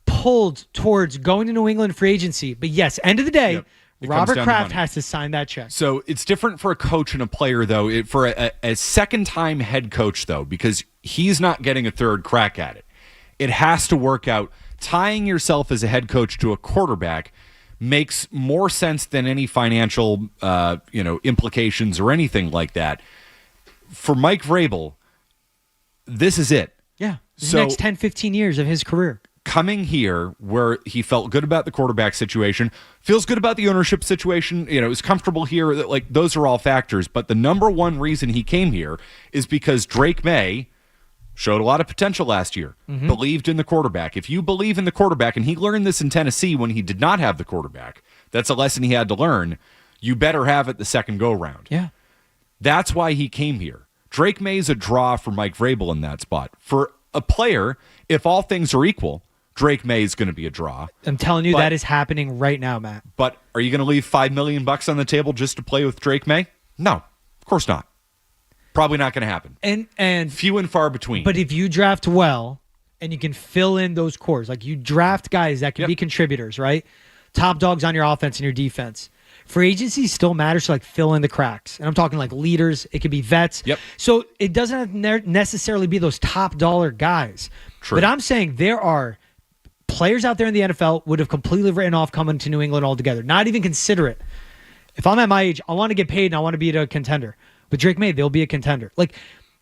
Speaker 4: pulled towards going to New England free agency. But yes, end of the day, Robert Kraft has to sign that check.
Speaker 8: So it's different for a coach and a player, though. For a second-time head coach, though, because he's not getting a third crack at it. It has to work out. Tying yourself as a head coach to a quarterback makes more sense than any financial implications or anything like that. For Mike Vrabel, this is it.
Speaker 4: Yeah. The next 10, 15 years of his career.
Speaker 8: coming here where he felt good about the quarterback situation, feels good about the ownership situation, is comfortable here. Like, those are all factors. But the number one reason he came here is because Drake May showed a lot of potential last year, believed in the quarterback. If you believe in the quarterback, and he learned this in Tennessee when he did not have the quarterback, that's a lesson he had to learn. You better have it the second go-round.
Speaker 4: Yeah.
Speaker 8: That's why he came here. Drake May's a draw for Mike Vrabel in that spot. For a player, if all things are equal, Drake May is going to be a draw.
Speaker 4: I'm telling you, that is happening right now, Matt.
Speaker 8: But are you going to leave $5 million on the table just to play with Drake May? No, of course not. Probably not going to happen.
Speaker 4: And
Speaker 8: few and far between.
Speaker 4: But if you draft well and you can fill in those cores, like you draft guys that can be contributors, right? Top dogs on your offense and your defense. Free agency still matters to fill in the cracks. And I'm talking like leaders. It could be vets.
Speaker 8: Yep.
Speaker 4: So it doesn't have to necessarily be those top dollar guys.
Speaker 8: True.
Speaker 4: But I'm saying there are players out there in the NFL would have completely written off coming to New England altogether. Not even consider it. If I'm at my age, I want to get paid and I want to be a contender. With Drake May, they'll be a contender. Like,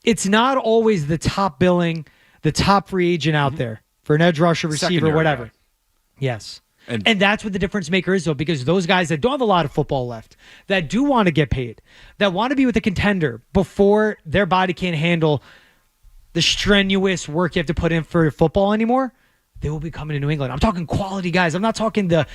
Speaker 4: it's not always the top billing, the top free agent out there for an edge rusher, receiver,
Speaker 8: Secondary
Speaker 4: whatever.
Speaker 8: guy.
Speaker 4: Yes. And that's what the difference maker is, though, because those guys that don't have a lot of football left, that do want to get paid, that want to be with a contender before their body can't handle the strenuous work you have to put in for football anymore, they will be coming to New England. I'm talking quality guys. I'm not talking the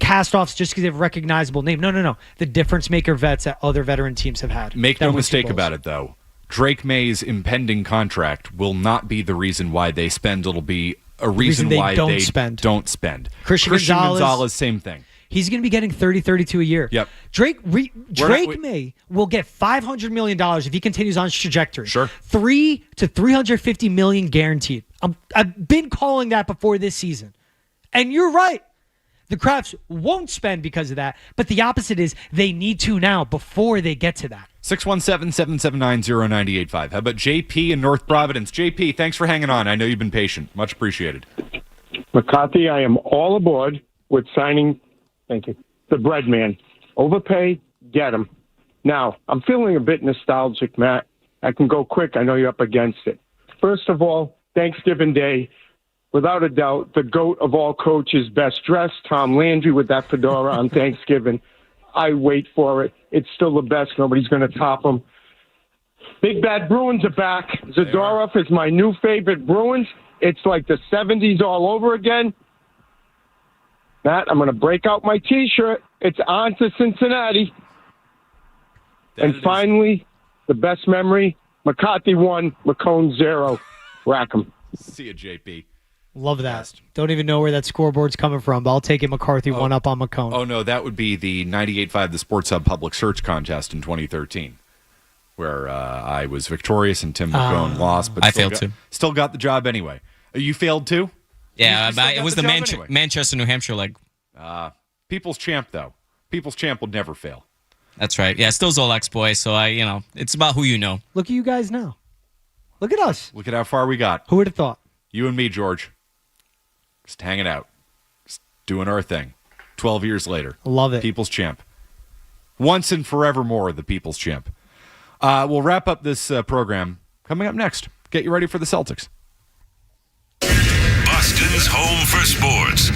Speaker 4: cast-offs just because they have a recognizable name. No. The difference maker vets that other veteran teams have had.
Speaker 8: Make no mistake about it, though. Drake May's impending contract will not be the reason why they spend. It'll be a reason why they don't spend.
Speaker 4: Christian Gonzalez,
Speaker 8: same thing.
Speaker 4: He's going to be getting $30-32 a year.
Speaker 8: Yep.
Speaker 4: Drake May will get $500 million if he continues on his trajectory.
Speaker 8: Sure.
Speaker 4: $300 to $350 million guaranteed. I've been calling that before this season. And you're right. The Crafts won't spend because of that, but the opposite is they need to now before they get to that.
Speaker 8: 617-779-0985. How about JP in North Providence? JP, thanks for hanging on. I know you've been patient. Much appreciated.
Speaker 11: McCarthy, I am all aboard with signing, thank you, the bread man. Overpay, get him. Now, I'm feeling a bit nostalgic, Matt. I can go quick. I know you're up against it. First of all, Thanksgiving Day, without a doubt, the GOAT of all coaches, best dressed, Tom Landry with that fedora on Thanksgiving. I wait for it. It's still the best. Nobody's going to top him. Big Bad Bruins are back. Zadorov is my new favorite Bruins. It's like the 70s all over again. Matt, I'm going to break out my T-shirt. It's on to Cincinnati. And finally, the best memory, McCarthy 1, McCone 0. Rack 'em.
Speaker 8: See you, JP.
Speaker 4: Love that. Don't even know where that scoreboard's coming from, but I'll take it McCarthy 1 up on McCone.
Speaker 8: Oh, no, that would be the 98.5 The Sports Hub Public Search Contest in 2013, where I was victorious and Tim McCone lost. But
Speaker 3: I failed too.
Speaker 8: Still got the job anyway. You failed too?
Speaker 3: Yeah,
Speaker 8: You
Speaker 3: it was the
Speaker 8: anyway.
Speaker 3: Manchester, New Hampshire leg.
Speaker 8: People's champ, though. People's champ will never fail.
Speaker 3: That's right. Yeah, still Zolak's boy, so it's about who you know.
Speaker 4: Look at you guys now. Look at us.
Speaker 8: Look at how far we got.
Speaker 4: Who would have thought?
Speaker 8: You and me, George. Just hanging out. Just doing our thing. 12 years later.
Speaker 4: Love it.
Speaker 8: People's champ. Once and forevermore, the people's champ. We'll wrap up this program. Coming up next, get you ready for the Celtics.
Speaker 5: Boston's home for sports.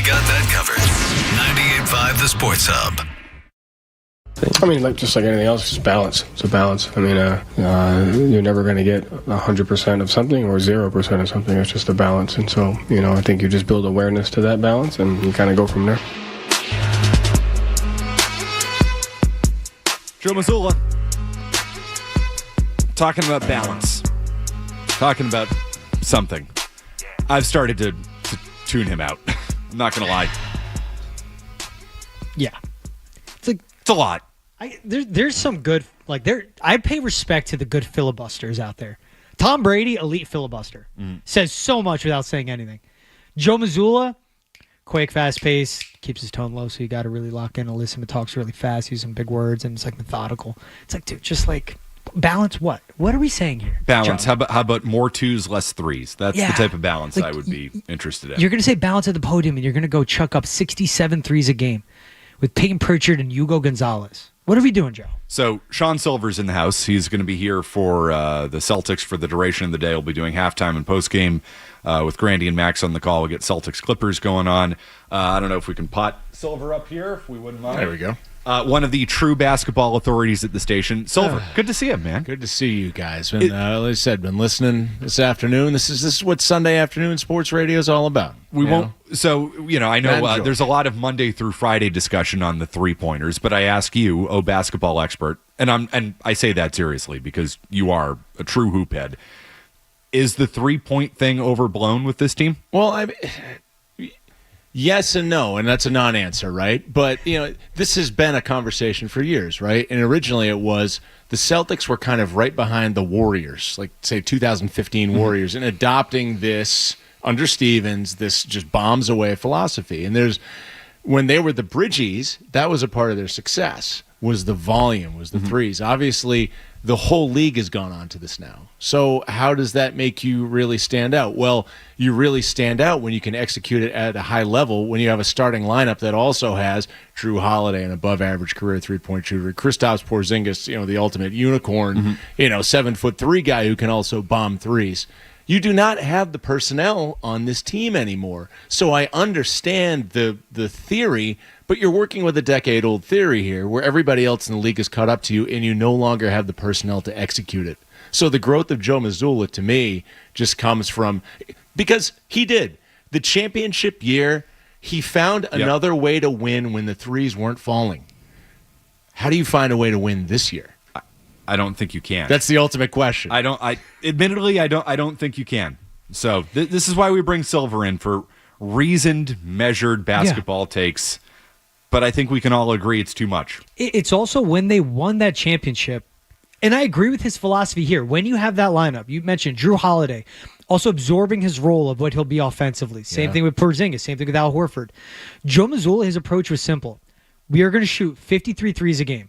Speaker 13: got that covered. 98.5 The Sports Hub.
Speaker 12: I mean, just like anything else, it's just balance. It's a balance. I mean, you're never going to get 100% of something or 0% of something. It's just a balance. And so, I think you just build awareness to that balance and you kind of go from there.
Speaker 8: Joe Mazzulla talking about balance, talking about something. I've started to tune him out. I'm not going to lie.
Speaker 4: Yeah.
Speaker 8: It's a lot.
Speaker 4: There's some good, I pay respect to the good filibusters out there. Tom Brady, elite filibuster. Says so much without saying anything. Joe Mazzulla, quick, fast pace, keeps his tone low, so you got to really lock in and listen. But talks really fast, using big words, and it's methodical. It's dude, just balance what? What are we saying here?
Speaker 8: Balance.
Speaker 4: Joe?
Speaker 8: How about more twos, less threes? That's the type of balance I would be interested in.
Speaker 4: You're going to say balance at the podium, and you're going to go chuck up 67 threes a game with Peyton Pritchard and Hugo Gonzalez. What are we doing, Joe?
Speaker 8: So Sean Silver's in the house. He's going to be here for the Celtics for the duration of the day. We'll be doing halftime and postgame with Grandy and Max on the call. We'll get Celtics Clippers going on. I don't know if we can pot Silver up here, if we wouldn't mind.
Speaker 14: There we go.
Speaker 8: One of the true basketball authorities at the station. Silver, good to see you, man.
Speaker 14: Good to see you guys. Like I said, been listening this afternoon. This is what Sunday afternoon sports radio is all about.
Speaker 8: We won't. So, I know
Speaker 14: Enjoy.
Speaker 8: there's a lot of Monday through Friday discussion on the three-pointers, but I ask you, basketball expert, and I say that seriously because you are a true hoop head. Is the three-point thing overblown with this team?
Speaker 14: Well, yes and no, and that's a non-answer, right? But, this has been a conversation for years, right? And originally it was the Celtics were kind of right behind the Warriors, like, say, 2015 Warriors, and adopting this, under Stevens, this just bombs away philosophy. And when they were the Bridgies, that was a part of their success, was the volume, was the threes. Obviously, the whole league has gone on to this now. So how does that make you really stand out? Well, you really stand out when you can execute it at a high level, when you have a starting lineup that also has Drew Holiday, an above-average career three-point shooter, Kristaps Porzingis, the ultimate unicorn, 7'3" guy who can also bomb threes. You do not have the personnel on this team anymore. So I understand the theory, but you're working with a decade-old theory here where everybody else in the league is caught up to you and you no longer have the personnel to execute it. So the growth of Joe Mazzulla, to me, just comes from – because he did. The championship year, he found another way to win when the threes weren't falling. How do you find a way to win this year?
Speaker 8: I don't think you can.
Speaker 14: That's the ultimate question.
Speaker 8: Admittedly, I don't think you can. So this is why we bring Silver in for reasoned, measured basketball takes. But I think we can all agree it's too much.
Speaker 4: It's also when they won that championship, and I agree with his philosophy here. When you have that lineup, you mentioned Drew Holiday, also absorbing his role of what he'll be offensively. Same thing with Porzingis, same thing with Al Horford. Joe Mazzulla, his approach was simple. We are going to shoot 53 threes a game.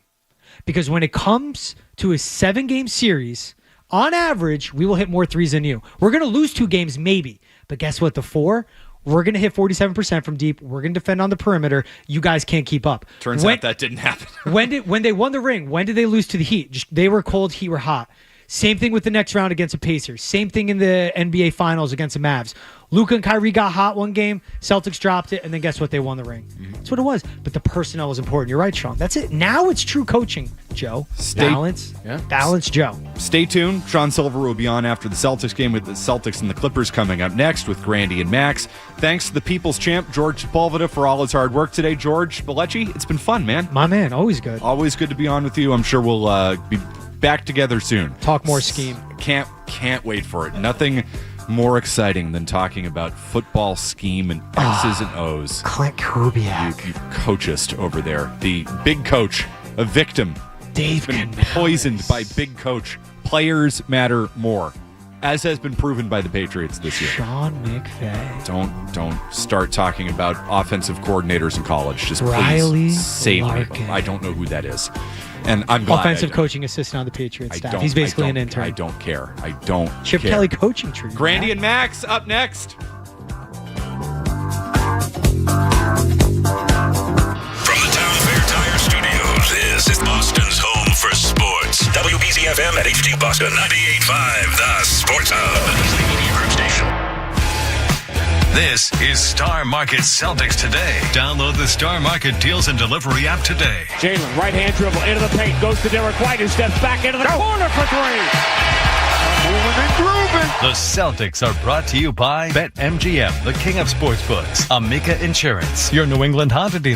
Speaker 4: Because when it comes to a 7-game series, on average, we will hit more threes than you. We're going to lose 2 games, maybe. But guess what? The 4, we're going to hit 47% from deep. We're going to defend on the perimeter. You guys can't keep up.
Speaker 8: Turns out that didn't happen.
Speaker 4: when they won the ring, when did they lose to the Heat? They were cold, Heat were hot. Same thing with the next round against the Pacers. Same thing in the NBA Finals against the Mavs. Luka and Kyrie got hot one game. Celtics dropped it, and then guess what? They won the ring. That's what it was. But the personnel was important. You're right, Sean. That's it. Now it's true coaching, Joe. Balance, Joe.
Speaker 8: Stay tuned. Sean Silver will be on after the Celtics game with the Celtics and the Clippers coming up next with Grandy and Max. Thanks to the People's Champ, George Sepulveda, for all his hard work today. George Balekji, it's been fun, man.
Speaker 4: My man, always good.
Speaker 8: Always good to be on with you. I'm sure we'll be back together soon.
Speaker 4: Talk more scheme.
Speaker 8: Can't wait for it. Nothing more exciting than talking about football scheme and X's and O's.
Speaker 4: Clint Kubiak.
Speaker 8: You coachist over there. The big coach, a victim.
Speaker 4: Dave
Speaker 8: been poisoned by big coach. Players matter more, as has been proven by the Patriots this year.
Speaker 4: Sean McVay.
Speaker 8: Don't start talking about offensive coordinators in college. Just
Speaker 4: Riley
Speaker 8: please save
Speaker 4: Larkin.
Speaker 8: me. I don't know who that is. And I'm glad
Speaker 4: offensive coaching assistant on the Patriots staff. He's basically an intern.
Speaker 8: I don't care. I don't
Speaker 4: Chip
Speaker 8: care.
Speaker 4: Kelly coaching tree.
Speaker 8: Grandy and Max up next.
Speaker 5: From the Town Fair Tire Studios, this is Boston's home for sports. WBZ-FM at HD Boston 98.5, the Sports Hub. Media Group Station.
Speaker 13: This is Star Market Celtics Today. Download the Star Market Deals and Delivery app today.
Speaker 6: Jalen, right-hand dribble into the paint, goes to Derek White, who steps back into the corner for three. Moving and grooving.
Speaker 13: The Celtics are brought to you by BetMGM, the king of sportsbooks. Amica Insurance, your New England Honda dealer.